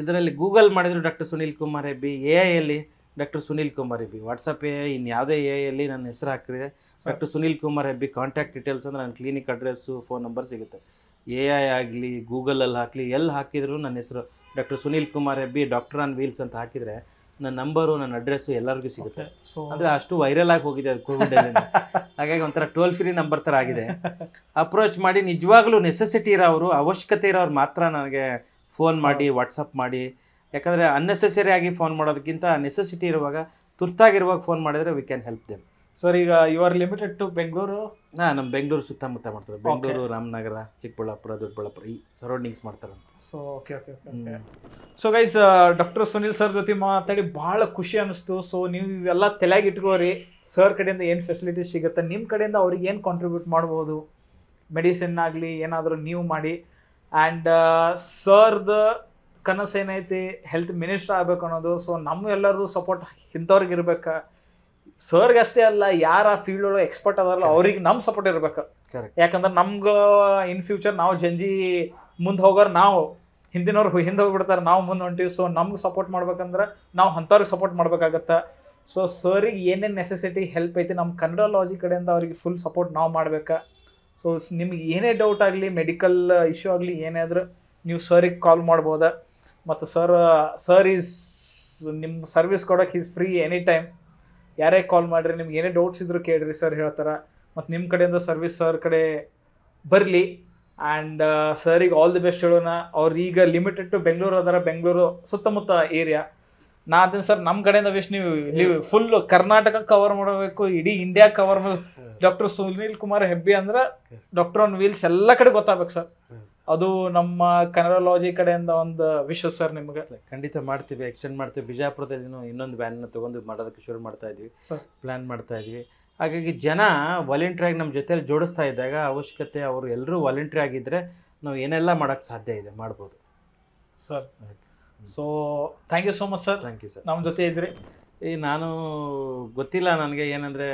ಇದರಲ್ಲಿ ಗೂಗಲ್ ಮಾಡಿದ್ರು doctor Sunil Kumar Hebbi, AI doctor Sunil Kumar Hebbi, WhatsApp ಇನ್ಯಾವುದೇ AI ನನ್ನ ಹೆಸರು ಹಾಕಿದೆ doctor Sunil Kumar Hebbi. Contact details ಅಂದರೆ ನನ್ನ ಕ್ಲಿನಿಕ್ ಅಡ್ರೆಸ್ಸು, ಫೋನ್ ನಂಬರ್ ಸಿಗುತ್ತೆ. AI ಆಗಲಿ ಗೂಗಲಲ್ಲಿ ಹಾಕಲಿ ಎಲ್ಲಿ ಹಾಕಿದ್ರು ನನ್ನ ಹೆಸರು doctor Sunil Kumar Hebbi doctor on wheels ಅಂತ ಹಾಕಿದರೆ ನನ್ನ ನಂಬರು, ನನ್ನ ಅಡ್ರೆಸ್ಸು ಎಲ್ಲರಿಗೂ ಸಿಗುತ್ತೆ. ಅಂದರೆ ಅಷ್ಟು ವೈರಲ್ ಆಗಿ ಹೋಗಿದೆ ಅದು ಕೋವಿಡಲ್ಲಿ. ಹಾಗಾಗಿ ಒಂಥರ ಟೋಲ್ ಫ್ರೀ ನಂಬರ್ ಥರ ಆಗಿದೆ. ಅಪ್ರೋಚ್ ಮಾಡಿ ನಿಜವಾಗ್ಲೂ ನೆಸೆಸಿಟಿ ಇರೋರು, ಅವಶ್ಯಕತೆ ಇರೋರು ಮಾತ್ರ ನನಗೆ ಫೋನ್ ಮಾಡಿ, ವಾಟ್ಸಪ್ ಮಾಡಿ. ಯಾಕಂದರೆ ಅನ್ನೆಸೆಸರಿ ಆಗಿ ಫೋನ್ ಮಾಡೋದಕ್ಕಿಂತ ನೆಸೆಸಿಟಿ ಇರುವಾಗ, ತುರ್ತಾಗಿರುವಾಗ ಫೋನ್ ಮಾಡಿದರೆ we can help them. Sir ಈಗ you are limited to Bengaluru? ನಮ್ಮ ಬೆಂಗಳೂರು ಸುತ್ತಮುತ್ತ ಮಾಡ್ತಾರೆ. ಬೆಂಗಳೂರು, ರಾಮನಗರ, ಚಿಕ್ಕಬಳ್ಳಾಪುರ, ದೊಡ್ಡಬಳ್ಳಾಪುರ ಈ ಸರೌಂಡಿಂಗ್ಸ್ ಮಾಡ್ತಾರಂತ. So okay. So guys, doctor Sunil sir ಜೊತೆ ಮಾತಾಡಿ ಭಾಳ ಖುಷಿ ಅನ್ನಿಸ್ತು. ಸೊ ನೀವು ಇವೆಲ್ಲ ತಲೆಯಾಗಿ ಇಟ್ಕೋರಿ. ಸರ್ ಕಡೆಯಿಂದ ಏನು ಫೆಸಿಲಿಟೀಸ್ ಸಿಗುತ್ತೆ, ನಿಮ್ಮ ಕಡೆಯಿಂದ ಅವ್ರಿಗೆ ಏನು ಕಾಂಟ್ರಿಬ್ಯೂಟ್ ಮಾಡ್ಬೋದು, ಮೆಡಿಸಿನ್ ಆಗಲಿ ಏನಾದರೂ ನೀವು ಮಾಡಿ. ಆ್ಯಂಡ್ ಸರ್ದ ಕನಸು ಏನೈತಿ ಹೆಲ್ತ್ ಮಿನಿಸ್ಟರ್ ಆಗಬೇಕು ಅನ್ನೋದು. ಸೊ ನಮ್ಮ ಎಲ್ಲರದು ಸಪೋರ್ಟ್ ಇಂಥವ್ರಿಗೆ ಇರ್ಬೇಕು. ಸರ್ಗೆ ಅಷ್ಟೇ ಅಲ್ಲ, ಯಾರ ಫೀಲ್ಡ್ ಒಳಗೆ ಎಕ್ಸ್ಪರ್ಟ್ ಅದಾರಲ್ಲ ಅವ್ರಿಗೆ ನಮ್ಮ ಸಪೋರ್ಟ್ ಇರ್ಬೇಕು. ಯಾಕಂದ್ರೆ ನಮ್ಗೆ ಇನ್ ಫ್ಯೂಚರ್ ನಾವು ಜಂಜಿ ಮುಂದೆ ಹೋಗೋರು, ನಾವು ಹಿಂದಿನವ್ರು ಹಿಂದೆ ಹೋಗ್ಬಿಡ್ತಾರೆ, ನಾವು ಮುಂದೆ ಹೊಂಟೀವಿ. ಸೊ ನಮ್ಗೆ ಸಪೋರ್ಟ್ ಮಾಡ್ಬೇಕಂದ್ರೆ ನಾವು ಅಂಥವ್ರಿಗೆ ಸಪೋರ್ಟ್ ಮಾಡ್ಬೇಕಾಗತ್ತೆ. ಸೊ ಸರಿಗೆ ಏನೇನು ನೆಸೆಸಿಟಿ ಹೆಲ್ಪ್ ಐತಿ ನಮ್ಮ ಕನ್ನಡ ಲಾಜಿ ಕಡೆಯಿಂದ ಅವ್ರಿಗೆ ಫುಲ್ ಸಪೋರ್ಟ್ ನಾವು ಮಾಡ್ಬೇಕು. ಸೊ ನಿಮ್ಗೆ ಏನೇ ಡೌಟ್ ಆಗಲಿ, ಮೆಡಿಕಲ್ ಇಶ್ಯೂ ಆಗಲಿ ಏನೇ ಆದರೂ ನೀವು ಸರಿಗೆ ಕಾಲ್ ಮಾಡ್ಬೋದಾ. ಮತ್ತು ಸರ್ ಈಸ್ ನಿಮ್ಮ ಸರ್ವಿಸ್ ಕೊಡೋಕೆ ಈಸ್ ಫ್ರೀ ಎನಿ ಟೈಮ್. ಯಾರೇ ಕಾಲ್ ಮಾಡಿರಿ, ನಿಮ್ಗೆ ಏನೇ ಡೌಟ್ಸ್ ಇದ್ದರೂ ಕೇಳಿರಿ, ಸರ್ ಹೇಳ್ತಾರೆ. ಮತ್ತು ನಿಮ್ಮ ಕಡೆಯಿಂದ ಸರ್ವಿಸ್ ಸರ್ ಕಡೆ ಬರಲಿ. ಆ್ಯಂಡ್ ಸರಿಗೆ ಆಲ್ ದಿ ಬೆಸ್ಟ್ ಹೇಳೋಣ. ಅವ್ರು ಈಗ ಲಿಮಿಟೆಡ್ ಟು ಬೆಂಗಳೂರು ಅದರ, ಬೆಂಗಳೂರು ಸುತ್ತಮುತ್ತ ಏರಿಯಾ. ನಾ ಅದನ್ನು ಸರ್ ನಮ್ಮ ಕಡೆಯಿಂದ ವಿಶ್ ನೀವು ಫುಲ್ ಕರ್ನಾಟಕ ಕವರ್ ಮಾಡಬೇಕು, ಇಡೀ ಇಂಡಿಯಾ ಕವರ್ ಮಾಡಬೇಕು. ಡಾಕ್ಟರ್ ಸುನೀಲ್ ಕುಮಾರ್ ಹೆಬ್ಬಿ ಅಂದ್ರೆ ಡಾಕ್ಟರ್ ಆನ್ ವೀಲ್ಸ್ ಎಲ್ಲ ಕಡೆ ಗೊತ್ತಾಗಬೇಕು ಸರ್. ಅದು ನಮ್ಮ ಕನ್ನಡ ಲಾಜಿ ಕಡೆಯಿಂದ ಒಂದು ವಿಶ್ವ ಸರ್. ನಿಮಗೆ ಖಂಡಿತ ಮಾಡ್ತೀವಿ, ಎಕ್ಸ್ಟೆಂಡ್ ಮಾಡ್ತೀವಿ. ಬಿಜಾಪುರದಲ್ಲಿ ಇನ್ನೊಂದು ವ್ಯಾನ್ನ ತೊಗೊಂಡು ಮಾಡೋದಕ್ಕೆ ಶುರು ಮಾಡ್ತಾ ಇದ್ವಿ, ಪ್ಲ್ಯಾನ್ ಮಾಡ್ತಾ ಇದ್ವಿ. ಹಾಗಾಗಿ ಜನ ವಾಲಂಟಿಯರ್ ಆಗಿ ನಮ್ಮ ಜೊತೆಲಿ ಜೋಡಿಸ್ತಾ ಇದ್ದಾಗ ಅವಶ್ಯಕತೆ ಅವರು ಎಲ್ಲರೂ ವಾಲಂಟಿಯರ್ ಆಗಿದ್ದರೆ ನಾವು ಏನೆಲ್ಲ ಮಾಡೋಕ್ಕೆ ಸಾಧ್ಯ ಇದೆ, ಮಾಡ್ಬೋದು sir. So thank you so much sir. Thank you sir, ನಮ್ಮ ಜೊತೆ ಇದ್ರಿ. ನಾನು ಗೊತ್ತಿಲ್ಲ ನನಗೆ ಏನಂದರೆ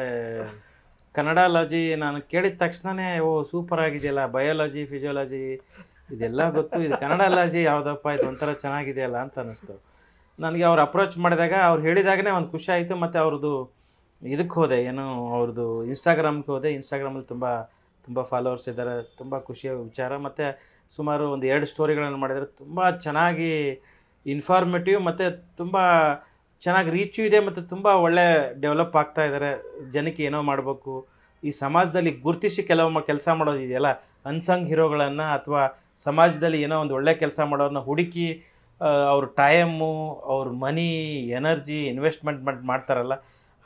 ಕನ್ನಡ ಲಾಜಿ ನಾನು ಕೇಳಿದ ತಕ್ಷಣವೇ ಓ ಸೂಪರ್ ಆಗಿದೆಯಲ್ಲ, ಬಯಾಲಜಿ, ಫಿಸಿಯಾಲಜಿ ಇದೆಲ್ಲ ಗೊತ್ತು, ಇದು ಕನ್ನಡ ಲಾಜಿ ಯಾವುದಪ್ಪ ಇದು ಒಂಥರ ಚೆನ್ನಾಗಿದೆಯಲ್ಲ ಅಂತ ಅನ್ನಿಸ್ತು ನನಗೆ. ಅವ್ರು ಅಪ್ರೋಚ್ ಮಾಡಿದಾಗ, ಅವ್ರು ಹೇಳಿದಾಗನೇ ಒಂದು ಖುಷಿ ಆಯಿತು. ಮತ್ತು ಅವ್ರದ್ದು ಇದಕ್ಕೆ ಹೋದೆ, ಏನು ಅವ್ರದ್ದು ಇನ್ಸ್ಟಾಗ್ರಾಮ್ಗೆ ಹೋದೆ. ಇನ್ಸ್ಟಾಗ್ರಾಮಲ್ಲಿ ತುಂಬ ಫಾಲೋವರ್ಸ್ ಇದ್ದಾರೆ, ತುಂಬ ಖುಷಿಯ ವಿಚಾರ. ಮತ್ತು ಸುಮಾರು ಒಂದು 2 ಸ್ಟೋರಿಗಳನ್ನು ಮಾಡಿದರೆ ತುಂಬ ಚೆನ್ನಾಗಿ ಇನ್ಫಾರ್ಮೇಟಿವ್ ಮತ್ತು ತುಂಬ ಚೆನ್ನಾಗಿ ರೀಚು ಇದೆ. ಮತ್ತು ತುಂಬ ಒಳ್ಳೆ ಡೆವಲಪ್ ಆಗ್ತಾ ಇದ್ದಾರೆ. ಜನಕ್ಕೆ ಏನೋ ಮಾಡಬೇಕು, ಈ ಸಮಾಜದಲ್ಲಿ ಗುರುತಿಸಿ ಕೆಲಸ ಮಾಡೋದಿದೆಯಲ್ಲ, ಅನ್ಸಂಗ್ ಹೀರೋಗಳನ್ನು ಅಥವಾ ಸಮಾಜದಲ್ಲಿ ಏನೋ ಒಂದು ಒಳ್ಳೆ ಕೆಲಸ ಮಾಡೋರನ್ನ ಹುಡುಕಿ ಅವ್ರ ಟೈಮು, ಅವ್ರ ಮನಿ, ಎನರ್ಜಿ ಇನ್ವೆಸ್ಟ್ಮೆಂಟ್ ಮಾಡ್ತಾರಲ್ಲ,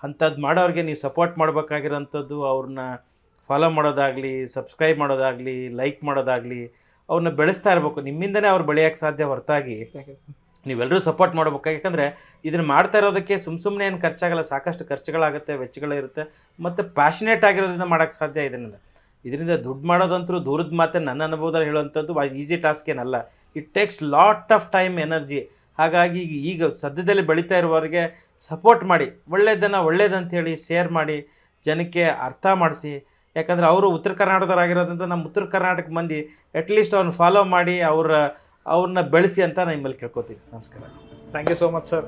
ಅಂಥದ್ದು ಮಾಡೋರಿಗೆ ನೀವು ಸಪೋರ್ಟ್ ಮಾಡಬೇಕಾಗಿರೋಂಥದ್ದು, ಅವ್ರನ್ನ ಫಾಲೋ ಮಾಡೋದಾಗಲಿ, ಸಬ್ಸ್ಕ್ರೈಬ್ ಮಾಡೋದಾಗಲಿ, ಲೈಕ್ ಮಾಡೋದಾಗಲಿ, ಅವ್ರನ್ನ ಬೆಳೆಸ್ತಾ ಇರಬೇಕು. ನಿಮ್ಮಿಂದನೇ ಅವ್ರು ಬೆಳೆಯೋಕ್ಕೆ ಸಾಧ್ಯ ಹೊರತಾಗಿ ನೀವೆಲ್ಲರೂ ಸಪೋರ್ಟ್ ಮಾಡಬೇಕು. ಯಾಕಂದರೆ ಇದನ್ನು ಮಾಡ್ತಾ ಇರೋದಕ್ಕೆ ಸುಮ್ಮನೆ ಏನು ಖರ್ಚಾಗಲ್ಲ, ಸಾಕಷ್ಟು ಖರ್ಚುಗಳಾಗುತ್ತೆ, ವೆಚ್ಚಗಳಿರುತ್ತೆ, ಮತ್ತು ಪ್ಯಾಷನೇಟ್ ಆಗಿರೋದ್ರಿಂದ ಮಾಡೋಕ್ಕೆ ಸಾಧ್ಯ. ಇದರಿಂದ ದುಡ್ಡು ಮಾಡೋದಂತರೂ ದೂರದ ಮಾತೆ. ನನ್ನ ಅನುಭವದಲ್ಲಿ ಹೇಳುವಂಥದ್ದು ಈಸಿ ಟಾಸ್ಕ್ ಏನಲ್ಲ. It takes lot of time, energy. ಹಾಗಾಗಿ ಈಗ ಸದ್ಯದಲ್ಲಿ ಬೆಳೀತಾ ಇರುವವರಿಗೆ ಸಪೋರ್ಟ್ ಮಾಡಿ, ಒಳ್ಳೇದಂತೇಳಿ ಶೇರ್ ಮಾಡಿ, ಜನಕ್ಕೆ ಅರ್ಥ ಮಾಡಿಸಿ. ಯಾಕಂದರೆ ಅವರು ಉತ್ತರ ಕರ್ನಾಟಕದವರಾಗಿರೋದ್ರಿಂದ ನಮ್ಮ ಉತ್ತರ ಕರ್ನಾಟಕ ಮಂದಿ ಅಟ್ಲೀಸ್ಟ್ ಅವ್ರನ್ನ ಫಾಲೋ ಮಾಡಿ ಅವ್ರನ್ನ ಬೆಳೆಸಿ ಅಂತ ನಾನು ನಿಮ್ಮಲ್ಲಿ ಕೇಳ್ಕೊತೀನಿ. ನಮಸ್ಕಾರ. Thank you so much sir.